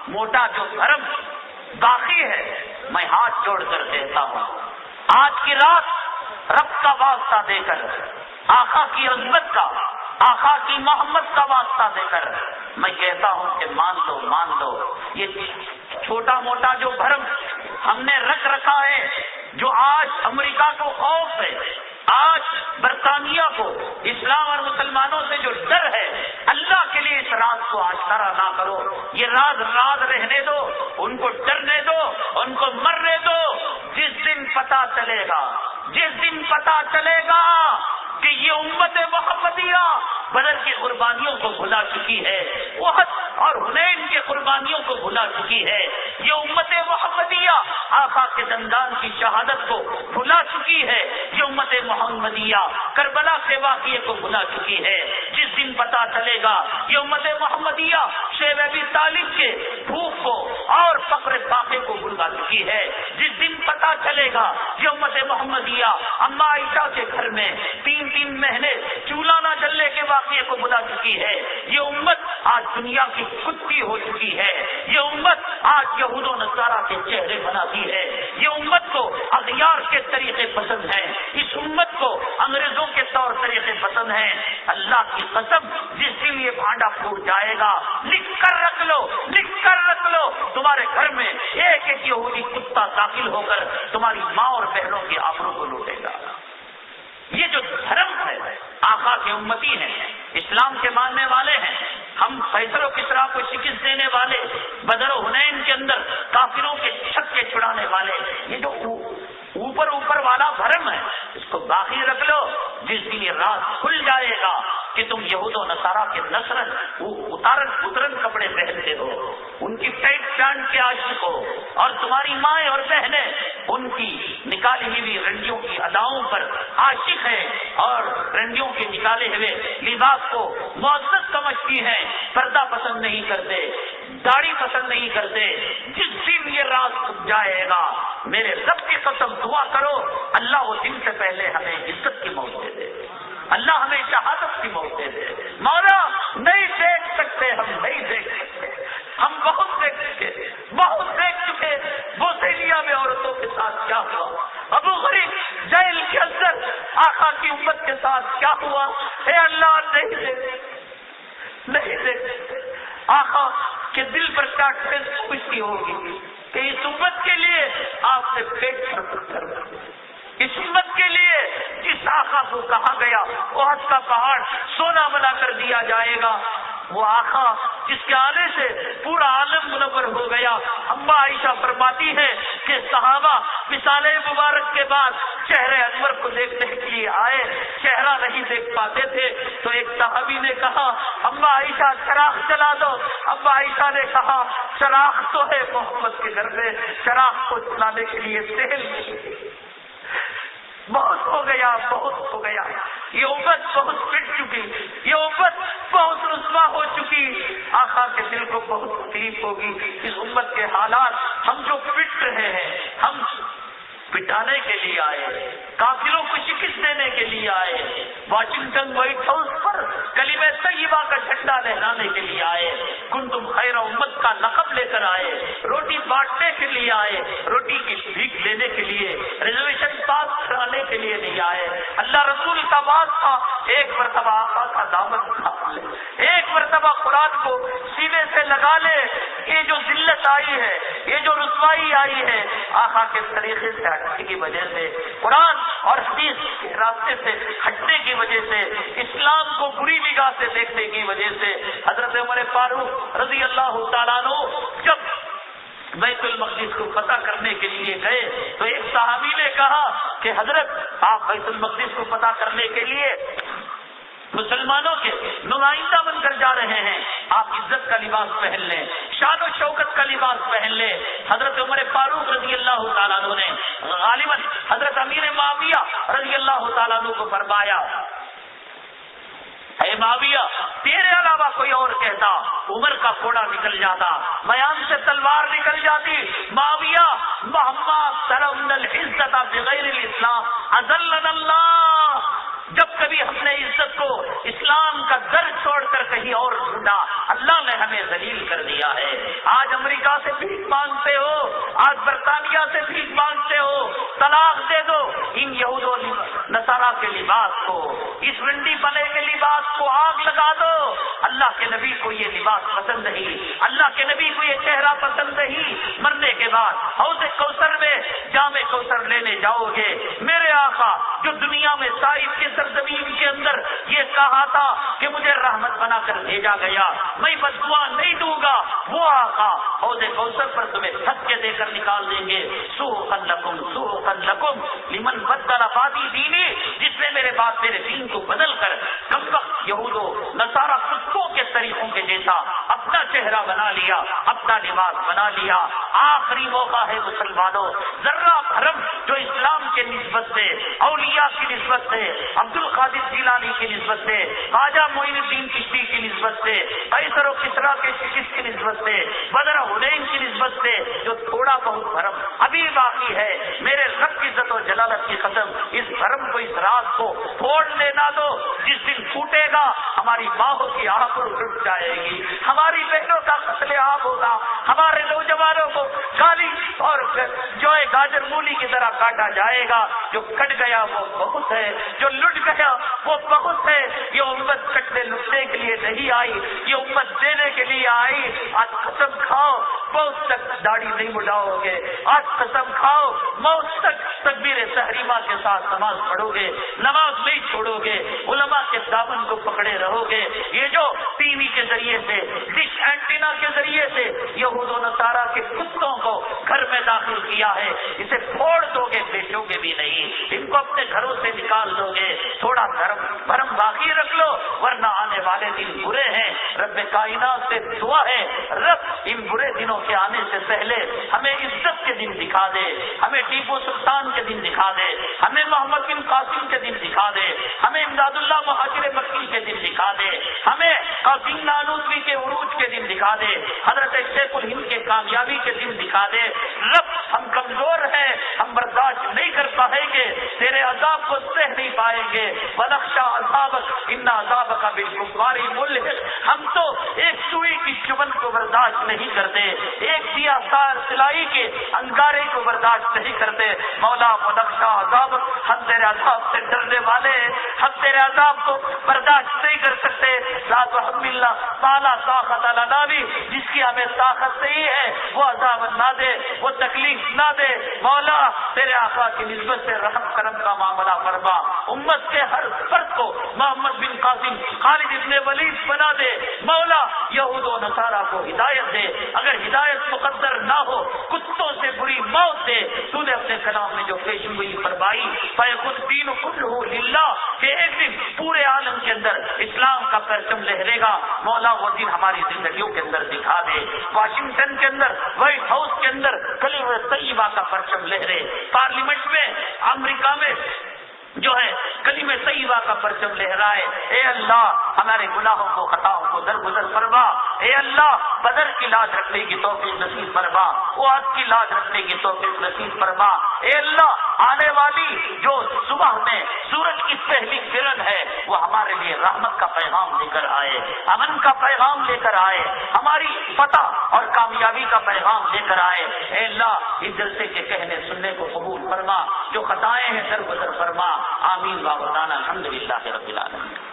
موٹا جو دھرم باقی ہے، میں ہاتھ جوڑ کر کہتا ہوں، آج کی رات رب کا واسطہ دے کر، آقا کی عظمت کا، آقا کی محمد کا واسطہ دے کر میں کہتا ہوں کہ مان لو، یہ چھوٹا موٹا جو بھرم ہم نے رکھ رکھا ہے، جو آج امریکہ کو خوف ہے، آج برطانیہ کو اسلام اور مسلمانوں سے جو ڈر ہے، اللہ کے لیے اس راز کو آشکارا نہ کرو، یہ راز رہنے دو، ان کو ڈرنے دو، ان کو مرنے دو۔ جس دن پتہ چلے گا کہ یہ امت محمدیہ بدر کی قربانیوں کو بھلا چکی ہے، احد اور حنین کی قربانیوں کو بھلا چکی ہے، یہ امت محمدیہ آقا کے دندان کی شہادت کو بھلا چکی ہے، یہ امت محمدیہ کربلا کے واقعے کو بھلا چکی ہے۔ جس دن پتہ چلے گا یہ امت محمدیہ شیخ ابی طالب کے بھوک کو اور فقر فاقے کو بھلا چکی ہے، جس دن پتہ چلے گا یہ امت محمدیہ اما عائشہ کے گھر میں 3 مہینے چولہا نہ جلنے کے واقعے کو بھلا چکی ہے، یہ امت آج دنیا کی کتی ہو چکی ہے، یہ امت آج یہود و نصارہ کے چہرے بناتی ہے، یہ امت کو اغیار کے طریقے پسند ہیں، اس امت کو انگریزوں کے طور طریقے پسند ہیں۔ اللہ کی قسم، جس دن یہ بھانڈا پھوٹ جائے گا، لکھ کر رکھ لو، تمہارے گھر میں ایک یہودی کتا داخل ہو کر تمہاری ماں اور بہنوں کے آبرو کو لوٹے گا۔ یہ جو دھرم ہے، آقا کے امتی ہیں، اسلام کے ماننے والے ہیں، ہم قیصر و کسریٰ کو شکست دینے والے، بدر و حنین کے اندر کافروں کے چھکے چھڑانے والے، یہ جو اوپر والا بھرم ہے، اس کو باقی رکھ لو۔ جس دن یہ راز کھل جائے گا کہ تم یہود و نصارہ کے نسرن اترن کپڑے پہنتے ہو، ان کی ٹائٹ پینٹ کے عاشق ہو، اور تمہاری مائیں اور بہنیں ان کی نکالی ہوئی رنڈیوں کی اداؤں پر عاشق ہیں اور رنڈیوں کے نکالے ہوئے لباس کو معزز سمجھتی ہیں، پردہ پسند نہیں کرتے، داڑھی پسند نہیں کرتے۔ جس دن یہ راز کھل جائے گا، میرے رب کی قسم دعا کرو، اللہ وہ دن سے پہلے ہمیں عزت کی موت دے دے، اللہ ہمیں شہادت کی موت دے دے۔ مولا نہیں دیکھ سکتے، ہم بہت دیکھ چکے بوسیلیا میں عورتوں کے ساتھ کیا ہوا، ابو غریب جیل کے اندر آقا کی امت کے ساتھ کیا ہوا۔ اے اللہ، نہیں دیکھ آقا کے دل پر کیا خوشی ہوگی کہ اس امت کے لیے آپ نے پیٹ پر پتھر رکھے، اس امت کے لیے جس آقا کو کہا گیا احد کا پہاڑ سونا بنا کر دیا جائے گا، وہ آقا جس کے آنے سے پورا عالم منور ہو گیا۔ اما عائشہ فرماتی ہے کہ صحابہ مثال مبارک کے بعد چہرے انور کو دیکھنے کے لیے آئے، چہرہ نہیں دیکھ پاتے تھے، تو ایک صحابی نے کہا اما عائشہ چراغ جلا دو۔ اما عائشہ نے کہا چراغ تو ہے محمد کے گھر میں، چراغ کو جلانے کے لیے تیل بہت ہو گیا، یہ امت بہت پٹ چکی، یہ امت بہت رسوا ہو چکی۔ آقا کے دل کو بہت تکلیف ہوگی اس امت کے حالات۔ ہم جو پٹ رہے ہیں، ہم پٹانے کے لیے آئے، کافروں کو شکست دینے کے لیے آئے، واشنگٹن وائٹ ہاؤس پر کلمہ طیبہ کا جھنڈا لہرانے کے لیے آئے، کنتم خیر امت کا لقب لے کر آئے، روٹی بانٹنے کے لیے آئے، روٹی کی بھیک لینے کے لیے، ریزرویشن پاس کرانے کے لیے نہیں آئے. اللہ رسول کا بات تھا ایک مرتبہ آقا کا دامن تھام لے, ایک مرتبہ قرآن کو سینے سے لگا لے. یہ جو ذلت آئی ہے, یہ جو رسوائی آئی ہے, آقا کے طریقے سے ہٹنے کی وجہ سے, قرآن اور حدیث کے راستے سے ہٹنے کی وجہ سے, اسلام کو بری نگاہ سے دیکھنے کی وجہ سے. حضرت عمر فاروق رضی اللہ تعالیٰ عنہ جب بیت المقدس کو فتح کرنے کے لیے گئے تو ایک صحابی نے کہا کہ حضرت آپ بیت المقدس کو فتح کرنے کے لیے مسلمانوں کے نمائندہ بن کر جا رہے ہیں, آپ عزت کا لباس پہن لیں, شان و شوکت کا لباس پہن لیں. حضرت عمر فاروق رضی اللہ تعالیٰ عنہ نے غالباً حضرت امیر معاویہ رضی اللہ تعالیٰ عنہ کو فرمایا, اے معاویہ تیرے علاوہ کوئی اور کہتا عمر کا کوڑا نکل جاتا, میان سے تلوار نکل جاتی. معاویہ محمد ترون العزت بغیر الاسلام اذلنا اللہ, جب کبھی ہم نے عزت کو اسلام کا در چھوڑ کر کہیں اور ڈھونڈا اللہ نے ہمیں ذلیل کر دیا ہے. آج امریکہ سے بھیک مانگتے ہو, آج برطانیہ سے بھیک مانگتے ہو, طلاق دے دو. ان یہود و نصارہ کے لباس کو, اس رنڈی پنے کے لباس کو آگ لگا دو. اللہ کے نبی کو یہ لباس پسند نہیں, اللہ کے نبی کو یہ چہرہ پسند نہیں. مرنے کے بعد حوض کوثر میں جام کوثر لینے جاؤ گے, میرے آقا جو دنیا میں طائف کے سرزمین کے اندر یہ کہا تھا کہ مجھے رحمت بنا کر بھیجا گیا, میں بد دعا نہیں دوں گا, وہ آقا حوض کوثر پر تمہیں دھکے دے کر نکال دیں گے. سوقن لکم لمن بدل بعدی دینی, جس نے میرے بعد میرے دین کو بدل کر کم وقت یہود و نصارہ کتوں کے طریقوں کے جیسا اپنا چہرہ بنا لیا, اپنا لباس بنا لیا. آخری موقع ہے مسلمانوں, ذرہ بھرم جو اسلام کے نسبت سے, اولیاء کی نسبت سے, عبد القادر جیلانی کی نسبت سے, خواجہ معین الدین چشتی کی نسبت سے, قیصر و کسریٰ کے شکست کی نسبت سے, بدر حنین کی نسبت سے جو تھوڑا بہت بھرم ابھی باقی ہے, میرے رب کی عزت و جلالت کی قسم اس بھرم کو, اس راز کو پھوڑنے نہ دو. جس دن پھوٹے گا ہماری ماں کی آنکھوں ٹوٹ جائے گی, ہماری بہنوں کا قتل عام ہوگا, ہمارے نوجوانوں کو گالی اور جو ہے گاجر مولی کی طرح کاٹا جائے گا. جو کٹ گیا وہ بہت ہے, جو لٹ گیا وہ بہت ہے. یہ امت کٹنے لٹنے کے لیے نہیں آئی, یہ امت دینے کے لیے آئی. آج قسم کھاؤ موت تک داڑھی نہیں مڈاؤ گے, آج قسم کھاؤ موت تک تکبیر تحریمہ کے ساتھ نماز پڑھو گے, نماز نہیں چھوڑو گے, علماء کے دامن کو پکڑے رہو گے. یہ جو ٹی وی کے ذریعے سے, ڈش اینٹینا کے ذریعے سے یہود و نصارہ کے کتوں کو گھر میں داخل کیا ہے, اسے پھوڑ دو گے, بیچو گے بھی نہیں, ان کو اپنے گھروں سے نکال دو گے. تھوڑا بھرم باقی رکھ لو, ورنہ آنے والے دن برے ہیں. رب کائنات سے دعا ہے, رب ان برے دنوں کے آنے سے پہلے ہمیں عزت کے دن دکھا دے, ہمیں ٹیپو سلطان کے دن دکھا دے, ہمیں محمد بن قاسم کے دن دکھا دے, ہمیں امداد اللہ مہاجر مکی کے دن دکھا دے, ہمیں قاسم نانوتوی کے عروج کے دن دکھا دے, حضرت شیخ الہند کے کامیابی کے دن دکھا دے. رب ہم کمزور ہیں, ہم برداشت نہیں کر پائیں گے, تیرے عذاب کو سہ نہیں پائیں گے. ونخشى عذابك ان عذابك بالكفار ملحق, ہم تو ایک سوئی کی چبن کو برداشت نہیں کرتے, ایک دیا سار سلائی کے انگارے کو برداشت نہیں کرتے. مولا ونخشى عذابك, ہم تیرے عذاب سے ڈرنے والے, ہم تیرے عذاب کو برداشت نہیں کر سکتے. لا تحملنا ما لا طاقت لنا به, جس کی ہمیں طاقت نہیں ہے وہ عذاب نہ دے, وہ تکلیف نہ دے. مولا تیرے آقا کی نسبت سے رحم کرم کا معاملہ فرما, امت کے ہر فرد کو محمد بن قاسم, خالد ابن ولید بنا دے. مولا یہود و نصارہ کو ہدایت دے, اگر ہدایت مقدر نہ ہو کتوں سے بری موت دے. تو نے اپنے کلام میں جو پیشن گوئی فرمائی فیکن الدین کلہ للہ, کہ ایک دن پورے عالم کے اندر اسلام کا پرچم لہرے گا. مولا وہ دن ہماری زندگیوں کے اندر دکھا دے. واشنگٹن کے اندر, وائٹ ہاؤس کے اندر کلمہ طیبہ کا پرچم لہرے, پارلیمنٹ میں امریکہ میں جو ہے کلمہ طیبہ کا پرچم لہرائے. اے اللہ ہمارے گناہوں کو, خطاؤں کو درگزر فرما. اے اللہ بدر کی لاج رکھنے کی توفیق نصیب فرما, احد کی لاج رکھنے کی توفیق نصیب فرما. اے اللہ آنے والی جو صبح میں سورج کی پہلی کرن ہے وہ ہمارے لیے رحمت کا پیغام لے کر آئے, امن کا پیغام لے کر آئے, ہماری فتح اور کامیابی کا پیغام لے کر آئے. اے اللہ اس جلسے کے کہنے سننے کو قبول فرما. جو خطائیں ہیں درگزر فرما. آمین. واخر دعوانا الحمدللہ رب العالمین.